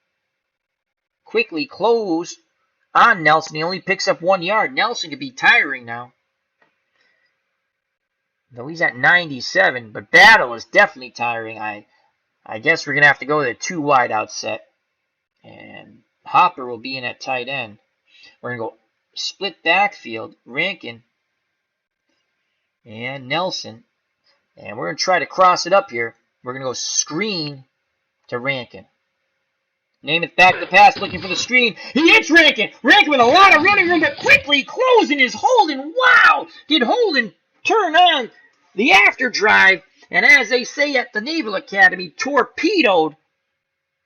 quickly close on Nelson. He only picks up 1 yard. Nelson could be tiring now. Though he's at 97, but battle is definitely tiring. I guess we're going to have to go with a 2 wide out set. And Hopper will be in at tight end. We're going to go split backfield. Rankin and Nelson. And we're going to try to cross it up here. We're going to go screen to Rankin. Namath back to pass, looking for the screen. He hits Rankin. Rankin with a lot of running room, but quickly closing is Holden. Wow! Did Holden turn on the after drive? And as they say at the Naval Academy, torpedoed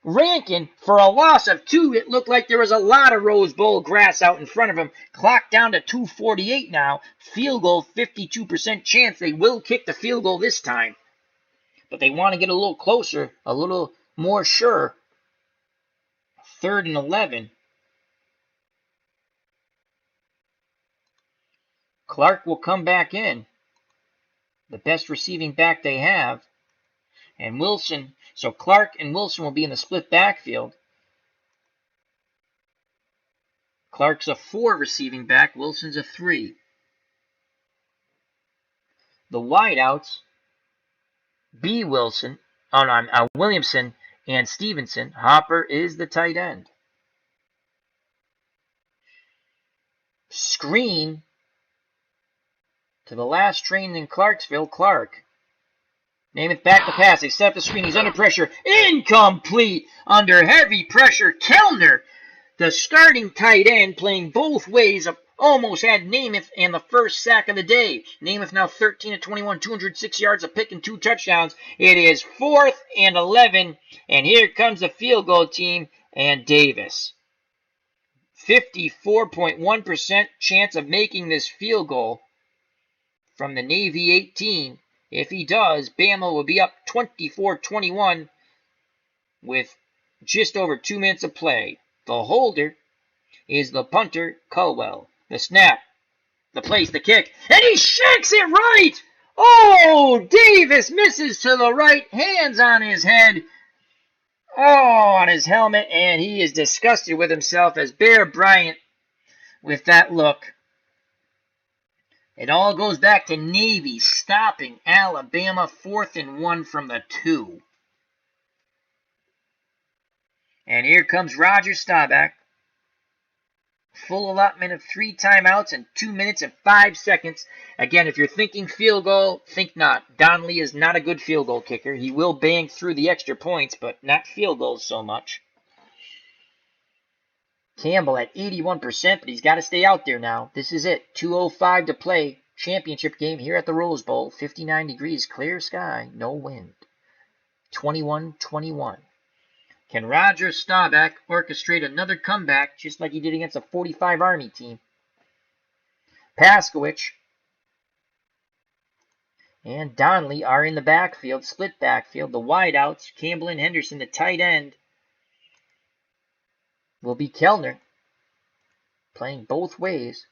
Rankin for a loss of 2. It looked like there was a lot of Rose Bowl grass out in front of him. Clock down to 2:48 now. Field goal, 52% chance they will kick the field goal this time. But they want to get a little closer, a little more sure. 3rd and 11. Clark will come back in. The best receiving back they have. And Wilson, so Clark and Wilson will be in the split backfield. Clark's a 4 receiving back. Wilson's a 3. The wideouts, Williamson and Stevenson. Hopper is the tight end. Screen to the last train in Clarksville, Clark. Namath back to pass. They set up the screen. He's under pressure. Incomplete. Under heavy pressure. Kellner, the starting tight end, playing both ways, almost had Namath and the first sack of the day. Namath now 13 of 21, 206 yards, a pick and 2 touchdowns. It is 4th and 11, and here comes the field goal team and Davis. 54.1% chance of making this field goal from the Navy 18. If he does, Bama will be up 24-21 with just over 2 minutes of play. The holder is the punter, Culwell. The snap, the place, the kick, and he shakes it right! Oh, Davis misses to the right, hands on his head. Oh, on his helmet, and he is disgusted with himself as Bear Bryant with that look. It all goes back to Navy stopping Alabama 4th and 1 from the 2. And here comes Rodger Staubach. Full allotment of 3 timeouts and 2 minutes and 5 seconds. Again, if you're thinking field goal, think not. Donnelly is not a good field goal kicker. He will bang through the extra points, but not field goals so much. Campbell at 81%, but he's got to stay out there now. This is it. 2:05 to play. Championship game here at the Rose Bowl. 59 degrees, clear sky, no wind. 21-21. Can Rodger Staubach orchestrate another comeback just like he did against a 45 Army team? Paskowicz and Donnelly are in the backfield, split backfield. The wideouts, Campbell and Henderson, the tight end, will be Kellner, playing both ways.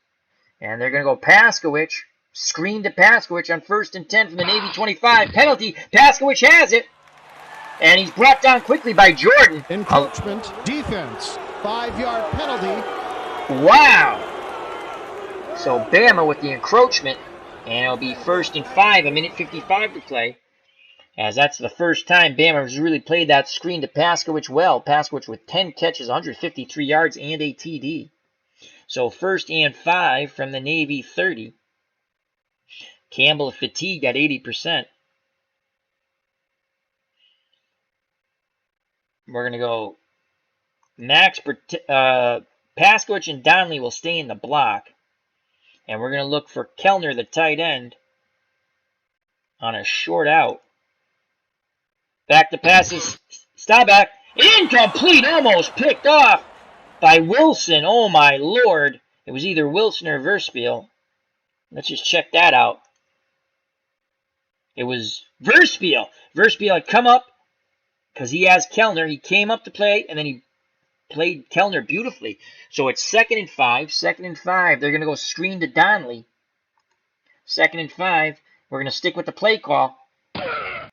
And they're going to go Paskowicz Screen to Paskowicz on 1st and 10 from the Navy 25. Penalty. Paskowicz has it. And he's brought down quickly by Jordan. Encroachment, defense, 5-yard penalty. Wow. So Bama with the encroachment. And it'll be 1st and 5, a minute 55 to play. As that's the first time Bama has really played that screen to Paskowicz well. Paskowicz with 10 catches, 153 yards, and a TD. So 1st and 5 from the Navy 30. Campbell fatigued at 80%. We're going to go Paskowicz and Donnelly will stay in the block. And we're going to look for Kellner, the tight end, on a short out. Back to passes. Staubach. Incomplete. Almost picked off by Wilson. Oh, my Lord. It was either Wilson or Verspiel. Let's just check that out. It was Verspiel. Verspiel had come up because he has Kellner. He came up to play, and then he played Kellner beautifully. So it's 2nd and 5. 2nd and 5. They're going to go screen to Donnelly. 2nd and 5. We're going to stick with the play call.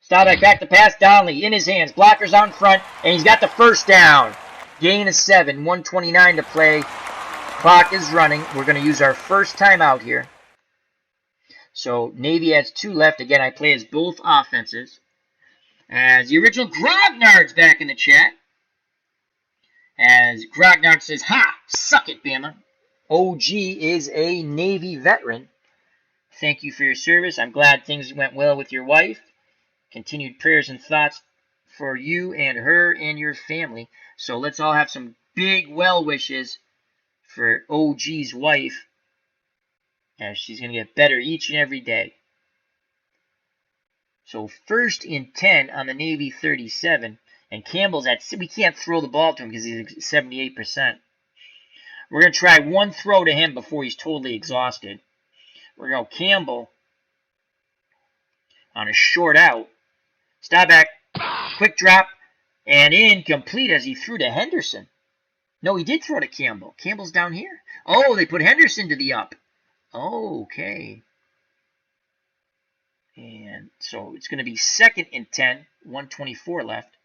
Staubach back to pass. Donnelly in his hands. Blockers out in front. And he's got the first down. Gain of 7. 1:29 to play. Clock is running. We're going to use our first timeout here. So Navy has 2 left. Again, I play as both offenses. As the original Grognard's back in the chat. As Grognard says, "Ha! Suck it, Bama." OG is a Navy veteran. Thank you for your service. I'm glad things went well with your wife. Continued prayers and thoughts for you and her and your family. So let's all have some big well wishes for OG's wife, as she's going to get better each and every day. So 1st and 10 on the Navy 37. And Campbell's we can't throw the ball to him because he's at 78%. We're going to try one throw to him before he's totally exhausted. We're going to go Campbell on a short out. Staubach, quick drop, and incomplete as he threw to Henderson. No, he did throw to Campbell. Campbell's down here. Oh, they put Henderson to the up. Oh, okay. And so it's going to be 2nd and 10, 1:24 left.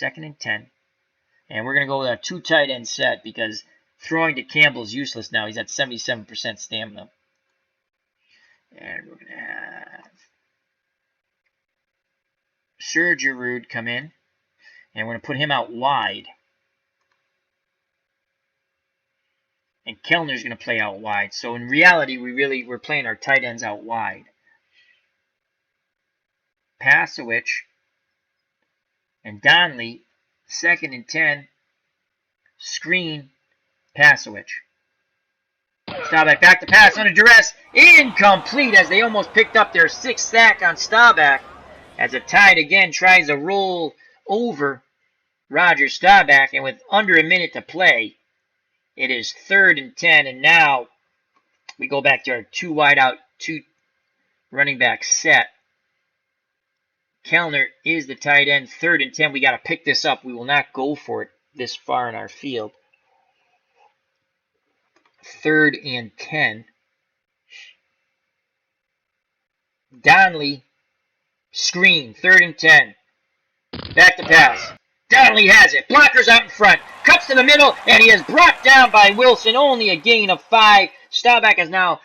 2nd and 10. And we're going to go with a 2 tight end set because throwing to Campbell is useless now. He's at 77% stamina. And we're going to have Sergerud come in. And we're going to put him out wide. And Kellner's going to play out wide. So in reality, we're playing our tight ends out wide. Paskowicz and Donnelly, 2nd and 10, screen, Paskowicz. Staubach back to pass under duress, incomplete as they almost picked up their 6th sack on Staubach. As the Tide again tries to roll over Rodger Staubach, and with under a minute to play, it is 3rd and 10, and now we go back to our 2 wide out, 2 running back set. Kellner is the tight end. 3rd and 10. We got to pick this up. We will not go for it this far in our field. 3rd and 10. Donnelly, screen. 3rd and 10. Back to pass. Donnelly has it. Blockers out in front. Cuts to the middle, and he is brought down by Wilson. Only a gain of 5. Staubach is now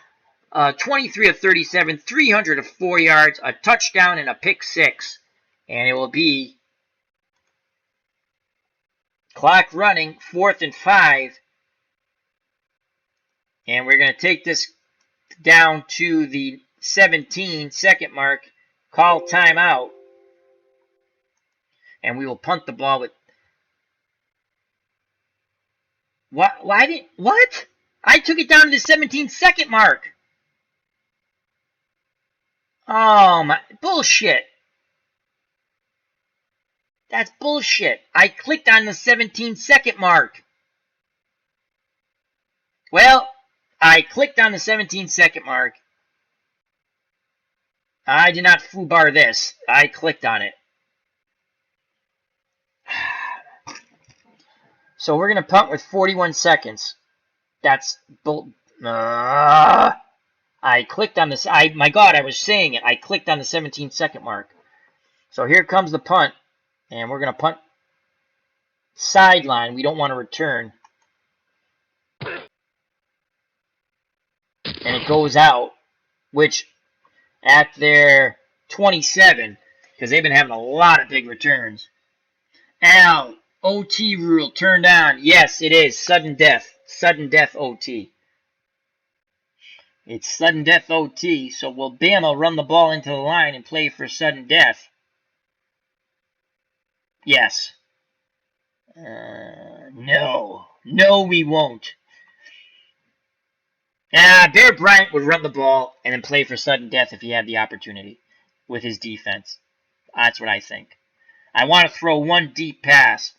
23 of 37, 304 yards, a touchdown, and a pick 6. And it will be clock running, 4th and 5. And we're going to take this down to the 17-second mark, call timeout. And we will punt the ball with... What? I took it down to the 17-second mark. Oh, my... Bullshit. That's bullshit. I clicked on the 17-second mark. Well, I clicked on the 17-second mark. I did not foobar this. I clicked on it. So we're going to punt with 41 seconds. That's bull... I I clicked on this. My God, I was saying it. I clicked on the 17-second mark. So here comes the punt, and we're going to punt sideline. We don't want to return. And it goes out, which at their 27, because they've been having a lot of big returns. Al, OT rule turned on. Yes, it is. Sudden death. Sudden death OT. It's sudden death OT, so will Bama run the ball into the line and play for sudden death? Yes. No. No, we won't. Bear Bryant would run the ball and then play for sudden death if he had the opportunity with his defense. That's what I think. I want to throw one deep pass.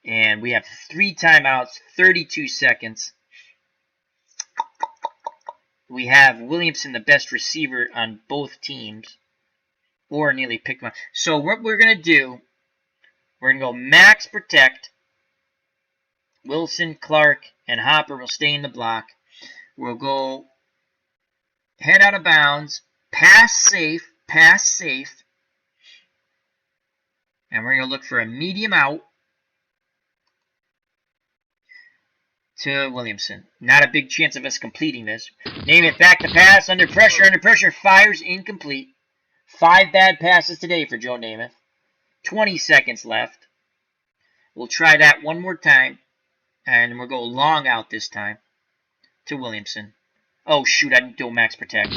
And we have 3 timeouts, 32 seconds. We have Williamson, the best receiver on both teams. Or nearly picked one. So what we're going to do, we're going to go max protect. Wilson, Clark, and Hopper will stay in the block. We'll go head out of bounds, pass safe. And we're going to look for a medium out to Williamson. Not a big chance of us completing this. Namath back to pass, under pressure, fires incomplete. 5 bad passes today for Joe Namath. 20 seconds left. We'll try that one more time. And we'll go long out this time to Williamson. Oh, shoot, I didn't do a max protect.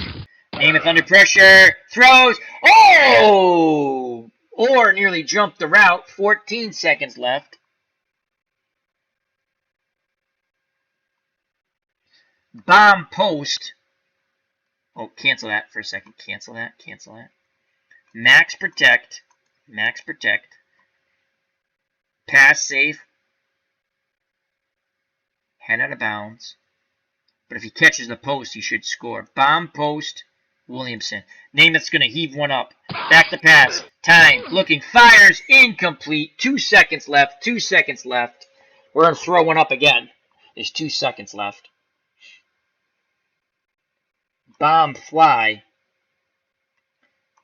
Namath under pressure. Throws. Oh! Or nearly jumped the route. 14 seconds left. Bomb post. Oh, cancel that for a second. Cancel that. Max protect. Pass safe. Head out of bounds. But if he catches the post, he should score. Bomb post, Williamson. Namath's going to heave one up. Back to pass. Time. Looking. Fires. Incomplete. 2 seconds left. We're going to throw one up again. There's 2 seconds left. Bomb fly.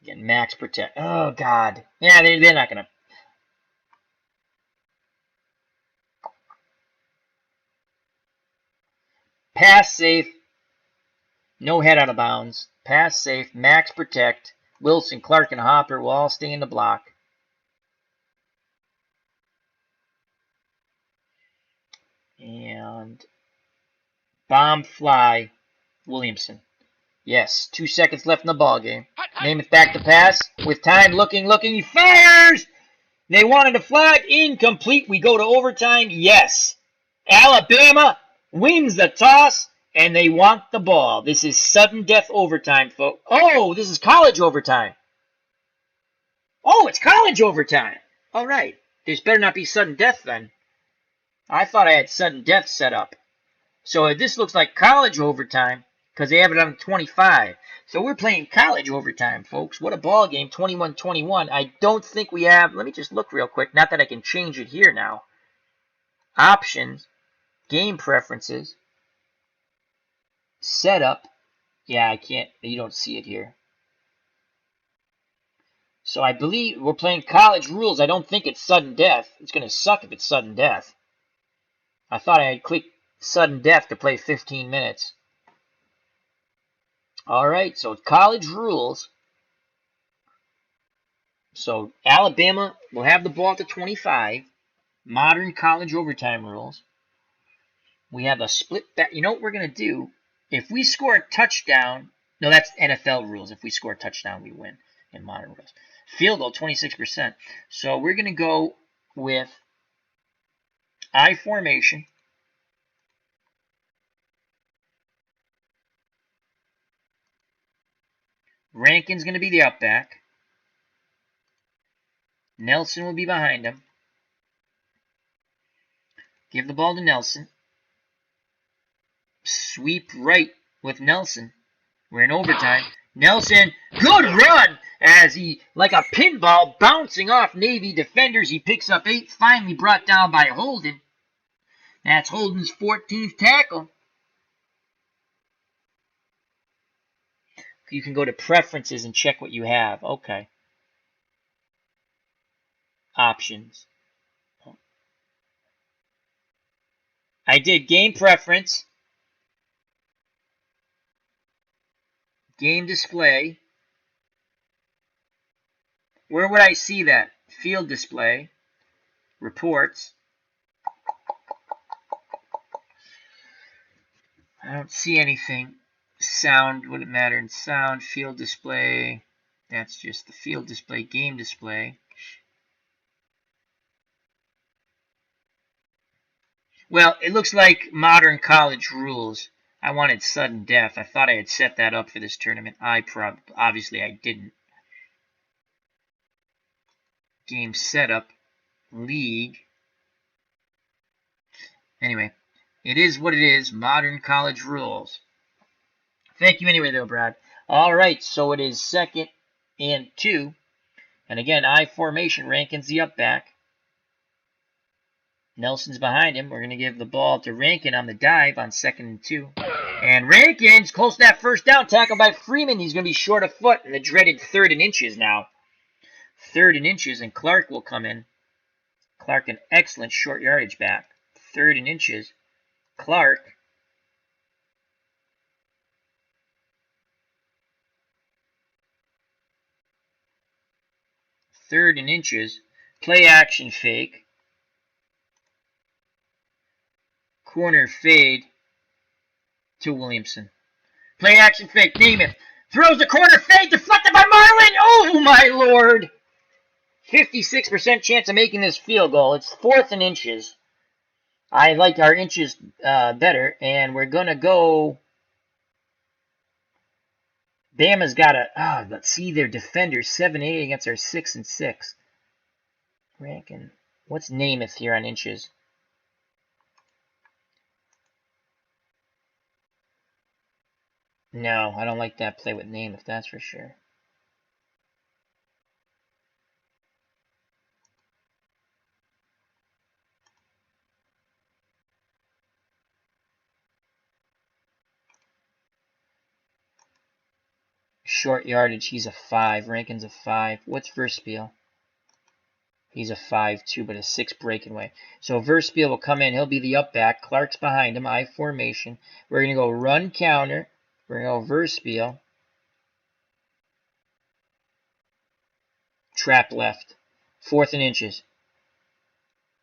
Again, max protect. Oh, God. Yeah, they're not going to. Pass safe. No head out of bounds. Pass safe. Max protect. Wilson, Clark, and Hopper will all stay in the block. And bomb fly. Williamson. Yes, 2 seconds left in the ball game. Namath back to pass. With time, looking. He fires! They wanted a flag. Incomplete. We go to overtime. Yes. Alabama wins the toss, and they want the ball. This is sudden death overtime, folks. Oh, this is college overtime. Oh, it's college overtime. All right. There's better not be sudden death then. I thought I had sudden death set up. So this looks like college overtime because they have it on 25. So we're playing college overtime, folks. What a ball game, 21-21. I don't think we have, let me just look real quick. Not that I can change it here now. Options, game preferences, setup. Yeah, I can't, you don't see it here. So I believe we're playing college rules. I don't think it's sudden death. It's going to suck if it's sudden death. I thought I had clicked sudden death to play 15 minutes. All right, so college rules. So Alabama will have the ball at the 25. Modern college overtime rules. We have a split back. You know what we're going to do? If we score a touchdown, no, that's NFL rules. If we score a touchdown, we win in modern rules. Field goal, 26%. So we're going to go with I formation. Rankin's going to be the up back. Nelson will be behind him. Give the ball to Nelson. Sweep right with Nelson. We're in overtime. Nelson, good run as he, like a pinball, bouncing off Navy defenders. He picks up 8, finally brought down by Holden. That's Holden's 14th tackle. You can go to preferences and check what you have. Okay. Options. I did game preference. Game display. Where would I see that? Field display. Reports. I don't see anything. Sound, would it matter in sound? Field display. That's just the field display. Game display. Well, it looks like modern college rules. I wanted sudden death. I thought I had set that up for this tournament. Obviously I didn't. Game setup. League. Anyway, it is what it is. Modern college rules. Thank you anyway, though, Brad. All right, so it is 2nd and 2. And again, I formation. Rankin's the up back. Nelson's behind him. We're going to give the ball to Rankin on the dive on 2nd and 2. And Rankin's close to that first down. Tackle by Freeman. He's going to be short of foot in the dreaded 3rd and inches now. 3rd and inches, and Clark will come in. Clark, an excellent short yardage back. 3rd and inches. Clark. Third and inches. Play action fake. Corner fade to Williamson. Play action fake. Namath throws the corner fade. Deflected by Marlin. Oh, my Lord. 56% chance of making this field goal. It's 4th and inches. I like our inches better. And we're going to go. Bama's got a. Let's see their defenders. 7-8 against our 6 and 6. Rankin. What's Namath here on inches? No, I don't like that play with Namath, that's for sure. Short yardage, he's a 5. Rankin's a 5. What's Verspiel? He's a 5 too, but a 6 breakaway. So Verspiel will come in. He'll be the up back. Clark's behind him. I formation. We're going to go run counter. We're going to go Verspiel. Trap left. 4th and inches.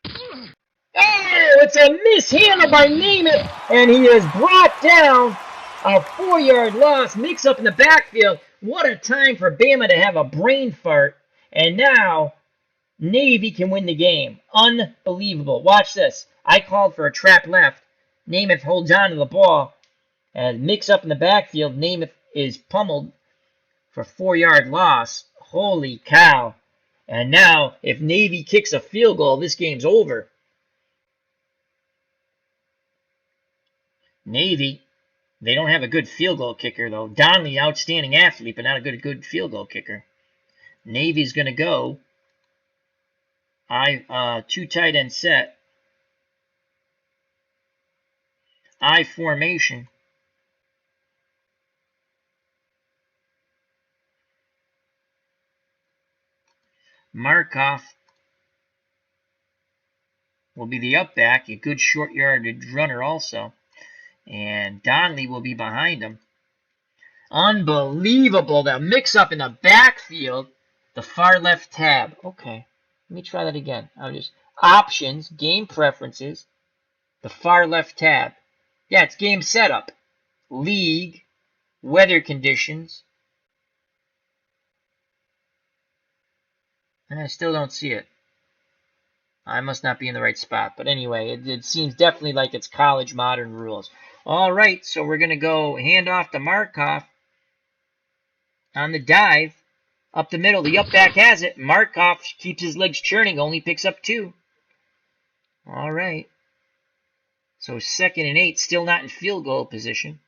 Oh, it's a mishandle by Namath, and he is brought down. A 4-yard loss. Mix up in the backfield. What a time for Bama to have a brain fart. And now Navy can win the game. Unbelievable. Watch this. I called for a trap left. Namath holds on to the ball. And mix up in the backfield. Namath is pummeled for 4-yard loss. Holy cow. And now, if Navy kicks a field goal, this game's over. Navy, they don't have a good field goal kicker, though. Donnelly, outstanding athlete, but not a good field goal kicker. Navy's going to go. 2 tight end set. I formation. Markov will be the up back, a good short yardage runner also. And Donnelly will be behind him. Unbelievable. The mix up in the backfield. The far left tab. Okay. Let me try that again. Options, game preferences, the far left tab. Yeah, it's game setup. League, weather conditions. And I still don't see it. I must not be in the right spot. But anyway, it seems definitely like it's college modern rules. All right, so we're going to go hand off to Markov on the dive. Up the middle, the up back has it. Markov keeps his legs churning, only picks up 2. All right. So 2nd and 8, still not in field goal position.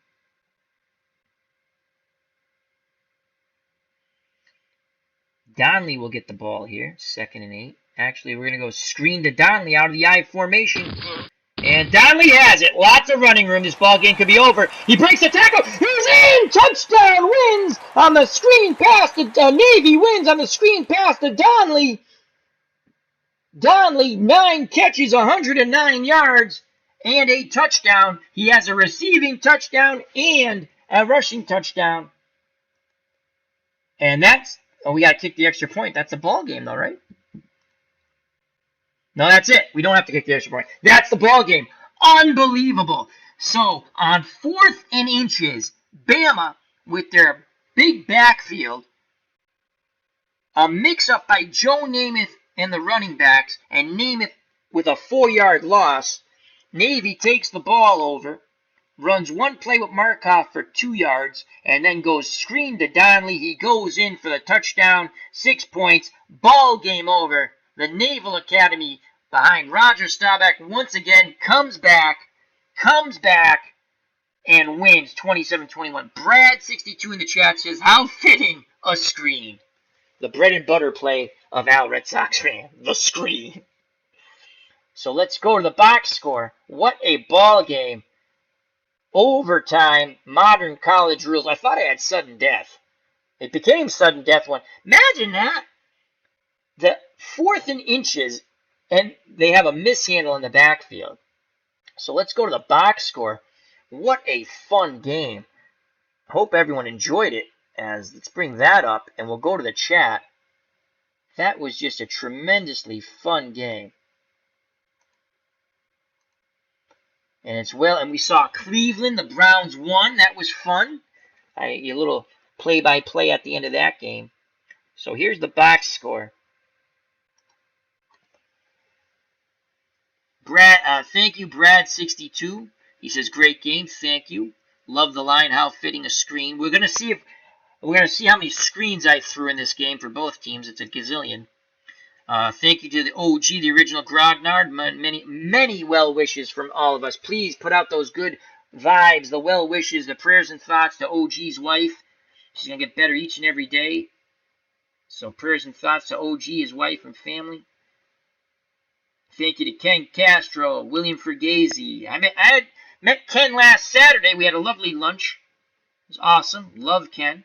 Donnelly will get the ball here, 2nd and 8. Actually, we're going to go screen to Donnelly out of the I formation. And Donnelly has it. Lots of running room. This ball game could be over. He breaks the tackle. He's in. Touchdown wins on the screen pass to Navy wins on the screen pass to Donnelly. Donnelly, 9 catches, 109 yards, and a touchdown. He has a receiving touchdown and a rushing touchdown. And that's, oh, we got to kick the extra point. That's a ball game, though, right? No, that's it. We don't have to kick the extra point. That's the ball game. Unbelievable. So, on 4th and inches, Bama, with their big backfield, a mix-up by Joe Namath and the running backs, and Namath with a 4-yard loss. Navy takes the ball over, runs one play with Markov for 2 yards, and then goes screen to Donnelly. He goes in for the touchdown, 6 points, ball game over. The Naval Academy behind Rodger Staubach once again comes back, and wins 27-21. Brad62 in the chat says, how fitting a screen. The bread and butter play of Al Red Sox fan, the screen. So let's go to the box score. What a ball game. Overtime, modern college rules. I thought I had sudden death. It became sudden death one. Imagine that. The 4th and inches, and they have a mishandle in the backfield. So let's go to the box score. What a fun game. Hope everyone enjoyed it. Let's bring that up, and we'll go to the chat. That was just a tremendously fun game. And we saw Cleveland, the Browns won. That was fun. A little play-by-play at the end of that game. So here's the box score. Thank you, Brad62. He says, great game, thank you. Love the line, how fitting a screen. We're gonna see how many screens I threw in this game for both teams. It's a gazillion. Thank you to the OG, the original Grognard. Many well wishes from all of us. Please put out those good vibes, the well wishes, the prayers and thoughts to OG's wife. She's going to get better each and every day. So prayers and thoughts to OG, his wife, and family. Thank you to Ken Castro, William Fergazzi. I met Ken last Saturday. We had a lovely lunch. It was awesome. Love Ken.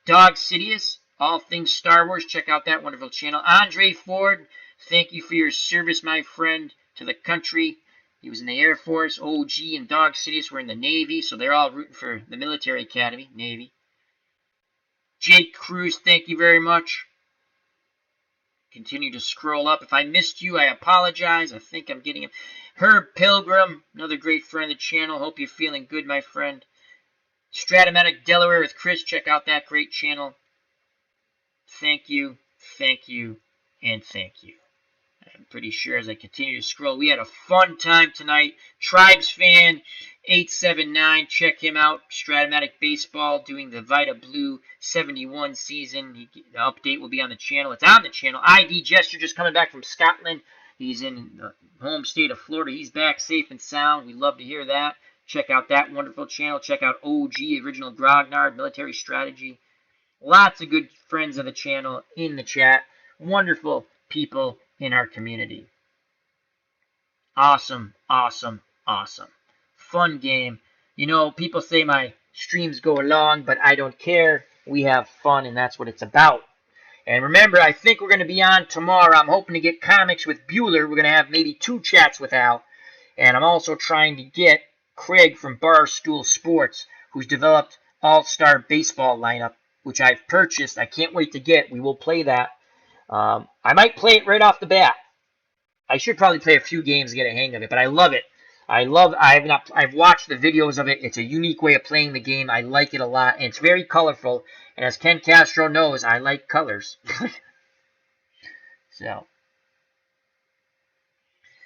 Dog Sidious, all things Star Wars. Check out that wonderful channel. Andre Ford, thank you for your service, my friend, to the country. He was in the Air Force. OG and Dog Sidious were in the Navy, so they're all rooting for the military academy, Navy. Jake Cruz, thank you very much. Continue to scroll up. If I missed you, I apologize. I think I'm getting him. Herb Pilgrim, another great friend of the channel. Hope you're feeling good, my friend. Stratomatic Delaware with Chris. Check out that great channel. Thank you, and thank you. I'm pretty sure as I continue to scroll, we had a fun time tonight. Tribes Fan 879, check him out. Stratomatic Baseball doing the Vita Blue 71 season. The update will be on the channel. It's on the channel. ID Gesture just coming back from Scotland. He's in the home state of Florida. He's back safe and sound. We love to hear that. Check out that wonderful channel. Check out OG, Original Grognard, Military Strategy. Lots of good friends of the channel in the chat. Wonderful people in our community. Awesome. Fun game. You know, people say my streams go long, but I don't care. We have fun, and that's what it's about. And remember, I think we're going to be on tomorrow. I'm hoping to get comics with Bueller. We're going to have maybe 2 chats with Al. And I'm also trying to get Craig from Barstool Sports, who's developed All-Star Baseball lineup, which I've purchased. I can't wait to get. We will play that. I might play it right off the bat. I should probably play a few games to get a hang of it, but I love it. I've watched the videos of it. It's a unique way of playing the game. I like it a lot, and it's very colorful. And as Ken Castro knows, I like colors. So,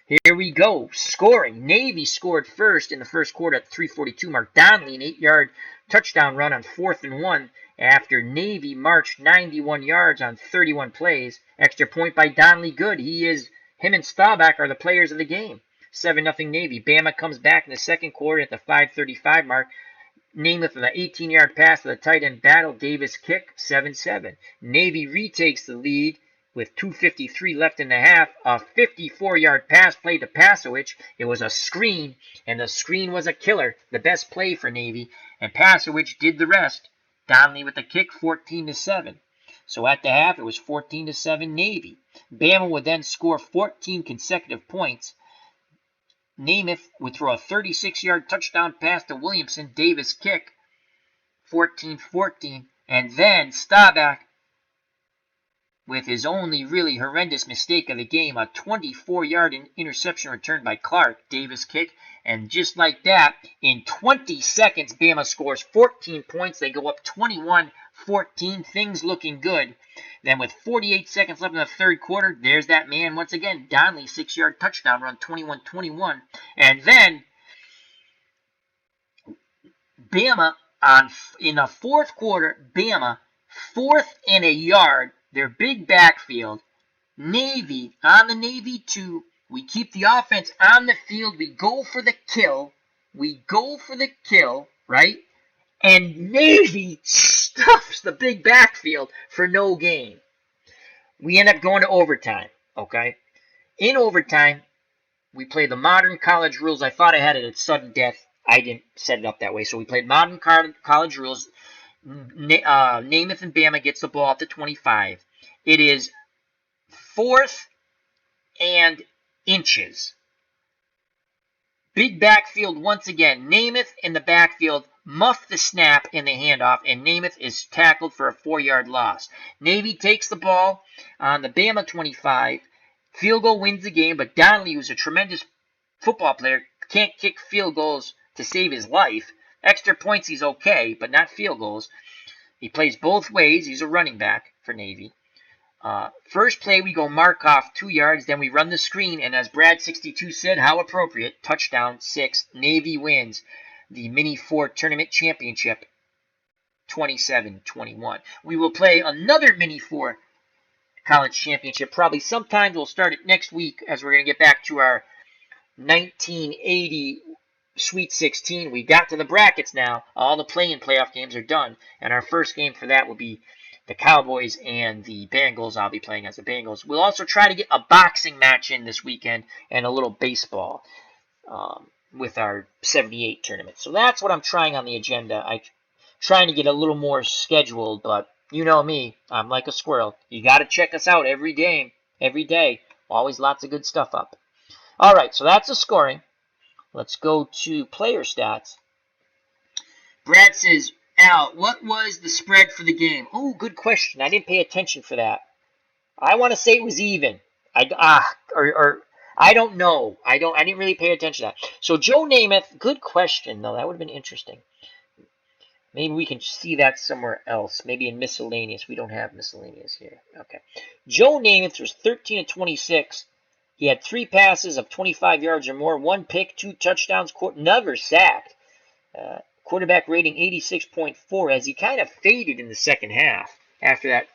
here we go. Scoring. Navy scored first in the first quarter at 3:42. Mark Donnelly, an 8-yard touchdown run on 4th and 1 after Navy marched 91 yards on 31 plays. Extra point by Donnelly. Good. Him and Staubach are the players of the game. 7-0 Navy. Bama comes back in the second quarter at the 5:35 mark. Namath with an 18-yard pass to the tight end Battle. Davis kick, 7-7. Navy retakes the lead with 2:53 left in the half, a 54-yard pass play to Pasowich. It was a screen, and the screen was a killer, the best play for Navy, and Pasowich did the rest. Donnelly with the kick, 14-7. So at the half, it was 14-7 Navy. Bama would then score 14 consecutive points. Namath would throw a 36-yard touchdown pass to Williamson, Davis kick, 14-14, and then Staubach, with his only really horrendous mistake of the game, a 24-yard interception return by Clark, Davis kick, and just like that, in 20 seconds, Bama scores 14 points. They go up 21-14, things looking good. Then with 48 seconds left in the third quarter, there's that man once again, Donnelly, 6-yard touchdown run, 21-21. And then Bama, in the fourth quarter, Bama, 4th and a yard, their big backfield. Navy, on the Navy 2, we keep the offense on the field. We go for the kill. Right? And Navy stuffs the big backfield for no gain. We end up going to overtime, okay? In overtime, we played the modern college rules. I thought I had it at sudden death. I didn't set it up that way. So we played modern college rules. Namath and Bama gets the ball at the 25. It is 4th and inches. Big backfield once again. Namath in the backfield muffed the snap in the handoff, and Namath is tackled for a 4-yard loss. Navy takes the ball on the Bama 25. Field goal wins the game, but Donnelly, who's a tremendous football player, can't kick field goals to save his life. Extra points, he's okay, but not field goals. He plays both ways. He's a running back for Navy. First play, we go Markov 2 yards, then we run the screen, and as Brad62 said, how appropriate, touchdown, 6. Navy wins the Mini 4 Tournament Championship, 27-21. We will play another Mini 4 College Championship. Probably sometime we'll start it next week, as we're going to get back to our 1980 Sweet 16. We got to the brackets now. All the play-in playoff games are done, and our first game for that will be the Cowboys and the Bengals. I'll be playing as the Bengals. We'll also try to get a boxing match in this weekend and a little baseball with our 78 tournament. So that's what I'm trying on the agenda. I'm trying to get a little more scheduled, but you know me. I'm like a squirrel. You got to check us out every game, every day. Always lots of good stuff up. All right, so that's the scoring. Let's go to player stats. Brad says, Al, what was the spread for the game? Oh, good question. I didn't pay attention for that. I want to say it was even. I don't know. I didn't really pay attention to that. So Joe Namath, good question though. That would have been interesting. Maybe we can see that somewhere else. Maybe in miscellaneous. We don't have miscellaneous here. Okay. Joe Namath was 13 of 26. He had 3 passes of 25 yards or more, 1 pick, 2 touchdowns, never sacked. Quarterback rating 86.4 as he kind of faded in the second half after that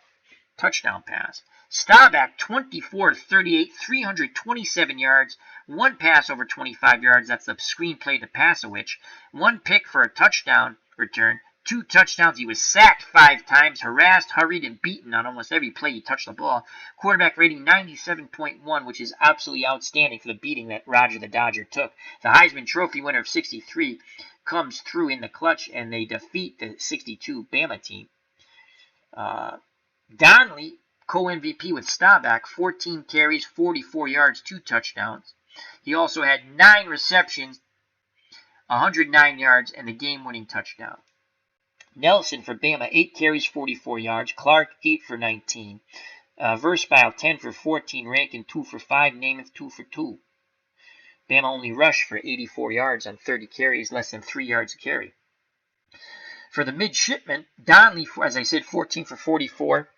touchdown pass. Staubach, 24 of 38, 327 yards, 1 pass over 25 yards. That's the screenplay to Pasowich. 1 pick for a touchdown return. 2 touchdowns. He was sacked 5 times, harassed, hurried, and beaten on almost every play he touched the ball. Quarterback rating 97.1, which is absolutely outstanding for the beating that Rodger the Dodger took. The Heisman Trophy winner of 63 comes through in the clutch, and they defeat the 62 Bama team. Donnelly, co-MVP with Staubach, 14 carries, 44 yards, 2 touchdowns. He also had 9 receptions, 109 yards, and the game-winning touchdown. Nelson for Bama, 8 carries, 44 yards. Clark, 8 for 19. Verspile, 10 for 14. Rankin, 2 for 5. Namath, 2 for 2. Bama only rushed for 84 yards on 30 carries, less than 3 yards a carry. For the midshipmen, Donnelly, as I said, 14 for 44.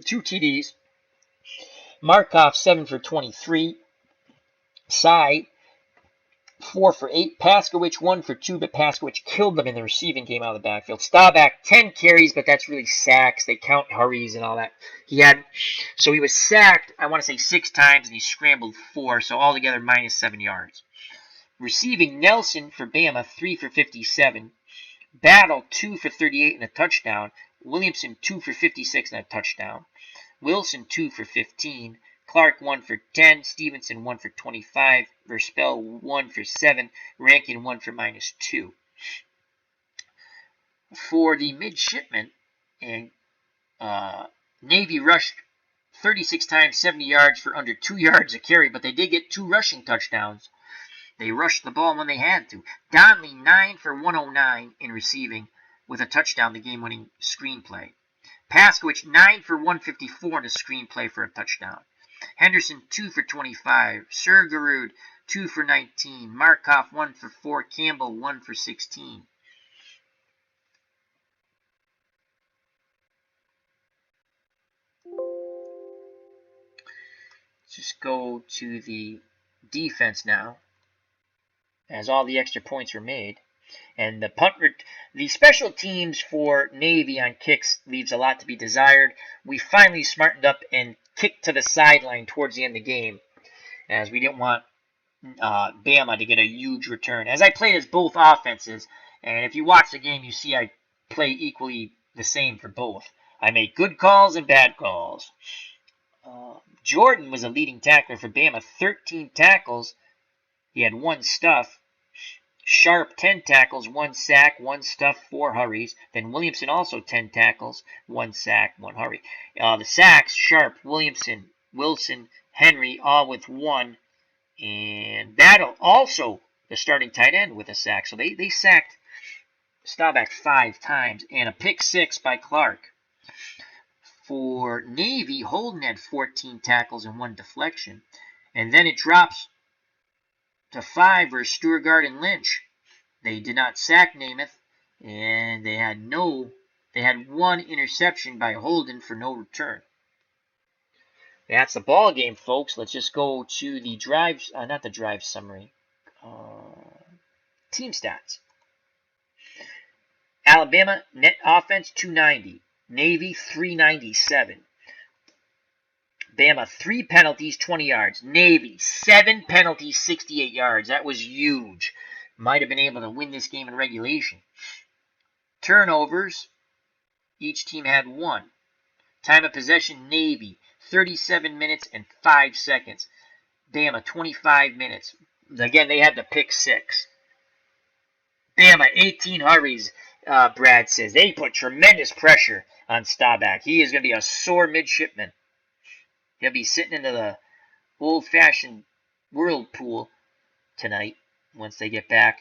2 TDs. Markov, 7 for 23. Sy, 4 for 8. Paskowich, 1 for 2, but Paskowich killed them in the receiving game out of the backfield. Staubach, 10 carries, but that's really sacks. They count hurries and all that. So he was sacked, I want to say 6 times, and he scrambled 4, so altogether minus 7 yards. Receiving, Nelson for Bama, 3 for 57. Battle, 2 for 38 and a touchdown. Williamson, 2 for 56 and a touchdown. Wilson 2 for 15, Clark 1 for 10, Stevenson 1 for 25, Verspel 1 for 7, Rankin 1 for -2. For the midshipmen, and Navy rushed 36 times, 70 yards for under 2 yards a carry, but they did get 2 rushing touchdowns. They rushed the ball when they had to. Donnelly 9 for 109 in receiving with a touchdown, the game-winning screenplay. Paskowicz 9 for 154 in a screenplay for a touchdown. Henderson 2 for 25. Sergerud 2 for 19. Markov 1 for 4. Campbell 1 for 16. Let's just go to the defense now, as all the extra points were made. And the special teams for Navy on kicks leaves a lot to be desired. We finally smartened up and kicked to the sideline towards the end of the game, as we didn't want Bama to get a huge return. As I played as both offenses, and if you watch the game, you see I play equally the same for both. I make good calls and bad calls. Jordan was a leading tackler for Bama, 13 tackles. He had 1 stuff. Sharp, 10 tackles, 1 sack, 1 stuff, 4 hurries. Then Williamson also 10 tackles, 1 sack, 1 hurry. The sacks, Sharp, Williamson, Wilson, Henry, all with 1. And Battle, also the starting tight end, with a sack. So they sacked Staubach 5 times. And a pick 6 by Clark. For Navy, Holden had 14 tackles and 1 deflection. And then it drops to 5 for Stuargart and Lynch. They did not sack Namath, and they had 1 interception by Holden for no return. That's the ball game, folks. Let's just go to the drive summary. Team stats. Alabama net offense 290. Navy 397. Bama 3 penalties, 20 yards. Navy 7 penalties, 68 yards. That was huge. Might have been able to win this game in regulation. Turnovers, each team had 1. Time of possession, Navy 37 minutes and 5 seconds. Bama 25 minutes. Again, they had the pick 6. Bama 18 hurries. Brad says they put tremendous pressure on Staubach. He is going to be a sore midshipman. He'll be sitting into the old-fashioned whirlpool tonight once they get back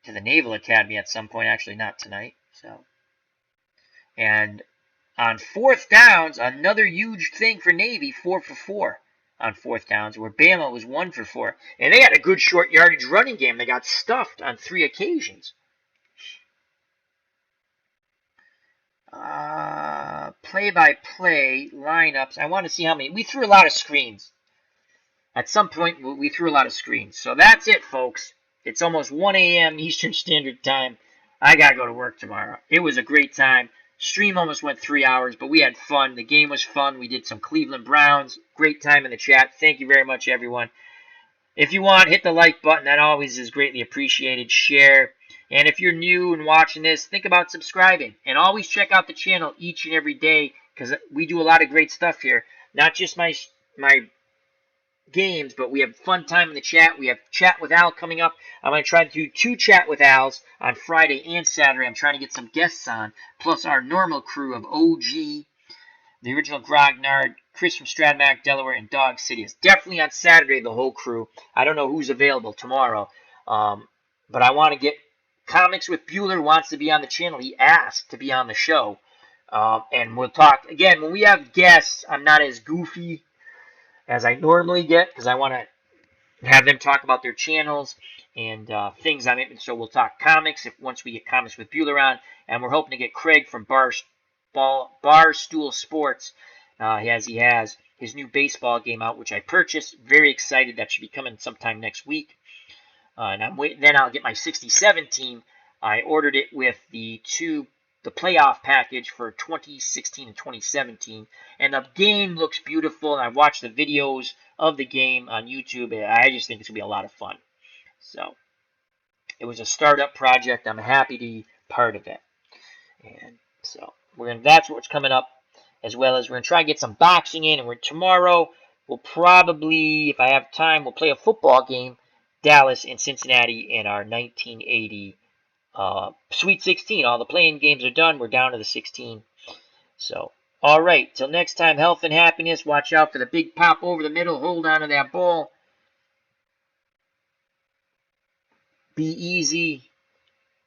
to the Naval Academy at some point. Actually, not tonight. And on 4th downs, another huge thing for Navy, 4 for 4 on 4th downs, where Bama was 1 for 4. And they had a good short yardage running game. They got stuffed on 3 occasions. Play-by-play lineups. I want to see how many. We threw a lot of screens. At some point, we threw a lot of screens. So that's it, folks. It's almost 1 a.m. Eastern Standard Time. I got to go to work tomorrow. It was a great time. Stream almost went 3 hours, but we had fun. The game was fun. We did some Cleveland Browns. Great time in the chat. Thank you very much, everyone. If you want, hit the like button. That always is greatly appreciated. Share. And if you're new and watching this, think about subscribing. And always check out the channel each and every day, because we do a lot of great stuff here. Not just my games, but we have fun time in the chat. We have Chat with Al coming up. I'm going to try to do 2 Chat with Al's on Friday and Saturday. I'm trying to get some guests on, plus our normal crew of OG, the original Grognard, Chris from Stradmac, Delaware, and Dog City. It's definitely on Saturday, the whole crew. I don't know who's available tomorrow, but I want to get Comics with Bueller wants to be on the channel. He asked to be on the show. And we'll talk. Again, when we have guests, I'm not as goofy as I normally get, because I want to have them talk about their channels and things on it. And so we'll talk comics once we get Comics with Bueller on. And we're hoping to get Craig from Barstool Sports. He has his new baseball game out, which I purchased. Very excited. That should be coming sometime next week. And I'm waiting. Then I'll get my 67 team. I ordered it with the playoff package for 2016 and 2017. And the game looks beautiful. And I've watched the videos of the game on YouTube. And I just think it's going to be a lot of fun. So it was a startup project. I'm happy to be part of it. And so that's what's coming up. as well as we're going to try and get some boxing in. And tomorrow we'll probably, if I have time, we'll play a football game, Dallas and Cincinnati in our 1980 Sweet 16. All the playing games are done. We're down to the 16. So, all right. Till next time, health and happiness. Watch out for the big pop over the middle. Hold on to that ball. Be easy.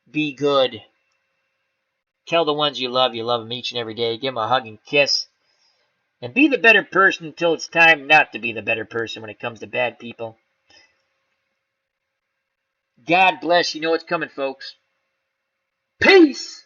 Be good. Tell the ones you love them each and every day. Give them a hug and kiss. And be the better person until it's time not to be the better person when it comes to bad people. God bless. You know what's coming, folks. Peace!